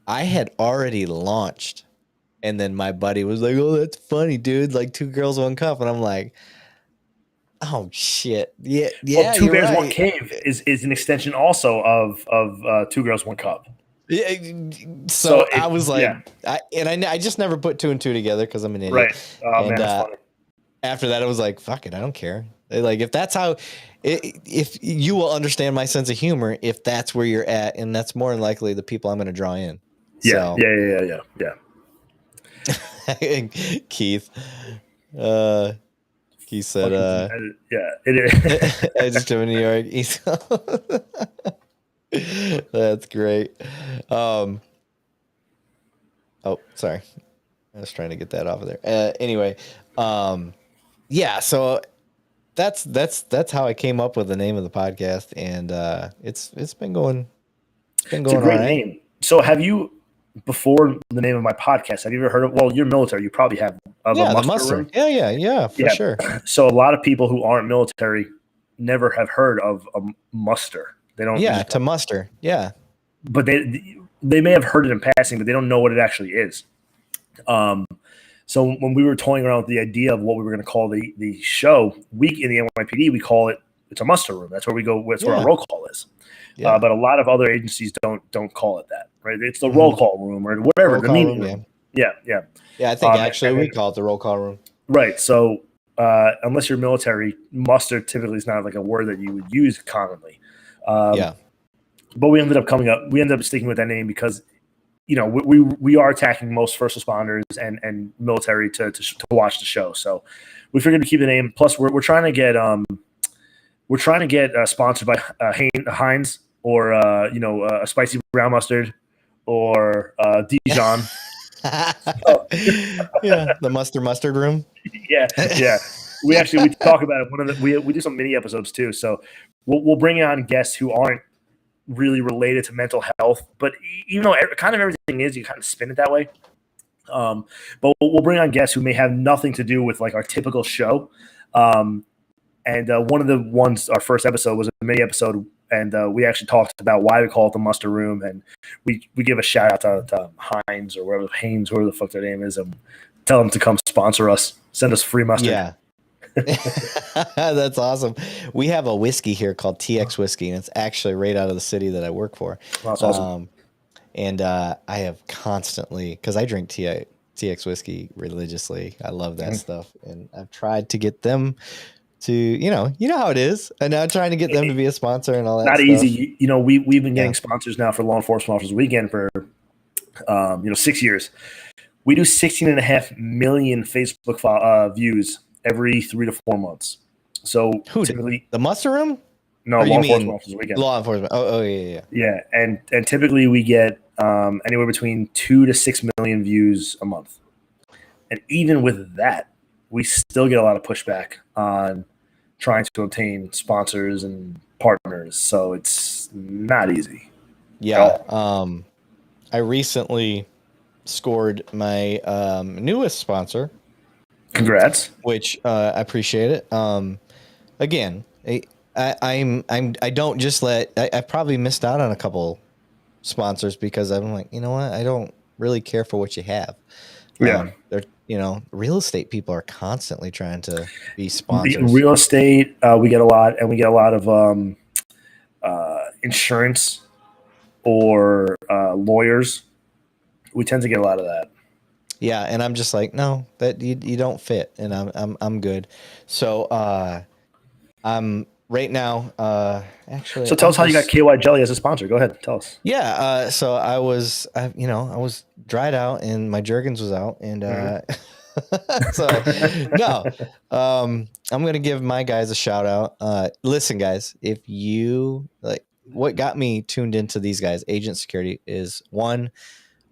I had already launched. And then my buddy was like, oh, that's funny, dude. Like 2 Girls, 1 Cup. And I'm like, oh, shit. Yeah. Well, 2 Bears, 1 Cave is an extension also of 2 Girls, 1 Cup. Yeah. So I was like, I just never put 2 and 2 together because I'm an idiot. Right. Oh, man, that's funny. After that, I was like, fuck it. I don't care. Like, if that's how, if you will understand my sense of humor, if that's where you're at, and that's more than likely the people I'm going to draw in. Yeah. So. Yeah. Keith said it is. I just live in New York. That's great. Oh, sorry, I was trying to get that off of there. Anyway, yeah, so that's how I came up with the name of the podcast, and it's been going it's a great name. So have you, before the name of my podcast, have you ever heard of, well, you're military, you probably have of a muster room? Yeah, for sure. So a lot of people who aren't military never have heard of a muster. They don't. Yeah, to muster. Yeah. But they may have heard it in passing, but they don't know what it actually is. So when we were toying around with the idea of what we were going to call the show, week in the NYPD, we call it's a muster room. That's where we go. That's where our roll call is. Yeah. But a lot of other agencies don't call it that, right? It's the roll call room or whatever. The meeting room. Yeah. Yeah, I think actually we call it the roll call room. Right. So unless you're military, muster typically is not like a word that you would use commonly. But we ended up sticking with that name because, we are attacking most first responders and military to watch the show. So we figured to keep the name. Plus, we're trying to get sponsored by Heinz or a spicy brown mustard or Dijon. Yeah, the mustard room. Yeah. We talk about it. We do some mini episodes too. So we'll bring on guests who aren't really related to mental health, but even though kind of everything is, you kind of spin it that way. But we'll bring on guests who may have nothing to do with like our typical show. And one of the ones, our first episode was a mini episode, and we actually talked about why we call it the muster room, and we give a shout out to Heinz or whatever the fuck their name is, and tell them to come sponsor us, send us free mustard. Yeah. That's awesome. We have a whiskey here called TX whiskey, and it's actually right out of the city that I work for. That's awesome. And I have constantly, because I drink TX whiskey religiously. I love that stuff, and I've tried to get them to, you know how it is, and now trying to get them to be a sponsor and all that. Not stuff. Easy. We've been getting sponsors now for Law Enforcement Officers Weekend for 6 years. We do 16.5 million Facebook views every 3 to 4 months. So typically the muster room? No, Or law you enforcement mean officers weekend. law enforcement? Oh, yeah. Yeah, and typically we get anywhere between 2 to 6 million views a month, and even with that, we still get a lot of pushback on trying to obtain sponsors and partners. So it's not easy. Yeah. I recently scored my newest sponsor. Congrats. Which I appreciate it. Again, I don't just I probably missed out on a couple sponsors because I'm like, you know what, I don't really care for what you have. Yeah. They're, real estate people are constantly trying to be sponsors. Real estate, we get a lot, and we get a lot of insurance or lawyers. We tend to get a lot of that. Yeah, and I'm just like, no, that you don't fit, and I'm good. So I'm right now. Actually, So tell us how you got KY Jelly as a sponsor. Go ahead, tell us. Yeah, so I was dried out and my Jergens was out, and so no, I'm gonna give my guys a shout out. Listen, guys, if you like, what got me tuned into these guys, Agent Security, is one,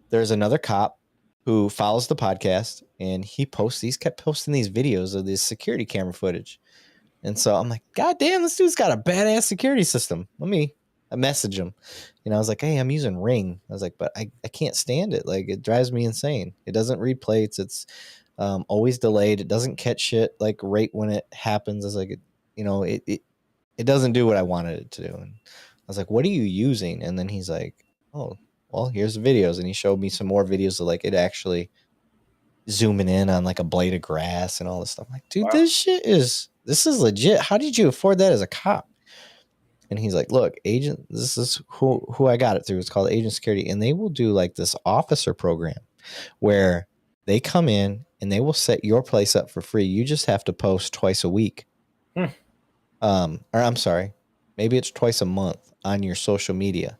there's another cop who follows the podcast, and he kept posting these videos of this security camera footage. And so I'm like, God damn, this dude's got a badass security system. I message him. I was like, hey, I'm using Ring. I was like, but I can't stand it. Like, it drives me insane. It doesn't read plates. It's always delayed. It doesn't catch shit like right when it happens. I was like, it doesn't do what I wanted it to do. And I was like, what are you using? And then he's like, oh, well, here's the videos. And he showed me some more videos of like it actually zooming in on like a blade of grass and all this stuff. I'm like, dude, wow. This is legit. How did you afford that as a cop? And he's like, look, agent, this is who I got it through. It's called Agent Security. And they will do like this officer program where they come in and they will set your place up for free. You just have to post twice a week. Or I'm sorry, maybe it's twice a month on your social media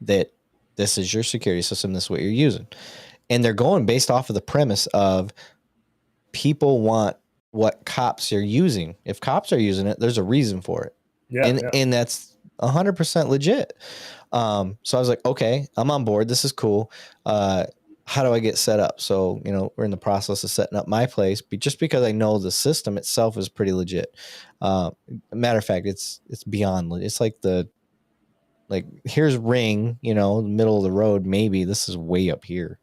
that this is your security system. This is what you're using. And they're going based off of the premise of people want what cops are using. If cops are using it, there's a reason for it. Yeah, and that's 100% legit. So I was like, okay, I'm on board. This is cool. How do I get set up? So, we're in the process of setting up my place, but just because I know the system itself is pretty legit. Matter of fact, it's beyond. It's like here's Ring, the middle of the road. Maybe this is way up here.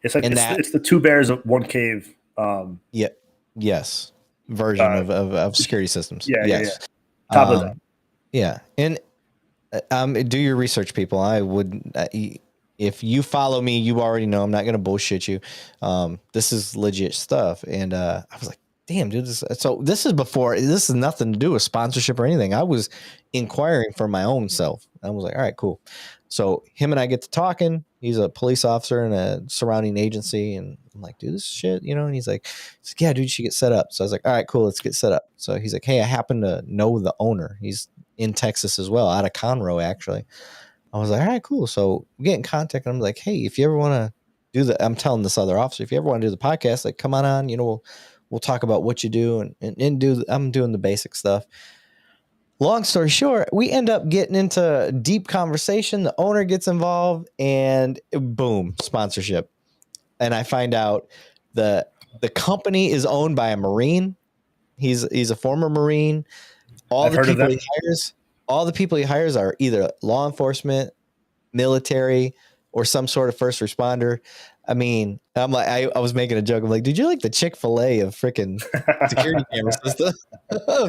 It's like it's the two bears of one cave. Yes. Version of security systems. Yeah. Yes. Yeah. Top of that. Yeah. And do your research, people. I would, if you follow me, you already know I'm not going to bullshit you. This is legit stuff. And I was like, damn, dude. This is nothing to do with sponsorship or anything. I was inquiring for my own self. I was like, all right, cool. So him and I get to talking. He's a police officer in a surrounding agency. And I'm like, dude, this shit, and he's like, yeah, dude, you should get set up. So I was like, all right, cool, let's get set up. So he's like, hey, I happen to know the owner. He's in Texas as well, out of Conroe, actually. I was like, all right, cool. So we get in contact, and I'm like, hey, if you ever want to I'm telling this other officer, if you ever want to do the podcast, like, come on, we'll talk about what you do and I'm doing the basic stuff. Long story short, we end up getting into deep conversation. The owner gets involved, and boom, sponsorship. And I find out the company is owned by a Marine. He's a former Marine. All the people he hires are either law enforcement, military, or some sort of first responder. I mean, I'm like, I was making a joke. I'm like, dude, you're like the Chick-fil-A of freaking security camera system.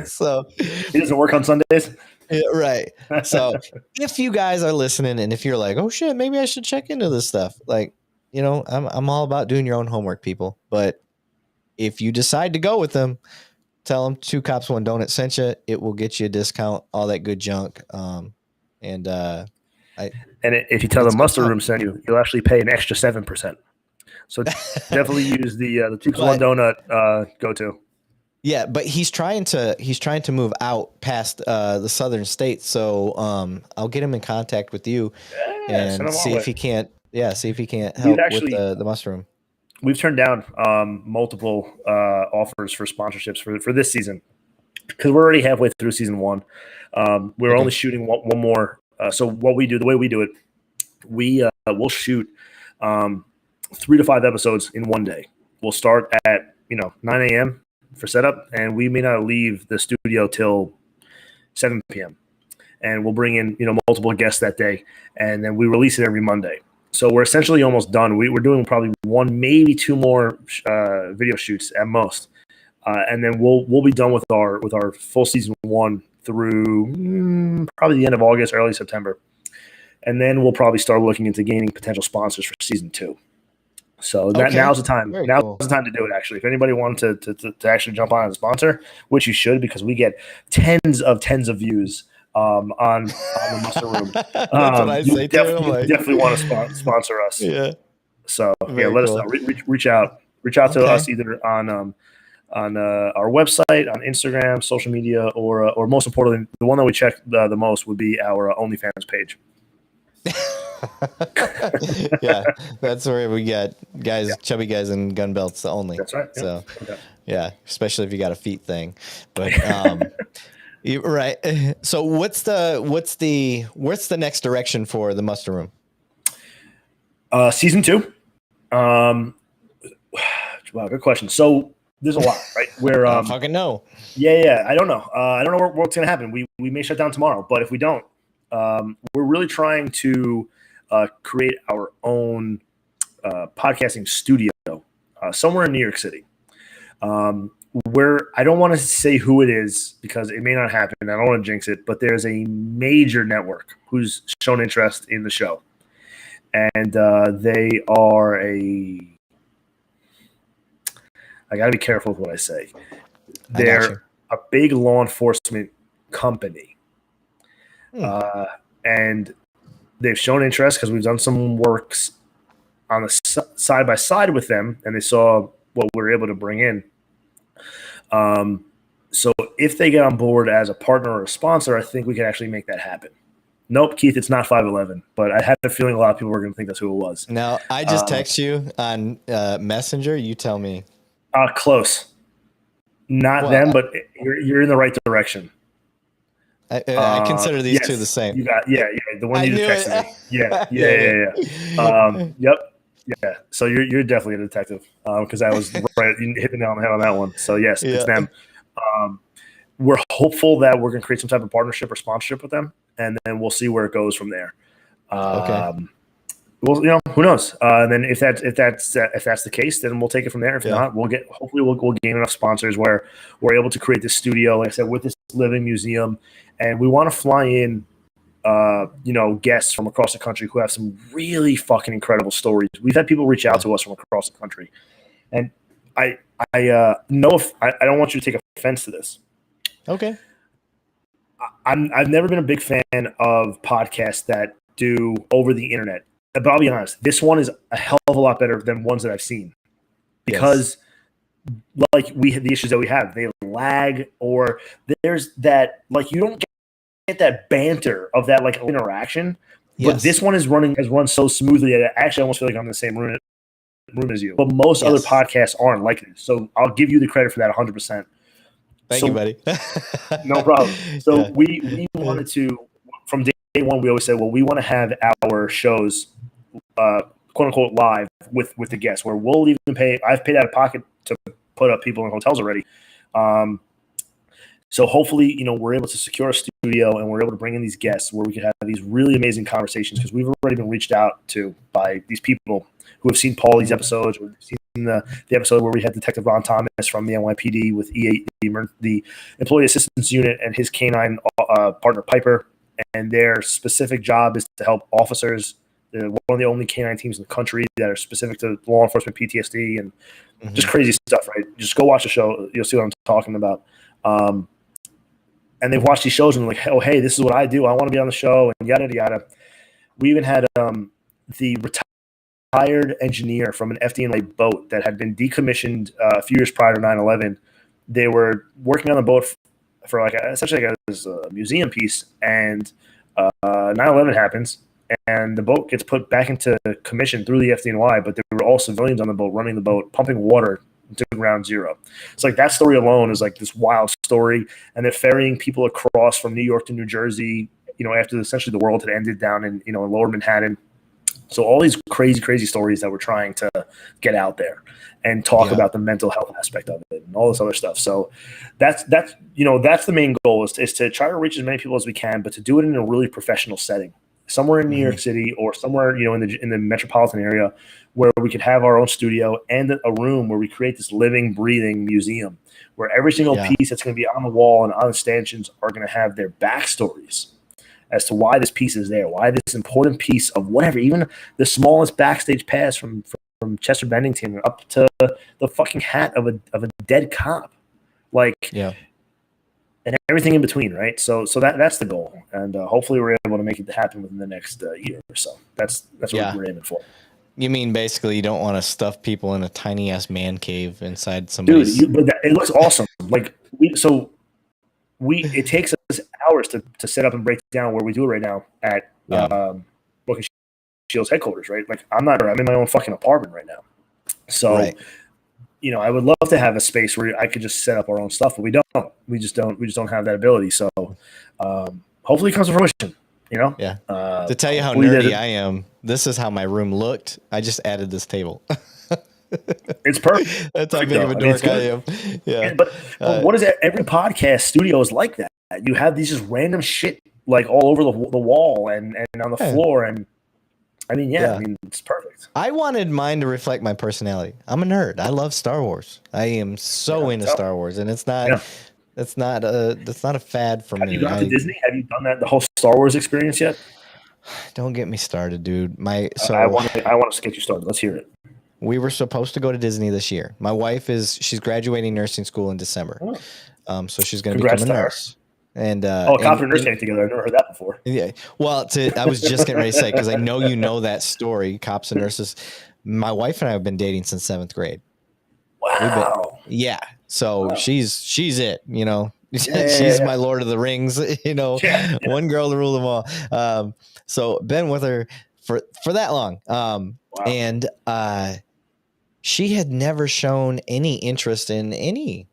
So he doesn't work on Sundays. Yeah, right. So if you guys are listening, and if you're like, oh shit, maybe I should check into this stuff. Like, I'm all about doing your own homework, people. But if you decide to go with them, tell them 2 Cops 1 Donut sent you. It will get you a discount, all that good junk. And if you tell the muster room sent you, you'll actually pay an extra 7%. So definitely use the 2 Cops 1 Donut go-to. Yeah, but he's trying to move out past the southern states. So I'll get him in contact with you and see if he can't help with the muster room. We've turned down multiple offers for sponsorships for this season. because we're already halfway through season 1. We're only shooting one more. So what we do, the way we do it, we'll shoot 3 to 5 episodes in one day. We'll start at 9 a.m. for setup, and we may not leave the studio till 7 p.m. And we'll bring in multiple guests that day, and then we release it every Monday. So we're essentially almost done. We're doing probably 1, maybe 2 more video shoots at most, and then we'll be done with our full season 1 through probably the end of August, early September, and then we'll probably start looking into gaining potential sponsors for season 2. So now's the time. Now's the time to do it. Actually, if anybody wanted to actually jump on as a sponsor, which you should, because we get tens of views on the Muster Room. That's what I say too. You definitely want to sponsor us. Yeah. So let us know. Reach out to us either on our website, on Instagram, social media, or most importantly, the one that we check the most would be our OnlyFans page. Yeah, that's where we get guys, chubby guys in gun belts only. That's right. So yeah, especially if you got a feet thing. But right. So what's the next direction for the Muster Room? Season 2. Wow, good question. So there's a lot, right? Where I don't fucking know. Yeah. I don't know. I don't know what's gonna happen. We may shut down tomorrow, but if we don't, we're really trying to create our own podcasting studio somewhere in New York City. Where I don't want to say who it is because it may not happen. I don't want to jinx it, but there's a major network who's shown interest in the show, and they are I got to be careful with what I say. They're a big law enforcement company. And they've shown interest because we've done some works on the side by side with them, and they saw what we were able to bring in. So if they get on board as a partner or a sponsor, I think we can actually make that happen. Nope, Keith, it's not 511, but I had a feeling a lot of people were going to think that's who it was. Now, I just text you on Messenger. You tell me. Close. Not them, but you're in the right direction. I consider these two the same. You got the one you just texted me. Yeah. Yep. So you're definitely a detective because I was right. You hit the nail on the head on that one. So yes, it's them. We're hopeful that we're going to create some type of partnership or sponsorship with them, and then we'll see where it goes from there. Well, who knows? And then if that's the case, then we'll take it from there. If not, we'll gain enough sponsors where we're able to create this studio, like I said, with this living museum, and we want to fly in, guests from across the country who have some really fucking incredible stories. We've had people reach out to us from across the country, and I know if I don't want you to take offense to this. Okay. I've never been a big fan of podcasts that do over the internet. But I'll be honest, this one is a hell of a lot better than ones that I've seen because, the issues that we have, they lag, or there's that you don't get that banter of that interaction. Yes. But this one has run so smoothly that I actually almost feel like I'm in the same room as you. But most other podcasts aren't like this, so I'll give you the credit for that 100%. Thank you, buddy. No problem. So we wanted to, from day one, we always said, well, we want to have our shows, quote unquote, live with the guests, where we'll even pay. I've paid out of pocket to put up people in hotels already. So hopefully, we're able to secure a studio and we're able to bring in these guests where we can have these really amazing conversations, because we've already been reached out to by these people who have seen Paulie's episodes, or seen the episode where we had Detective Ron Thomas from the NYPD with E8, the Employee Assistance Unit, and his canine partner Piper, and their specific job is to help officers. They're one of the only canine teams in the country that are specific to law enforcement PTSD and just crazy stuff, right? Just go watch the show. You'll see what I'm talking about. And they've watched these shows and they're like, oh, hey, this is what I do. I want to be on the show, and yada, yada. We even had the retired engineer from an FDNY boat that had been decommissioned a few years prior to 9/11. They were working on the boat for essentially a museum piece, and 9/11 happens, and the boat gets put back into commission through the FDNY, but there were all civilians on the boat, running the boat, pumping water to ground zero. It's like that story alone is like this wild story. And they're ferrying people across from New York to New Jersey, after essentially the world had ended down in lower Manhattan. So all these crazy, crazy stories that we're trying to get out there and talk about the mental health aspect of it and all this other stuff. So that's the main goal is to try to reach as many people as we can, but to do it in a really professional setting, somewhere in New York City or somewhere, in the metropolitan area where we could have our own studio and a room where we create this living, breathing museum where every single piece that's going to be on the wall and on the stanchions are going to have their backstories as to why this piece is there, why this important piece of whatever, even the smallest backstage pass from Chester Bennington up to the fucking hat of a dead cop, and everything in between, right? So that's the goal, and hopefully we're able to make it happen within the next year or so. That's what we're aiming for. You mean basically you don't want to stuff people in a tiny ass man cave inside somebody's? Dude, but it looks awesome. It takes us hours to set up and break down where we do it right now at Brook and Shield's headquarters, right? Like I'm in my own fucking apartment right now. So, I would love to have a space where I could just set up our own stuff, but we don't. We just don't have that ability. So, hopefully it comes to fruition, Yeah. To tell you how nerdy I am, this is how my room looked. I just added this table. It's perfect. That's how big of a dork I am. Yeah. But what is that? Every podcast studio is like that. You have these just random shit like all over the wall and on the floor. And I mean, it's perfect. I wanted mine to reflect my personality. I'm a nerd. I love Star Wars. I am so into Star Wars, and it's not. That's not a fad for me. Have you gone to Disney? Have you done the whole Star Wars experience yet? Don't get me started, dude. I want to get you started. Let's hear it. We were supposed to go to Disney this year. My wife she's graduating nursing school in December. So she's going to become a nurse. And cops and nursing together. I've never heard that before. Yeah. Well, I was just getting ready to say, because I know that story, cops and nurses. My wife and I have been dating since 7th grade. Wow. So she's it, she's my Lord of the Rings, one girl to rule them all. So been with her for that long. And she had never shown any interest in any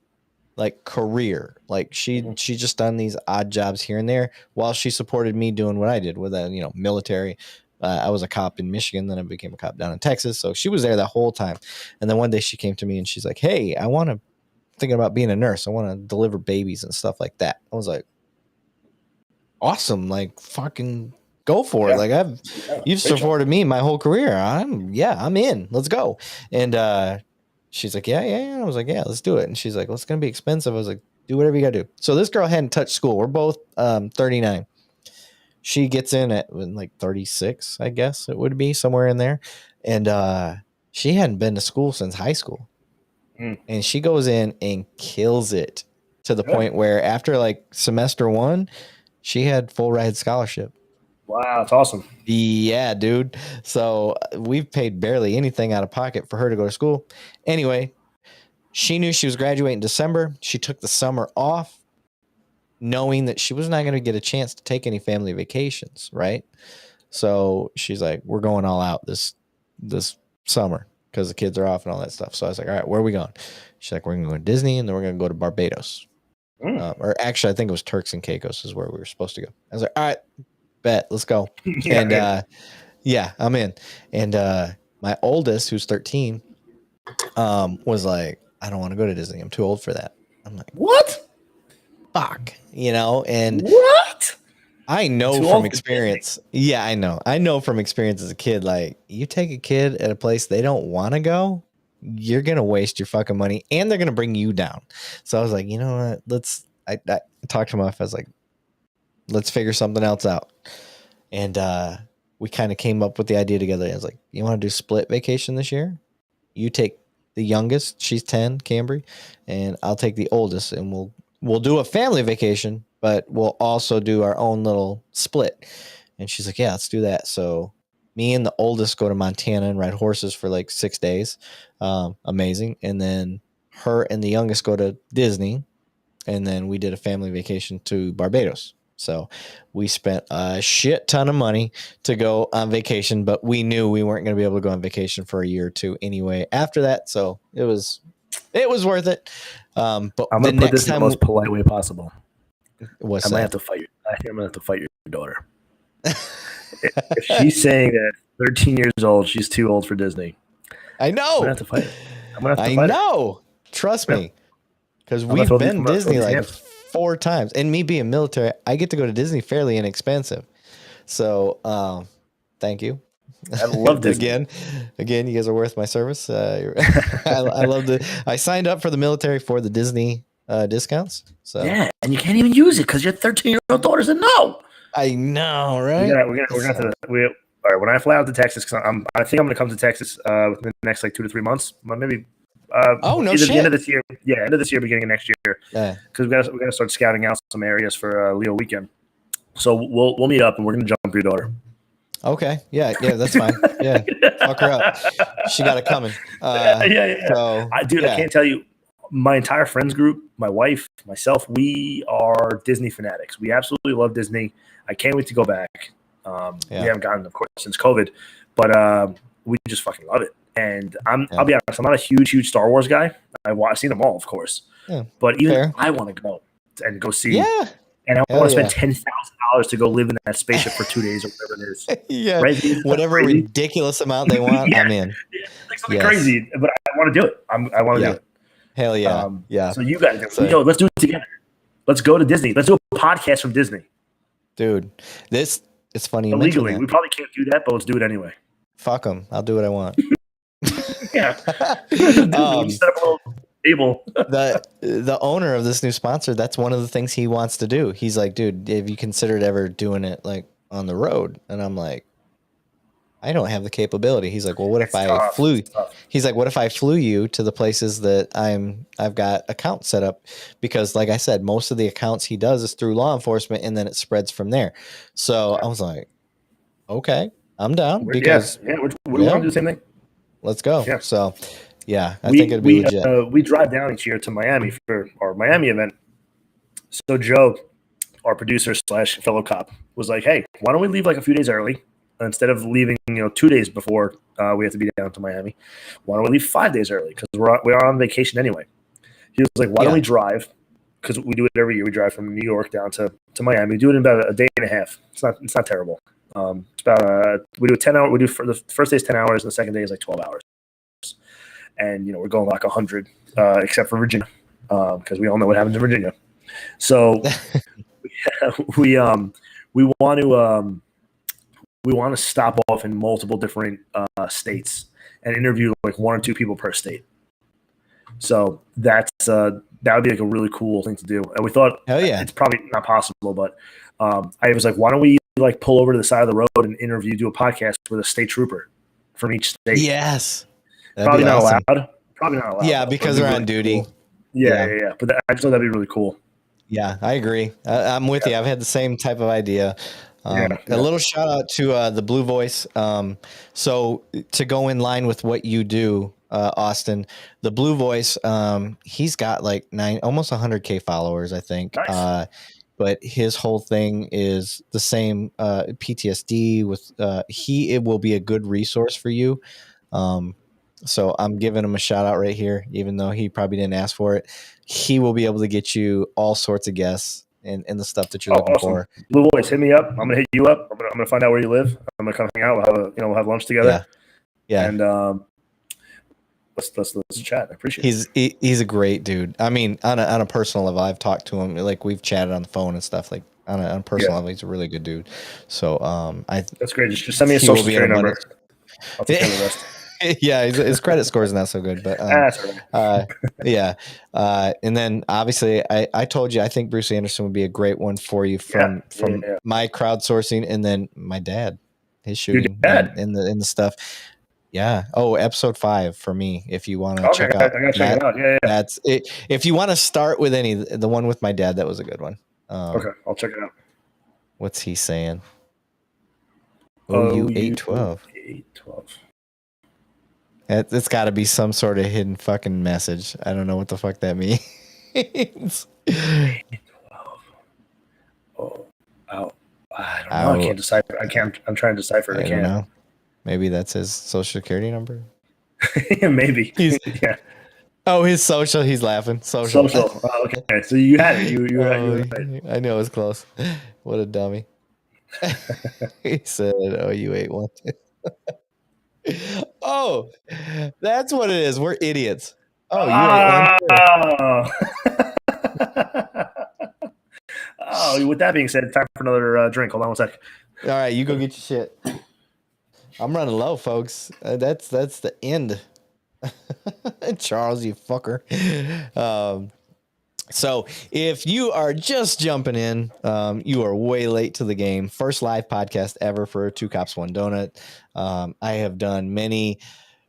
career. She just done these odd jobs here and there while she supported me doing what I did with military. I was a cop in Michigan, then I became a cop down in Texas. So she was there the whole time. And then one day she came to me and she's like, "Hey, thinking about being a nurse. I want to deliver babies and stuff like that." I was like, awesome. Fucking go for it. You've supported me my whole career. I'm in. Let's go. And she's like, yeah. I was like, yeah, let's do it. And she's like, well, it's going to be expensive. I was like, do whatever you got to do. So this girl hadn't touched school. We're both 39. She gets in at 36, I guess it would be somewhere in there. And she hadn't been to school since high school. And she goes in and kills it to the point where after semester 1, she had full ride scholarship. Wow, that's awesome. Yeah, dude. So we've paid barely anything out of pocket for her to go to school. Anyway, she knew she was graduating in December. She took the summer off, knowing that she was not going to get a chance to take any family vacations, right? So she's like, we're going all out this summer because the kids are off and all that stuff. So I was like, all right, where are we going? She's like, we're going to go to Disney and then we're going to go to Barbados. Or actually, I think it was Turks and Caicos is where we were supposed to go. I was like, all right, bet, let's go. And I'm in. And my oldest, who's 13, was like, I don't want to go to Disney. I'm too old for that. I'm like, what? Fuck, and what? I know from experience. Yeah, I know. I know from experience as a kid, you take a kid at a place they don't want to go, you're going to waste your fucking money and they're going to bring you down. So I was like, you know what? I talked to my wife. I was like, let's figure something else out. And we kind of came up with the idea together. I was like, you want to do split vacation this year? You take the youngest, she's 10, Cambry, and I'll take the oldest, and we'll do a family vacation, but we'll also do our own little split. And she's like, yeah, let's do that. So me and the oldest go to Montana and ride horses for 6 days. Amazing. And then her and the youngest go to Disney. And then we did a family vacation to Barbados. So we spent a shit ton of money to go on vacation, but we knew we weren't going to be able to go on vacation for a year or two anyway after that. So it was It was worth it. But I'm the gonna put next this in time, the most polite way possible. what's I might that? have to fight you. I think I'm gonna have to fight your daughter. If she's saying that 13 years old, she's too old for Disney. I I'm know. gonna have to fight her. I'm gonna have to I fight her. know. Trust me. Because we've throw been these Disney like hands. 4 times. And me being military, I get to go to Disney fairly inexpensive. So thank you. I love Disney. Again, you guys are worth my service. I love I signed up for the military for the Disney discounts. So Yeah, and you can't even use it because your 13-year-old daughter said no. I know, right? We're gonna have to. All right, when I fly out to Texas, because I think I'm gonna come to Texas within the next like 2 to 3 months, maybe. No either shit. the end of this year, end of this year, beginning of next year. Yeah, because we gotta start scouting out some areas for Leo weekend. So we'll meet up and we're gonna jump your daughter. Okay. Yeah, that's fine. Yeah. Fuck her up. She got it coming. So, I can't tell you, my entire friends group, my wife, myself, we are Disney fanatics. We absolutely love Disney. I can't wait to go back. We haven't gotten, of course, since COVID, but we just fucking love it. And I'll be honest, I'm not a huge Star Wars guy. I've seen them all, of course. Yeah, but even I want to go and go see. Yeah. And I want to spend $10,000 to go live in that spaceship for 2 days or whatever it is. Yeah, right? Whatever ridiculous amount they want, I'm in. Like something crazy, but I want to do it. I want to do it. Hell yeah, So you guys, let's do it together. Let's go to Disney. Let's do a podcast from Disney, dude. It's funny. Illegally, we probably can't do that, but let's do it anyway. Fuck them. I'll do what I want. Yeah. Set up a little table. The owner of this new sponsor, that's one of the things he wants to do. He's like, dude, have you considered ever doing it like on the road? And I'm like, I don't have the capability. He's like, well, what if I flew? He's like, what if I flew you to the places that I've got accounts set up? Because like I said, most of the accounts he does is through law enforcement and then it spreads from there. So I was like, okay, I'm down because we want to do the same thing. Let's go. Yeah. So yeah, I think it'd be legit. We drive down each year to Miami for our Miami event. So Joe, our producer / fellow cop, was like, hey, why don't we leave like a few days early? Instead of leaving, 2 days before we have to be down to Miami, why don't we leave 5 days early? Because we're on vacation anyway. He was like, why don't we drive? Because we do it every year. We drive from New York down to Miami. We do it in about a day and a half. It's not terrible. It's about we do 10 hours. We do for the first day is 10 hours, and the second day is like 12 hours. And we're going like 100, except for Virginia, because we all know what happens in Virginia. So we want to stop off in multiple different states and interview like 1 or 2 people per state. So that would be like a really cool thing to do. And we thought, it's probably not possible, but I was like, why don't we like pull over to the side of the road and do a podcast with a state trooper from each state? Yes. Probably not allowed. Probably not allowed. Yeah, because they're on duty. Cool. Yeah. But I just thought that'd be really cool. Yeah, I agree. I'm with you. I've had the same type of idea. A little shout out to the Blue Voice. So to go in line with what you do, Austin, the Blue Voice, he's got like almost 100K followers, I think. Nice. But his whole thing is the same PTSD with it will be a good resource for you. So I'm giving him a shout out right here, even though he probably didn't ask for it. He will be able to get you all sorts of guests and the stuff that you're looking for. Blue Voice, hit me up. I'm gonna hit you up. I'm gonna find out where you live. I'm gonna come hang out. We'll have lunch together. Yeah. And let's chat. I appreciate it. He's a great dude. I mean, on a personal level, I've talked to him. Like we've chatted on the phone and stuff. Like on a personal level, he's a really good dude. So that's great. Just send me a social security number. I'll take care of the rest. Yeah, his credit score is not so good, but yeah. And then obviously, I told you I think Bruce Anderson would be a great one for you from my crowdsourcing, and then my dad, his shooting and the stuff. Yeah. Oh, episode 5 for me. If you want to check out, I gotta check it out. Yeah. That's it. If you want to start with the one with my dad, that was a good one. Okay, I'll check it out. What's he saying? OU 812. 812. It's got to be some sort of hidden fucking message. I don't know what the fuck that means. 812. Oh, I don't know. I can't decipher. I'm trying to decipher it. I can't. Know. Maybe that's his social security number. Maybe. Oh, his social. He's laughing. Social. Okay, so you had it. You were right. I know it was close. What a dummy. He said, "Oh, you ate one." Oh, that's what it is. We're idiots. Oh, you ate one too. Oh, with that being said, time for another drink. Hold on one sec. All right, you go get your shit. I'm running low, folks. That's the end. Charles, you fucker. So if you are just jumping in, you are way late to the game. First live podcast ever for Two Cops, One Donut. I have done many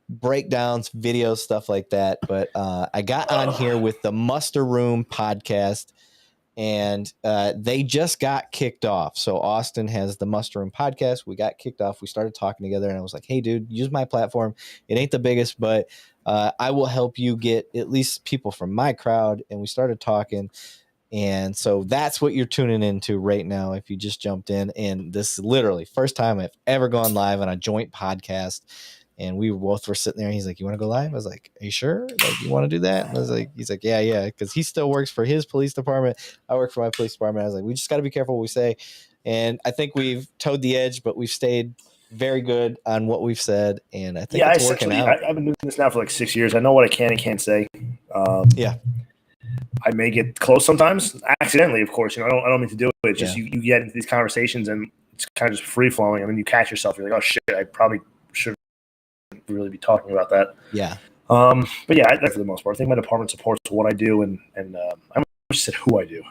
breakdowns, videos, stuff like that, but I got on here with the Muster Room podcast, and they just got kicked off. So Austin has the Muster Room podcast. We got kicked off. We started talking together, and I was like, hey, dude, use my platform. It ain't the biggest, but I will help you get at least people from my crowd. And we started talking. And so that's what you're tuning into right now if you just jumped in. And this is literally first time I've ever gone live on a joint podcast. And we both were sitting there, and he's like, you want to go live? I was like, are you sure? Like, you want to do that? And I was like, he's like, yeah. Because he still works for his police department. I work for my police department. I was like, we just got to be careful what we say. And I think we've towed the edge, but we've stayed very good on what we've said. And I think it's working out. I've been doing this now for like 6 years. I know what I can and can't say. Yeah. I may get close sometimes, accidentally, of course. You know, I don't mean to do it. It's just you get into these conversations, and it's kind of just free flowing. And then you catch yourself. You're like, oh shit, I probably should really be talking about that. Yeah. But yeah, for the most part, I think my department supports what I do, and I just said who I do,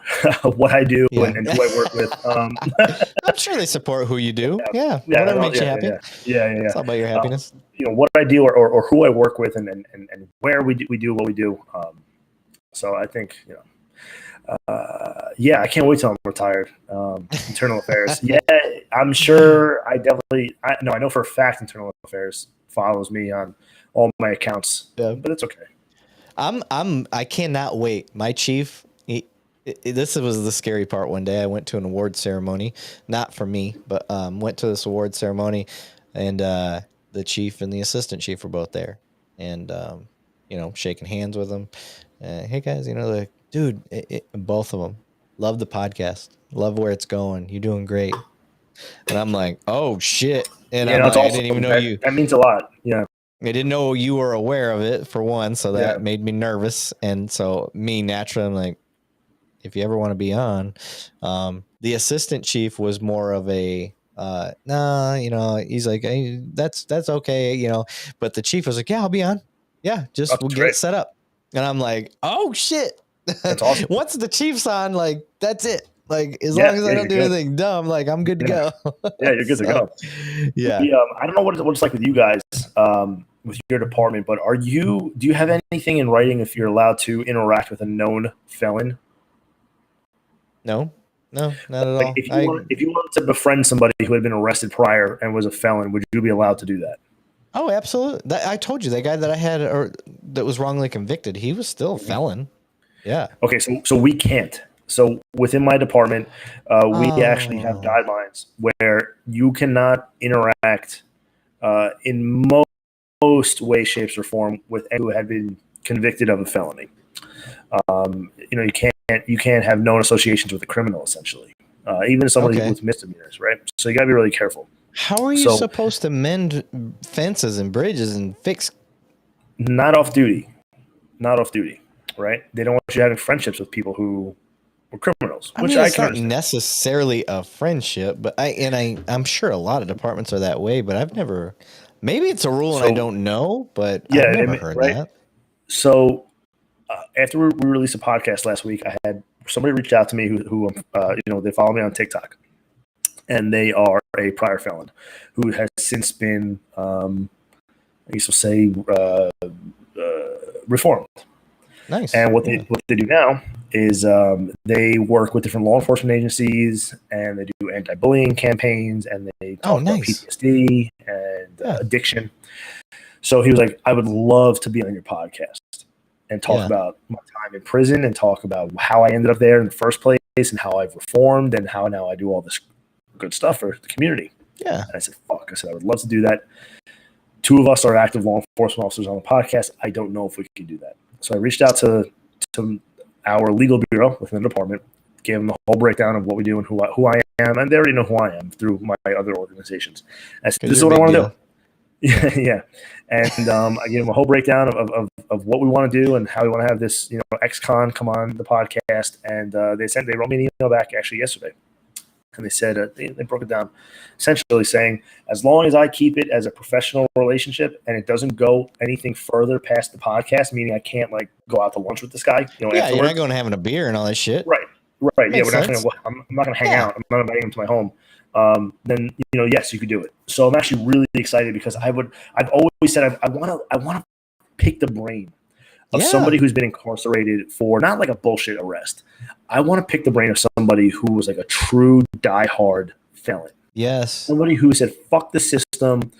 what I do, and who I work with. I'm sure they support who you do. Yeah. Whatever makes you happy. Yeah. It's all about your happiness. You know what I do, or who I work with, and where we do what we do. So I think, you know, I can't wait till I'm retired. Internal affairs. Yeah, I'm sure. I know for a fact internal affairs follows me on all my accounts. Yeah, but it's okay. I cannot wait. My chief. This was the scary part. One day I went to an award ceremony, not for me, but went to this award ceremony, and the chief and the assistant chief were both there, and you know, shaking hands with them. Hey guys, you know, like, dude, both of them love the podcast, love where it's going. You're doing great. And I'm like, oh shit. And I didn't even know you. That means a lot. Yeah. I didn't know you were aware of it for one. So that made me nervous. And so me naturally, I'm like, if you ever want to be on, the assistant chief was more of a, nah, you know, he's like, hey, that's okay. You know, but the chief was like, yeah, I'll be on. Yeah. Just we'll get it set up. And I'm like, oh shit. That's awesome. Once the Chiefs on, like, that's it. Like, as long as I don't do anything dumb, like, I'm good to go. Yeah, you're good to go. Yeah. I don't know what it's like with you guys, with your department, but do you have anything in writing if you're allowed to interact with a known felon? No, not at all. If you wanted to befriend somebody who had been arrested prior and was a felon, would you be allowed to do that? Oh, absolutely. I told you that guy that I had that was wrongly convicted, he was still a felon. Yeah. Okay, so we can't. So within my department, we actually have guidelines where you cannot interact in most way, shapes, or form with anyone who had been convicted of a felony. You know, you can't have known associations with a criminal, essentially. Even somebody with misdemeanors, right? So you got to be really careful. How are you supposed to mend fences and bridges and fix? Not off duty, right? They don't want you having friendships with people who were criminals. I mean, it's not necessarily a friendship, but I'm sure a lot of departments are that way. But I've never. Maybe it's a rule and I don't know, but I've never heard that. So after we released a podcast last week, I had somebody reach out to me who you know, they follow me on TikTok. And they are a prior felon who has since been, I guess we'll say, reformed. Nice. And what they do now is they work with different law enforcement agencies, and they do anti-bullying campaigns, and they talk about PTSD and addiction. So he was like, I would love to be on your podcast and talk about my time in prison and talk about how I ended up there in the first place and how I've reformed and how now I do all this good stuff for the community. Yeah. And I said, fuck. I said, I would love to do that. Two of us are active law enforcement officers on the podcast. I don't know if we can do that. So I reached out to our legal bureau within the department, gave them a whole breakdown of what we do and who I am, and they already know who I am through my other organizations. I said, this is what I want to do. Yeah. And I gave them a whole breakdown of what we want to do and how we want to have this, ex-con come on the podcast. And they wrote me an email back actually yesterday. And they said, they broke it down essentially saying, as long as I keep it as a professional relationship and it doesn't go anything further past the podcast, meaning I can't go out to lunch with this guy. You're not going to having a beer and all that shit. Right. Yeah, I'm not going to hang out. I'm not inviting him to my home. Then yes, you could do it. So I'm actually really excited because I've always said I want to pick the brain of somebody who's been incarcerated for not like a bullshit arrest. I want to pick the brain of somebody who was like a true diehard felon. Yes. Somebody who said, fuck the system,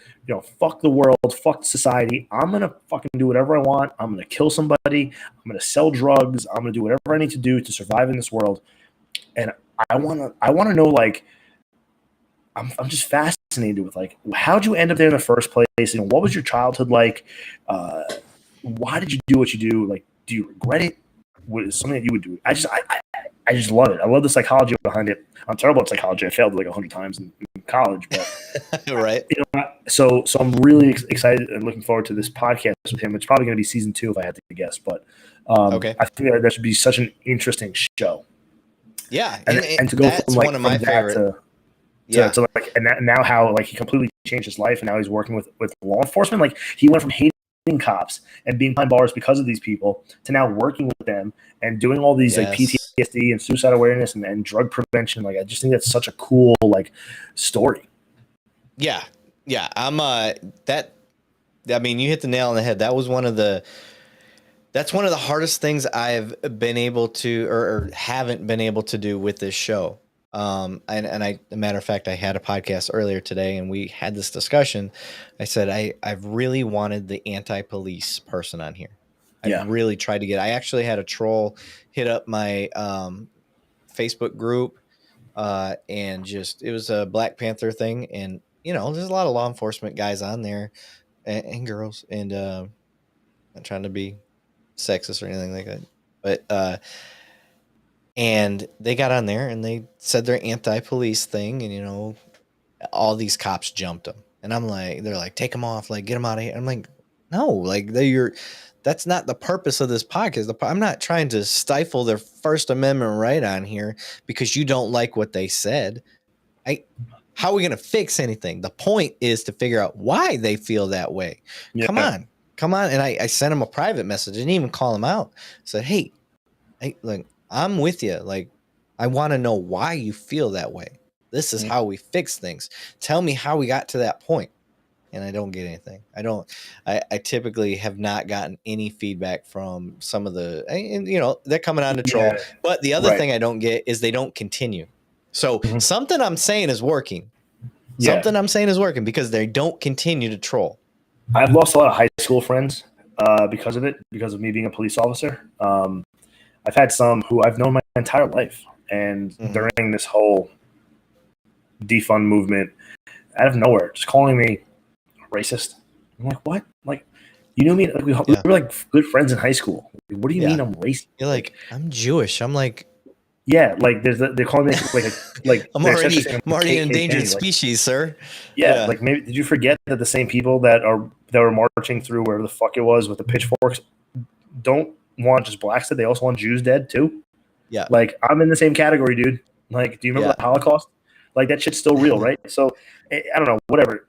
fuck the world, fuck society. I'm going to fucking do whatever I want. I'm going to kill somebody. I'm going to sell drugs. I'm going to do whatever I need to do to survive in this world. And I want to know, I'm just fascinated with how'd you end up there in the first place? What was your childhood like? Why did you do what you do? Do you regret it? What is something that you would do? I just love it. I love the psychology behind it. I'm terrible at psychology. I failed 100 times in college, but right. So I'm really excited and looking forward to this podcast with him. It's probably going to be season 2 if I had to guess, but okay. I think that should be such an interesting show. Yeah, and to go that's from one of my favorite. To and now how he completely changed his life and now he's working with law enforcement. He went from hating cops and being behind bars because of these people to now working with them and doing all these PTSD and suicide awareness and drug prevention. I just think that's such a cool story. Yeah. I'm you hit the nail on the head. That was that's one of the hardest things I've been able to or haven't been able to do with this show. And a matter of fact, I had a podcast earlier today and we had this discussion. I said, I've really wanted the anti-police person on here. I really tried to I actually had a troll hit up my, Facebook group, and it was a Black Panther thing. And, there's a lot of law enforcement guys on there and girls, and, not trying to be sexist or anything like that, but, and they got on there and they said their anti-police thing, and all these cops jumped them, and they're like, take them off, get them out of here. I'm like, no, that's not the purpose of this podcast. I'm not trying to stifle their First Amendment right on here because you don't like what they said. How are we going to fix anything? The point is to figure out why they feel that way. Yeah. Come on. And I sent them a private message. I didn't even call them out. I said, hey, look, I'm with you. I want to know why you feel that way. This is how we fix things. Tell me how we got to that point. And I don't get anything. I typically have not gotten any feedback from some of they're coming on to troll. Yeah. But the other thing I don't get is they don't continue. So something I'm saying is working. Something I'm saying is working because they don't continue to troll. I've lost a lot of high school friends because of it, because of me being a police officer. I've had some who I've known my entire life, and during this whole defund movement, out of nowhere, just calling me racist. I'm like, what? You know me? We were good friends in high school. What do you mean I'm racist? You're like, I'm Jewish. I'm like, yeah, they're calling me I'm already an endangered species, sir. Yeah, maybe did you forget that the same people that were marching through wherever the fuck it was with the pitchforks don't want just blacks dead, they also want Jews dead too? Yeah. I'm in the same category, dude. Do you remember the Holocaust? That shit's still real, right? So I don't know, whatever.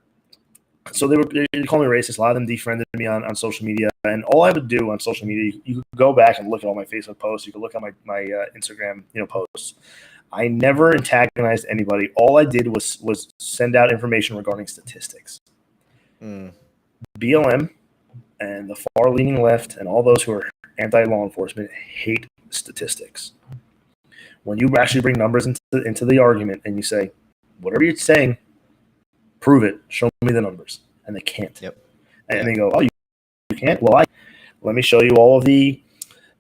So they call me racist. A lot of them defriended me on social media, and all I would do on social media, you could go back and look at all my Facebook posts. You could look at my Instagram posts. I never antagonized anybody. All I did was send out information regarding statistics. BLM and the far-leaning left and all those who are anti-law enforcement hate statistics. When you actually bring numbers into the argument and you say, whatever you're saying, prove it, show me the numbers. And they can't. Yep. And they go, oh, you can't? Well, let me show you all of the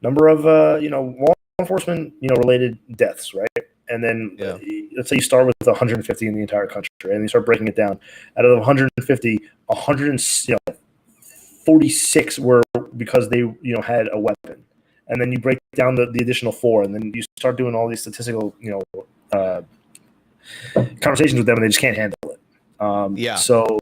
number of law enforcement related deaths, right? And then let's say you start with 150 in the entire country, and you start breaking it down. Out of the 150, 146 were because they had a weapon, and then you break down the additional 4, and then you start doing all these statistical conversations with them, and they just can't handle it. So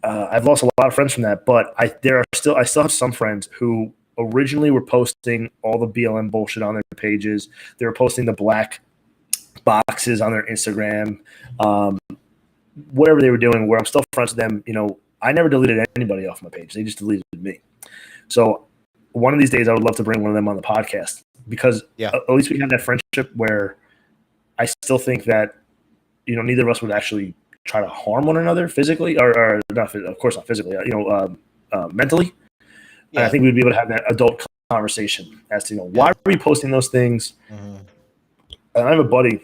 I've lost a lot of friends from that, but I still have some friends who originally were posting all the BLM bullshit on their pages. They were posting the black boxes on their Instagram, whatever they were doing, where I'm still friends with them. I never deleted anybody off my page. They just deleted me. So one of these days I would love to bring one of them on the podcast, because at least we have that friendship where I still think that, neither of us would actually try to harm one another physically, or not, of course not physically, mentally. Yeah. And I think we'd be able to have that adult conversation as to, why are we posting those things? Mm-hmm. And I have a buddy,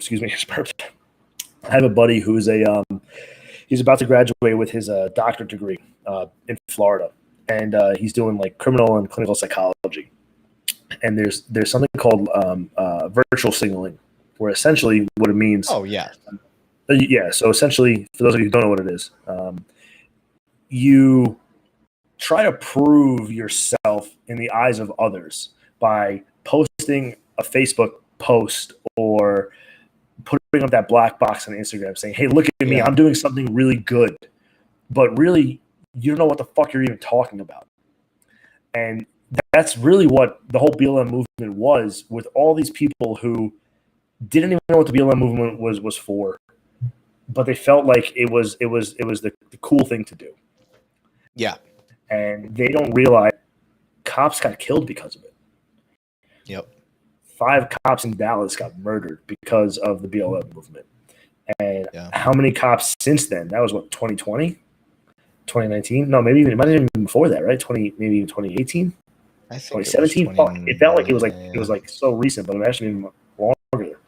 I have a buddy who's he's about to graduate with his doctorate degree in Florida. And he's doing like criminal and clinical psychology. And there's something called virtual signaling, where essentially what it means. Oh, yeah. Yeah. So essentially, for those of you who don't know what it is, you try to prove yourself in the eyes of others by posting a Facebook post or putting up that black box on Instagram saying, hey, look at me, I'm doing something really good. But really, you don't know what the fuck you're even talking about. And that's really what the whole BLM movement was, with all these people who didn't even know what the BLM movement was for, but they felt like it was the cool thing to do. Yeah. And they don't realize cops got killed because of it. Yep. 5 cops in Dallas got murdered because of the BLM movement. And how many cops since then? That was what, 2020? 2019? No, maybe it might have been before that, right? Maybe 2018? I think 2017. It felt like it was like so recent, but it actually been longer.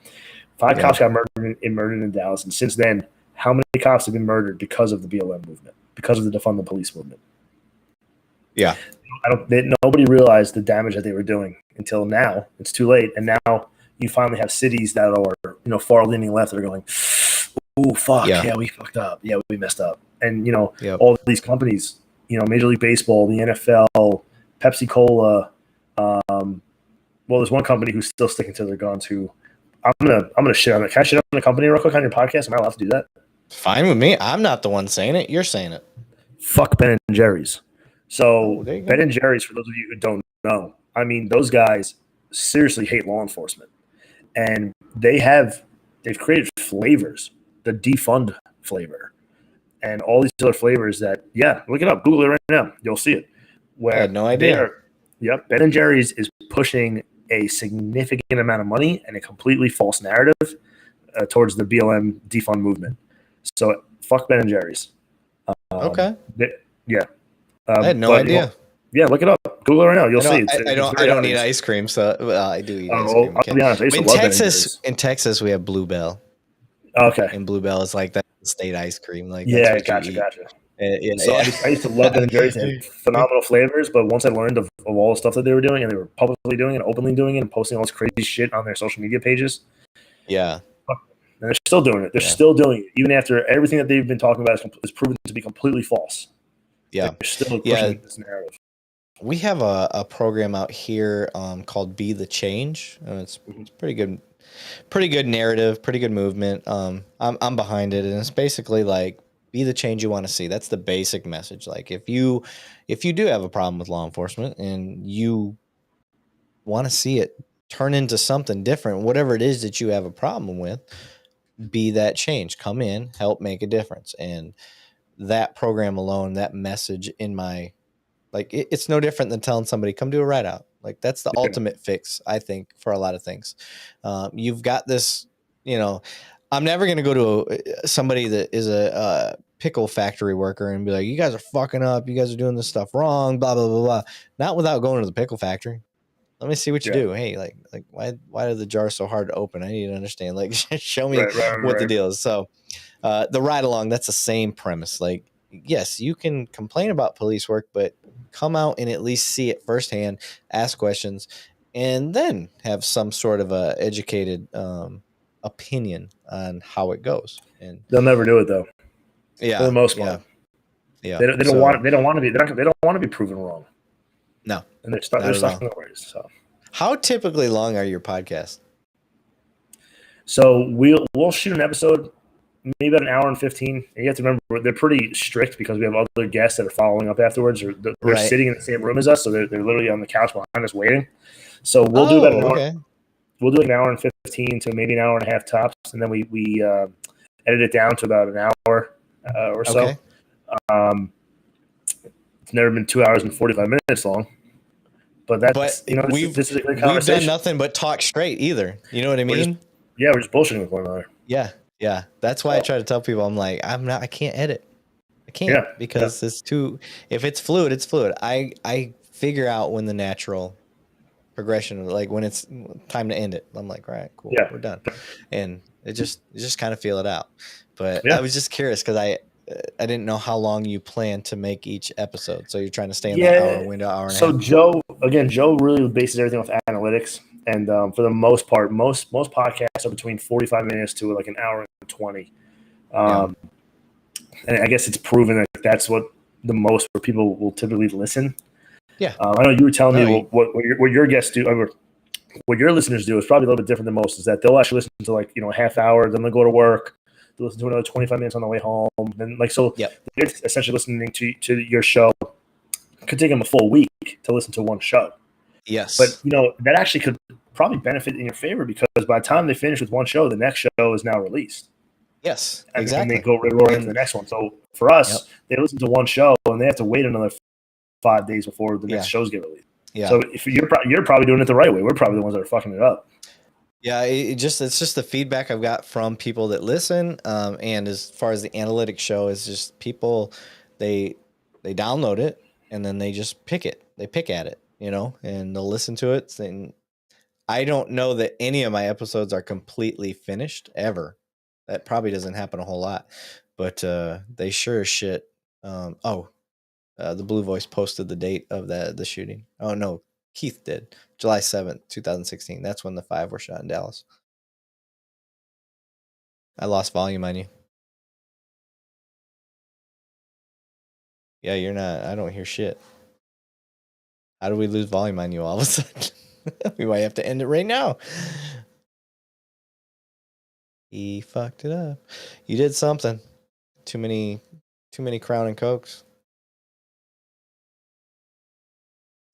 5 cops got murdered in Dallas, and since then, how many cops have been murdered because of the BLM movement, because of the defund the police movement? Yeah. Nobody realized the damage that they were doing until now. It's too late, and now you finally have cities that are far leaning left that are going, "Oh fuck, yeah, we fucked up. Yeah, we messed up." And all these companies, Major League Baseball, the NFL, Pepsi Cola. Well, there's one company who's still sticking to their guns. Who I'm gonna shit on it. Can I shit on the company real quick on your podcast? Am I allowed to do that? Fine with me. I'm not the one saying it. You're saying it. Fuck Ben and Jerry's. So Ben and Jerry's, for those of you who don't know, I mean, those guys seriously hate law enforcement, and they've created flavors, the defund flavor, and all these other flavors that, look it up, Google it right now, you'll see it. Where I had no idea. Ben and Jerry's is pushing a significant amount of money and a completely false narrative towards the BLM defund movement. So fuck Ben and Jerry's. Okay. I had no idea. Look it up. Google it right now. You'll see. I don't need ice cream, so I do eat ice cream. I'll be honest. In Texas, we have Bluebell. Okay. And Bluebell is like that state ice cream. Like gotcha. So I used to love Ben and Jerry's. They had phenomenal flavors, but once I learned of all the stuff that they were doing, and they were publicly doing it, openly doing it, and posting all this crazy shit on their social media pages. Yeah. And they're still doing it. They're still doing it, even after everything that they've been talking about is proven to be completely false. Yeah. They're still pushing this narrative. We have a program out here called Be the Change. It's pretty good narrative, pretty good movement. I'm behind it, and it's basically like, be the change you want to see. That's the basic message. Like if you do have a problem with law enforcement and you want to see it turn into something different, whatever it is that you have a problem with, be that change. Come in, help make a difference. And that program alone, that message in my, like, it's no different than telling somebody, come do a write out. Like that's the ultimate fix, I think, for a lot of things. You've got this, I'm never going to go to somebody that is a pickle factory worker and be like, you guys are fucking up. You guys are doing this stuff wrong, blah, blah, blah, blah. Not without going to the pickle factory. Let me see what you do. Hey, like why are the jars so hard to open? I need to understand. Like, show me what the deal is. So the ride along, that's the same premise. Like, yes, you can complain about police work, but come out and at least see it firsthand, ask questions, and then have some sort of a educated opinion on how it goes. And they'll never do it though. Yeah, for the most part. Yeah. They don't want to be proven wrong. No. And they're stuck in the ways. So, how typically long are your podcasts? So we'll shoot an episode, maybe about an hour and 15. And you have to remember they're pretty strict because we have other guests that are following up afterwards, or they're sitting in the same room as us, so they're literally on the couch behind us waiting. So we'll do about an hour. Okay. We'll do an hour and 15 to maybe an hour and a half tops, and then we edit it down to about an hour or so. Okay. It's never been 2 hours and 45 minutes long. But that's this is a great conversation. We've done nothing but talk straight either. You know what I mean? We're just bullshitting with one another. Yeah. That's why I try to tell people, I'm like, I can't edit. I can't because it's too. If it's fluid, it's fluid. I figure out when the natural progression, like when it's time to end it. I'm like, all right, cool, we're done, and you just kind of feel it out. But I was just curious because I didn't know how long you plan to make each episode. So you're trying to stay in that hour window, hour and a half. So Joe really bases everything off analytics, and for the most part, most podcasts are between 45 minutes to like an hour and 20. And I guess it's proven that that's what the most where people will typically listen. Yeah, I know you were telling me what your guests do, or what your listeners do is probably a little bit different than most. Is that they'll actually listen to like a half hour, then they'll go to work, they'll listen to another 25 minutes on the way home, then they're essentially listening to your show. It could take them a full week to listen to one show. Yes, but that actually could probably benefit in your favor because by the time they finish with one show, the next show is now released. Yes, exactly. And they go right into the next one. So for us, they listen to one show and they have to wait another 5 days before the next shows get released. Yeah. So if you're probably doing it the right way. We're probably the ones that are fucking it up. Yeah, it's just the feedback I've got from people that listen. And as far as the analytics show, is just people they download it and then they just pick it. They pick at it, and they'll listen to it. And I don't know that any of my episodes are completely finished ever. That probably doesn't happen a whole lot, but they sure as shit. The Blue Voice posted the date of the shooting. Oh no, Keith did. July 7th, 2016. That's when the 5 were shot in Dallas. I lost volume on you. Yeah, you're not. I don't hear shit. How do we lose volume on you all of a sudden? We might have to end it right now. He fucked it up. You did something. Too many Crown and Cokes.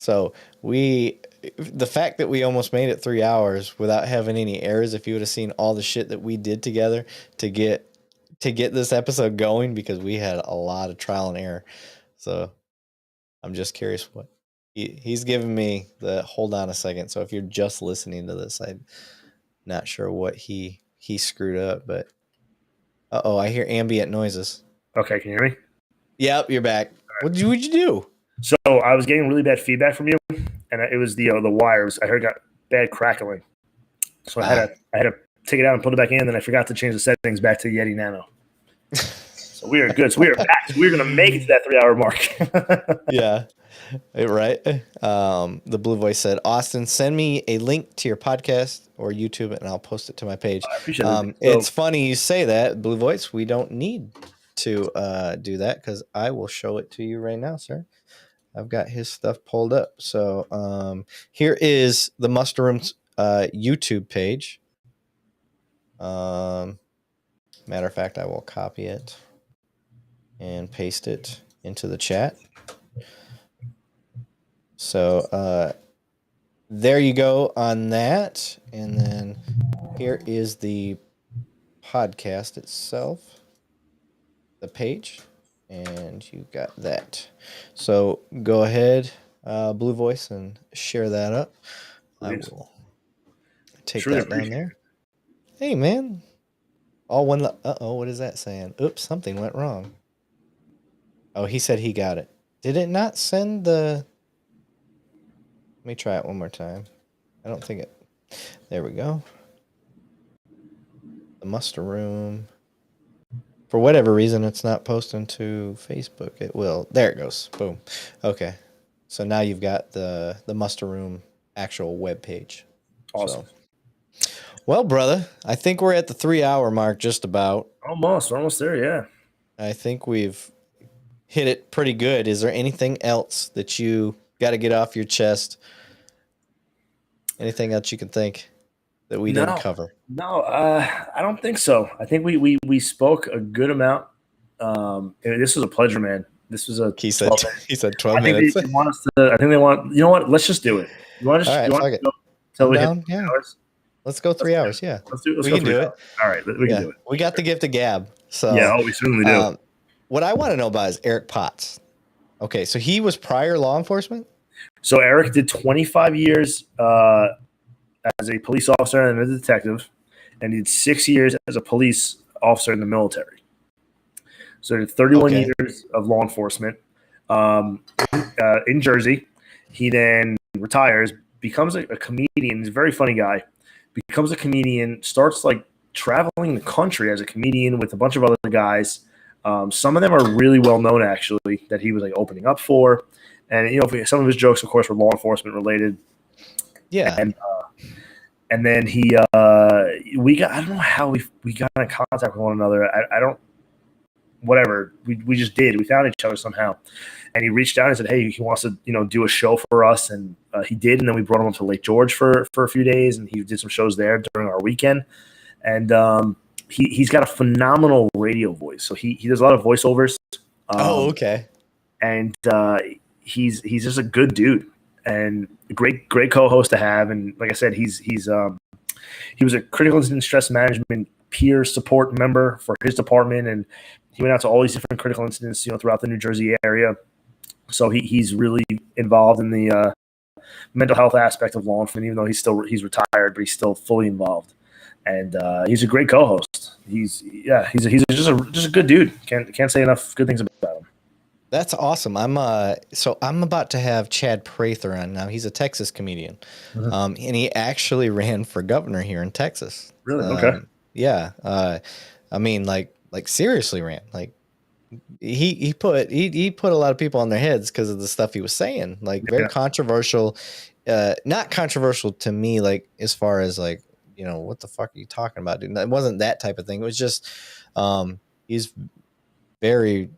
So the fact that we almost made it 3 hours without having any errors, if you would have seen all the shit that we did together to get this episode going, because we had a lot of trial and error. So I'm just curious what he's giving me the hold on a second. So if you're just listening to this, I'm not sure what he screwed up, but I hear ambient noises. Okay, can you hear me? Yep, you're back. Right. What'd you do? So I was getting really bad feedback from you, and it was the wires. I heard got bad crackling, so I had to take it out and put it back in. And then I forgot to change the settings back to Yeti Nano. So we are good. So we are back. So we're gonna make it to that 3 hour mark. Yeah, right. The Blue Voice said, "Austin, send me a link to your podcast or YouTube, and I'll post it to my page." I appreciate it. It's funny you say that, Blue Voice. We don't need to do that because I will show it to you right now, sir. I've got his stuff pulled up. So here is the Muster Room's YouTube page. Matter of fact, I will copy it and paste it into the chat. So there you go on that. And then here is the podcast itself, the page. And you got that. So go ahead, Blue Voice, and share that up. Please. I will take that down there. Hey, man. All one. What is that saying? Oops, something went wrong. Oh, he said he got it. Did it not send the... Let me try it one more time. I don't think it... There we go. The Muster Room... For whatever reason, it's not posting to Facebook. It will. There it goes. Boom. Okay. So now you've got the Muster Room actual web page. Awesome. So. Well, brother, I think we're at the 3 hour mark just about. Almost. We're almost there, yeah. I think we've hit it pretty good. Is there anything else that you got to get off your chest? Anything else you can think that we didn't cover? No, I don't think so. I think we spoke a good amount. This was a pleasure, man. This was a he said 12 I think minutes. they want us to. I think they want. You know what? Let's just do it. You want to? All right, you want fuck to it. go till we hit Down? 3 Yeah. hours? Let's go 3 hours. Yeah. Let's we go can do it. All right, we can do it. We got the gift of gab. So yeah, we certainly do. What I want to know about is Eric Potts. Okay, so he was prior law enforcement. So Eric did 25 years as a police officer and a detective, and he did 6 years as a police officer in the military. So he did 31 years of law enforcement in Jersey. He then retires, becomes a comedian. He's a very funny guy. Becomes a comedian, starts like traveling the country as a comedian with a bunch of other guys. Some of them are really well known, actually, that he was like opening up for. And some of his jokes, of course, were law enforcement related. Yeah. And then he, we got. I don't know how we got in contact with one another. I don't. Whatever. We just did. We found each other somehow. And he reached out and said, "Hey, he wants to do a show for us." And he did. And then we brought him up to Lake George for a few days, and he did some shows there during our weekend. And he's got a phenomenal radio voice. So he does a lot of voiceovers. Okay. And he's just a good dude and a great co-host to have. And like I said, he was a critical incident stress management peer support member for his department, and he went out to all these different critical incidents throughout the New Jersey area. So he's really involved in the mental health aspect of law enforcement, even though he's retired, but he's still fully involved. And he's a great co-host. He's just a good dude. Can't say enough good things about him. That's awesome. I'm about to have Chad Prather on now. He's a Texas comedian, and he actually ran for governor here in Texas. Really? Okay. Yeah. I mean, like seriously ran. Like he put a lot of people on their heads because of the stuff he was saying. Like very controversial. Not controversial to me, like as far as like, what the fuck are you talking about, dude? It wasn't that type of thing. It was just he's very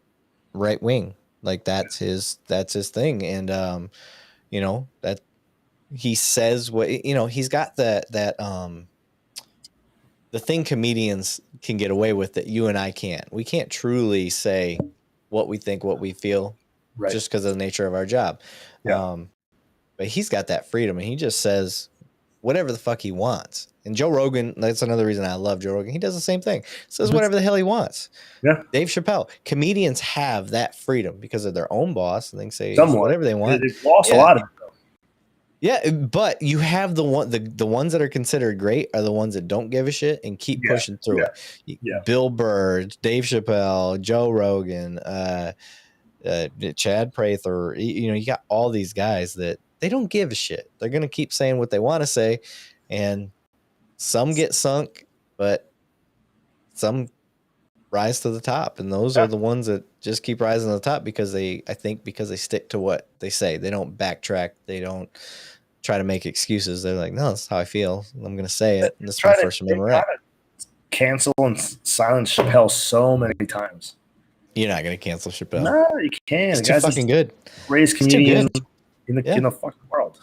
right wing. Like that's his thing. And that he says what he's got that the thing comedians can get away with that you and I can't. We can't truly say what we think, what we feel, just because of the nature of our job. Yeah. But he's got that freedom, and he just says whatever the fuck he wants. And Joe Rogan, that's another reason I love Joe Rogan. He does the same thing. Says whatever the hell he wants. Yeah. Dave Chappelle. Comedians have that freedom because of their own boss, and they can say whatever they want. They've lost a lot of it, though. Yeah, but you have the ones that are considered great are the ones that don't give a shit and keep pushing through it. Yeah. Bill Burr, Dave Chappelle, Joe Rogan, Chad Prather. You got all these guys that they don't give a shit. They're gonna keep saying what they want to say, and some get sunk, but some rise to the top, and those are the ones that just keep rising to the top because they stick to what they say. They don't backtrack. They don't try to make excuses. They're like, no, that's how I feel. I'm going to say it. And this is my First Amendment right. Cancel and silence Chappelle so many times. You're not going to cancel Chappelle. No, you can't. He's too fucking good. Greatest comedian in the fucking world.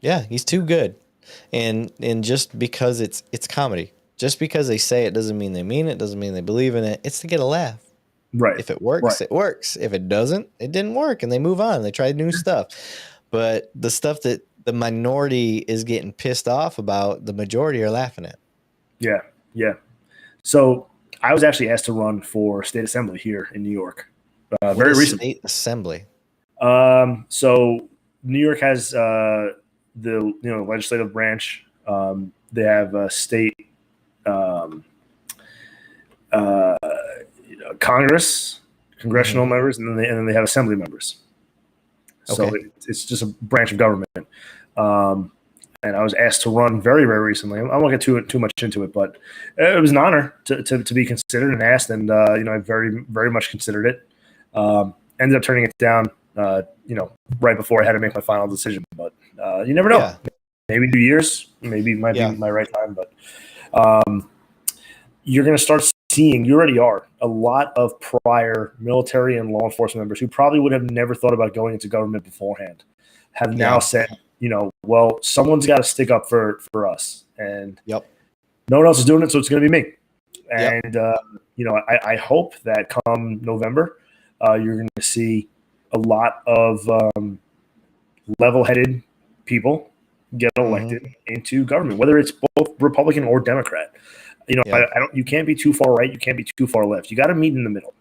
Yeah, he's too good. And just because it's comedy. Just because they say it doesn't mean they mean it, doesn't mean they believe in it. It's to get a laugh. Right. If it works, it works. If it doesn't, it didn't work, and they move on. They try new stuff. But the stuff that the minority is getting pissed off about, the majority are laughing at. Yeah, yeah. So I was actually asked to run for state assembly here in New York very recently. State assembly. So New York has the legislative branch. They have a state Congress, congressional members, and then they have assembly members. So it's just a branch of government. And I was asked to run very, very recently. I won't get too much into it, but it was an honor to be considered and asked, and I very, very much considered it. Ended up turning it down, right before I had to make my final decision. But you never know. Yeah. Maybe 2 years, maybe it might be my right time. But you're going to start seeing, you already are, a lot of prior military and law enforcement members who probably would have never thought about going into government beforehand. have now said, well, someone's got to stick up for us, and no one else is doing it, so it's going to be me. And I hope that come November, you're going to see a lot of level-headed people get elected into government, whether it's both Republican or Democrat. You can't be too far right, you can't be too far left. You got to meet in the middle.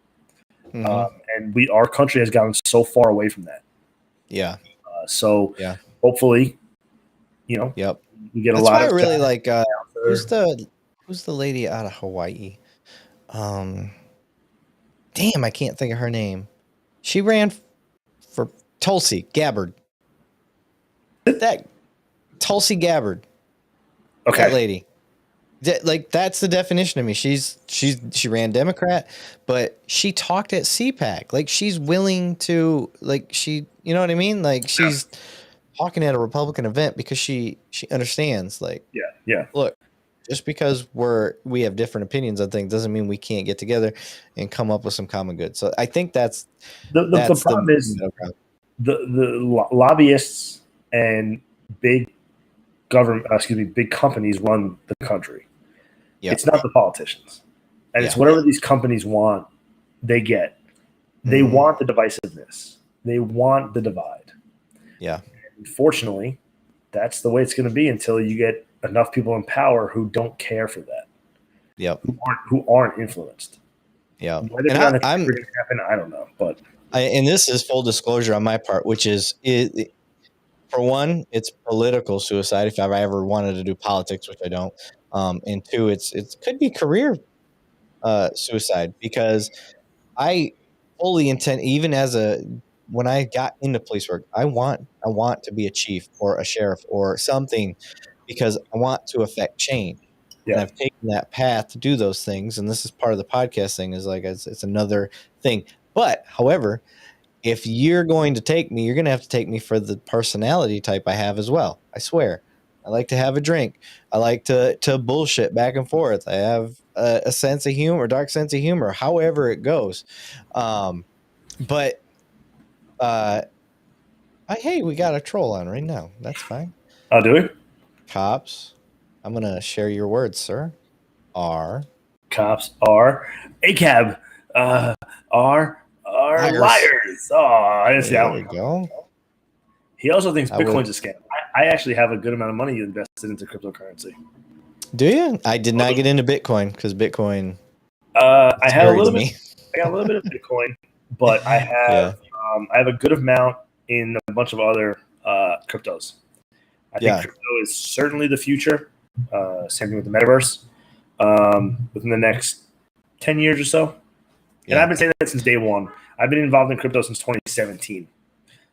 And our country has gotten so far away from that. Hopefully, we get a lot of. I really like. Who's the lady out of Hawaii? Damn, I can't think of her name. She ran for Tulsi Gabbard. That Tulsi Gabbard. Okay. That lady. That's the definition of me. She ran Democrat, but she talked at CPAC. Like, she's willing to, you know what I mean? Like, she's talking at a Republican event because she understands. Like, look, just because we have different opinions on things doesn't mean we can't get together and come up with some common good. So I think that's the problem is the lobbyists and big big companies run the country. It's not the politicians. And it's whatever these companies want, they get. They want the divisiveness. They want the divide. Yeah. Unfortunately, that's the way it's going to be until you get enough people in power who don't care for that. Who aren't influenced. Whether I'm going to happen, I don't know. But and this is full disclosure on my part, which is for one, it's political suicide if I ever wanted to do politics, which I don't. And two, it could be career suicide, because I fully intend, even when I got into police work, I want to be a chief or a sheriff or something, because I want to affect change. And I've taken that path to do those things. And this is part of the podcast thing, is like, it's another thing. But however, if you're going to take me, you're going to have to take me for the personality type I have as well. I swear. I like to have a drink. I like to bullshit back and forth. I have a sense of humor, dark sense of humor, however it goes. But hey, we got a troll on right now. That's fine. Oh, do we? Cops, I'm going to share your words, sir. Cops are ACAB. Are liars. Oh, I didn't see that one. There we go. He also thinks Bitcoin's a scam. I actually have a good amount of money invested into cryptocurrency. Do you? I did not get into Bitcoin because Bitcoin. I got a little bit of Bitcoin, but I have I have a good amount in a bunch of other cryptos. I think crypto is certainly the future. Same thing with the metaverse. Within the next 10 years or so. And I've been saying that since day one. I've been involved in crypto since 2017.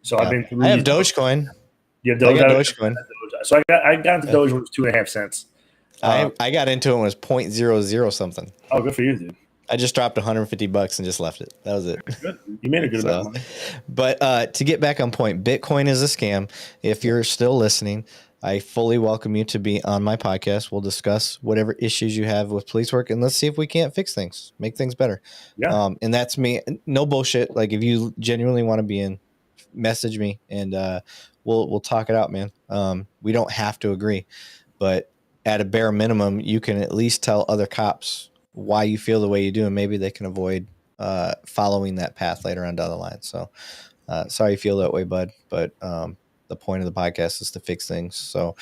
So I've been through. I have Dogecoin. You have Dogecoin. So I got into Doge when it was 2.5 cents. I got into it when it was 0.00 something. Oh, good for you, dude. I just dropped $150 and just left it. That was it. Good. You made a good amount of money. But to get back on point, Bitcoin is a scam. If you're still listening, I fully welcome you to be on my podcast. We'll discuss whatever issues you have with police work, and let's see if we can't fix things, make things better. Yeah. And that's me. No bullshit. Like, if you genuinely want to be in, message me, and we'll talk it out, man. We don't have to agree, but at a bare minimum, you can at least tell other cops why you feel the way you do, and maybe they can avoid following that path later on down the line. So sorry you feel that way, bud, but the point of the podcast is to fix things. So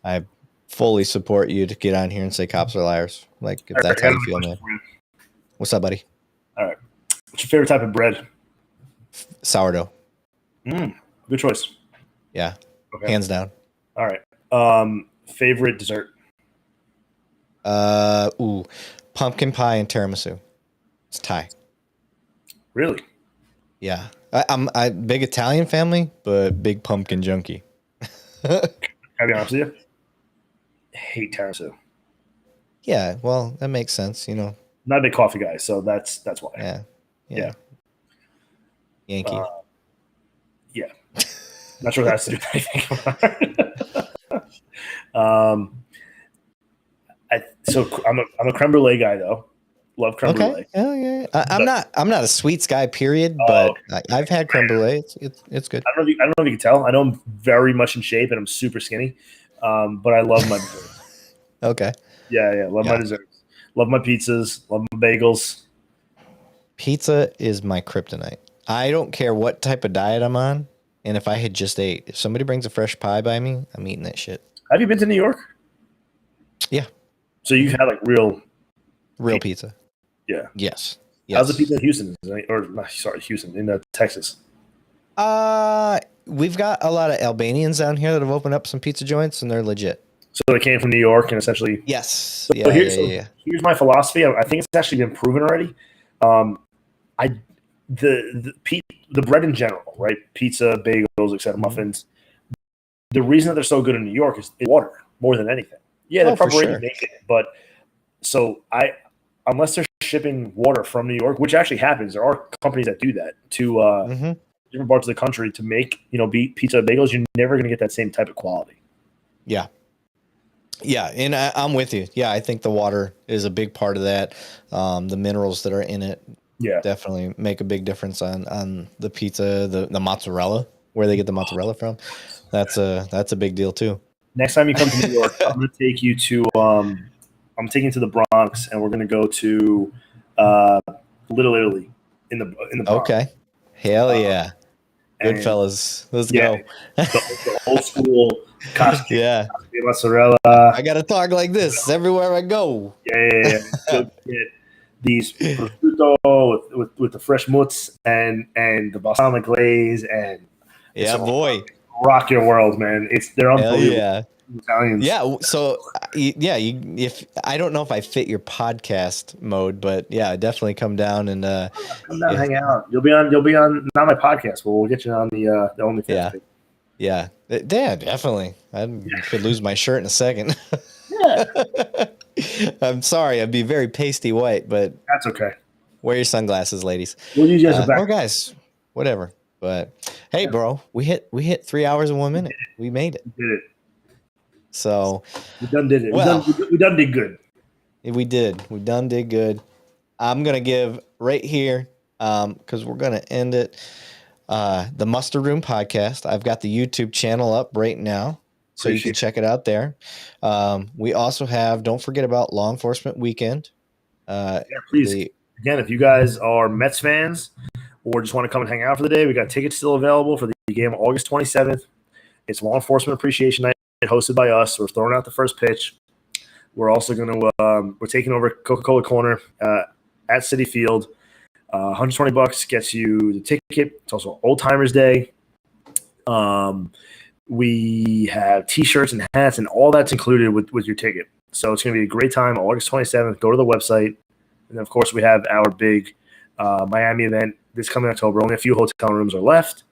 I fully support you to get on here and say cops are liars. Like, if that's how you feel, man. What's up, buddy? All right. What's your favorite type of bread? Sourdough. Good choice. Yeah. Okay. Hands down. All right. Favorite dessert? Pumpkin pie and tiramisu. It's tie. Really? Yeah. I'm big Italian family, but big pumpkin junkie. Can I be honest with you? I hate tiramisu. Yeah, well, that makes sense, you know. Not a big coffee guy, so that's why. Yeah. Yankee. Yeah. Not sure what that has to do with anything. So I'm a creme brulee guy though. Love creme brulee. Hell yeah. I'm not a sweets guy, period. But I've had creme brulee. It's good. I don't know if you can tell. I know I'm very much in shape and I'm super skinny, but I love my desserts. Okay. Yeah. Love my desserts. Love my pizzas. Love my bagels. Pizza is my kryptonite. I don't care what type of diet I'm on, and if I had just ate, if somebody brings a fresh pie by me, I'm eating that shit. Have you been to New York? Yeah. So you've had like real pizza. Yeah. Yes. How's the pizza in Houston? Houston in Texas. We've got a lot of Albanians down here that have opened up some pizza joints, and they're legit. So they came from New York and essentially. Yes. So here's my philosophy. I think it's actually been proven already. The bread in general, right? Pizza, bagels, etc., muffins. The reason that they're so good in New York is water more than anything. Yeah, they're probably already making it, but unless they're shipping water from New York, which actually happens, there are companies that do that to different parts of the country to make pizza, bagels. You're never going to get that same type of quality. Yeah. Yeah, and I'm with you. Yeah, I think the water is a big part of that. The minerals that are in it definitely make a big difference on the pizza, the mozzarella, where they get the mozzarella from. That's a big deal too. Next time you come to New York, I'm going to take you to I'm taking you to the Bronx, and we're going to go to Little Italy in the Bronx. Okay. Hell yeah. Goodfellas. Let's go. The old school costume. Yeah. Mozzarella. I got to talk like this everywhere I go. Yeah. So get these prosciutto with the fresh mozz and the balsamic glaze and boy. Rock your world, man. They're unbelievable. Yeah. Italians. Yeah. So if I don't know if I fit your podcast mode, but yeah, definitely come down and come down, hang out. You'll be on not my podcast, but we'll get you on the OnlyFans. Yeah, definitely. I could lose my shirt in a second. Yeah. I'm sorry. I'd be very pasty white, but that's okay. Wear your sunglasses, ladies. We'll use you as a back. Or guys, whatever. But hey, bro, we hit 3 hours and 1 minute. We made it. We did it. So we done did it. Well, we done did good. We did. We done did good. I'm gonna give right here, because we're gonna end it. The Mustard Room podcast. I've got the YouTube channel up right now, so you can check it out there. We also have. Don't forget about Law Enforcement Weekend. Please. Again, if you guys are Mets fans or just want to come and hang out for the day, we got tickets still available for the game August 27th. It's Law Enforcement Appreciation Night, hosted by us. We're throwing out the first pitch. We're also going to we're taking over Coca-Cola Corner at Citi Field. $120 gets you the ticket. It's also Old Timers Day. We have T-shirts and hats, and all that's included with your ticket. So it's going to be a great time. August 27th. Go to the website, and then of course we have our big Miami event this coming October. Only a few hotel rooms are left.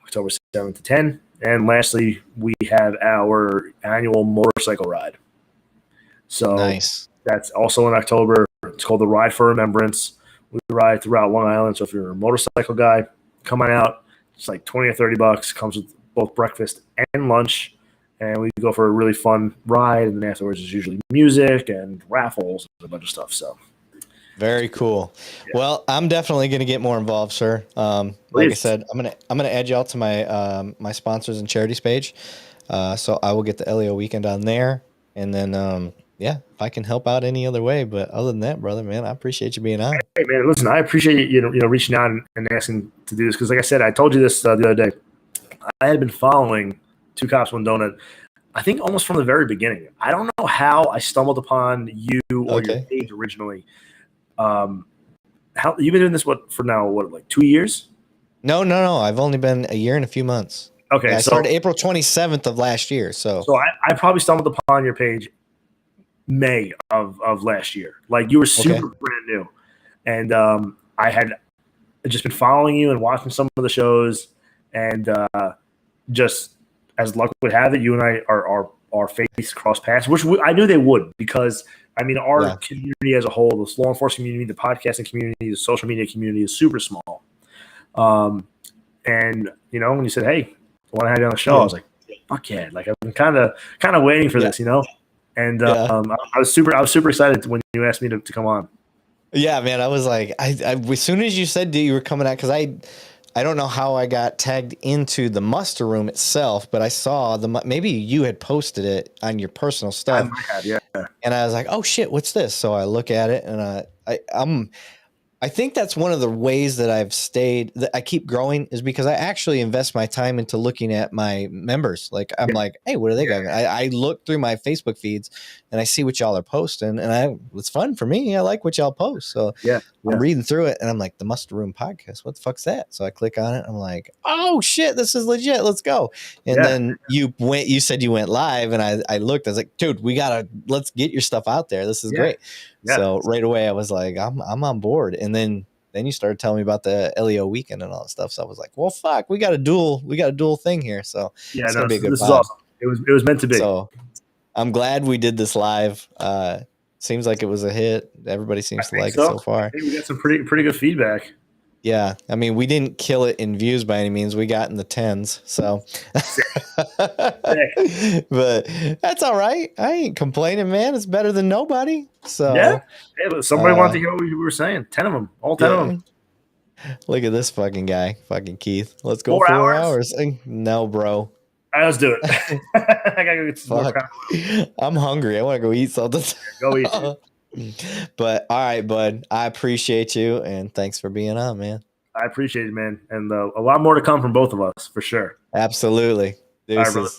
October 7th to 10. And lastly, we have our annual motorcycle ride. So nice. That's also in October. It's called the Ride for Remembrance. We ride throughout Long Island. So if you're a motorcycle guy, come on out. It's like $20 or $30. Comes with both breakfast and lunch. And we go for a really fun ride. And then afterwards is usually music and raffles and a bunch of stuff. So very cool. Yeah. Well, I'm definitely going to get more involved, sir. Like I said, I'm gonna add you all to my my sponsors and charities page. So I will get the LEO weekend on there, and then if I can help out any other way. But other than that, brother, man, I appreciate you being on. Hey, man, listen, I appreciate you reaching out and asking to do this, because like I said, I told you this the other day. I had been following Two Cops, One Donut, I think almost from the very beginning. I don't know how I stumbled upon you or your page originally. How you've been doing this for now? Like 2 years? No. I've only been a year and a few months. Okay, I started April 27th of last year. So I probably stumbled upon your page May of last year. Like you were super brand new, and I had just been following you and watching some of the shows, and just as luck would have it, you and I our faces cross paths, which I knew they would, because I mean our community as a whole, the law enforcement community, the podcasting community, the social media community is super small. And when you said, "Hey, I want to have you on the show," I was like, "Fuck yeah!" Like I've been kind of waiting for this, and I was super excited when you asked me to come on. Yeah, man. I was like, as soon as you said that you were coming out, because I don't know how I got tagged into the muster room itself, but I saw maybe you had posted it on your personal stuff. I might have, yeah. And I was like, oh shit, what's this? So I look at it, and I think that's one of the ways that that I keep growing, is because I actually invest my time into looking at my members. Like, I'm like, hey, what are they got? I look through my Facebook feeds and I see what y'all are posting, and it's fun for me. I like what y'all post. So I'm reading through it, and I'm like, the Muster Room podcast, what the fuck's that? So I click on it. I'm like, oh shit, this is legit. Let's go. And then you said you went live, and I looked, I was like, dude, let's get your stuff out there. This is great. Yeah. So right away I was like, I'm on board. And then you started telling me about the LEO weekend and all that stuff. So I was like, well, fuck, we got a dual thing here. So it's gonna be a good this is awesome. It was meant to be. So I'm glad we did this live. Seems like it was a hit. Everybody seems to like it so far. I think we got some pretty good feedback. Yeah, I mean, we didn't kill it in views by any means. We got in the 10s, so. But that's all right. I ain't complaining, man. It's better than nobody. So but somebody wanted to hear what we were saying. 10 of them, all 10 of them. Look at this fucking guy, fucking Keith. Let's go 4 hours. No, bro. All right, let's do it. I gotta go get some more crap. I'm hungry. I want to go eat something. Go eat. But all right, bud. I appreciate you, and thanks for being on, man. I appreciate it, man. And a lot more to come from both of us, for sure. Absolutely. Deuces. All right,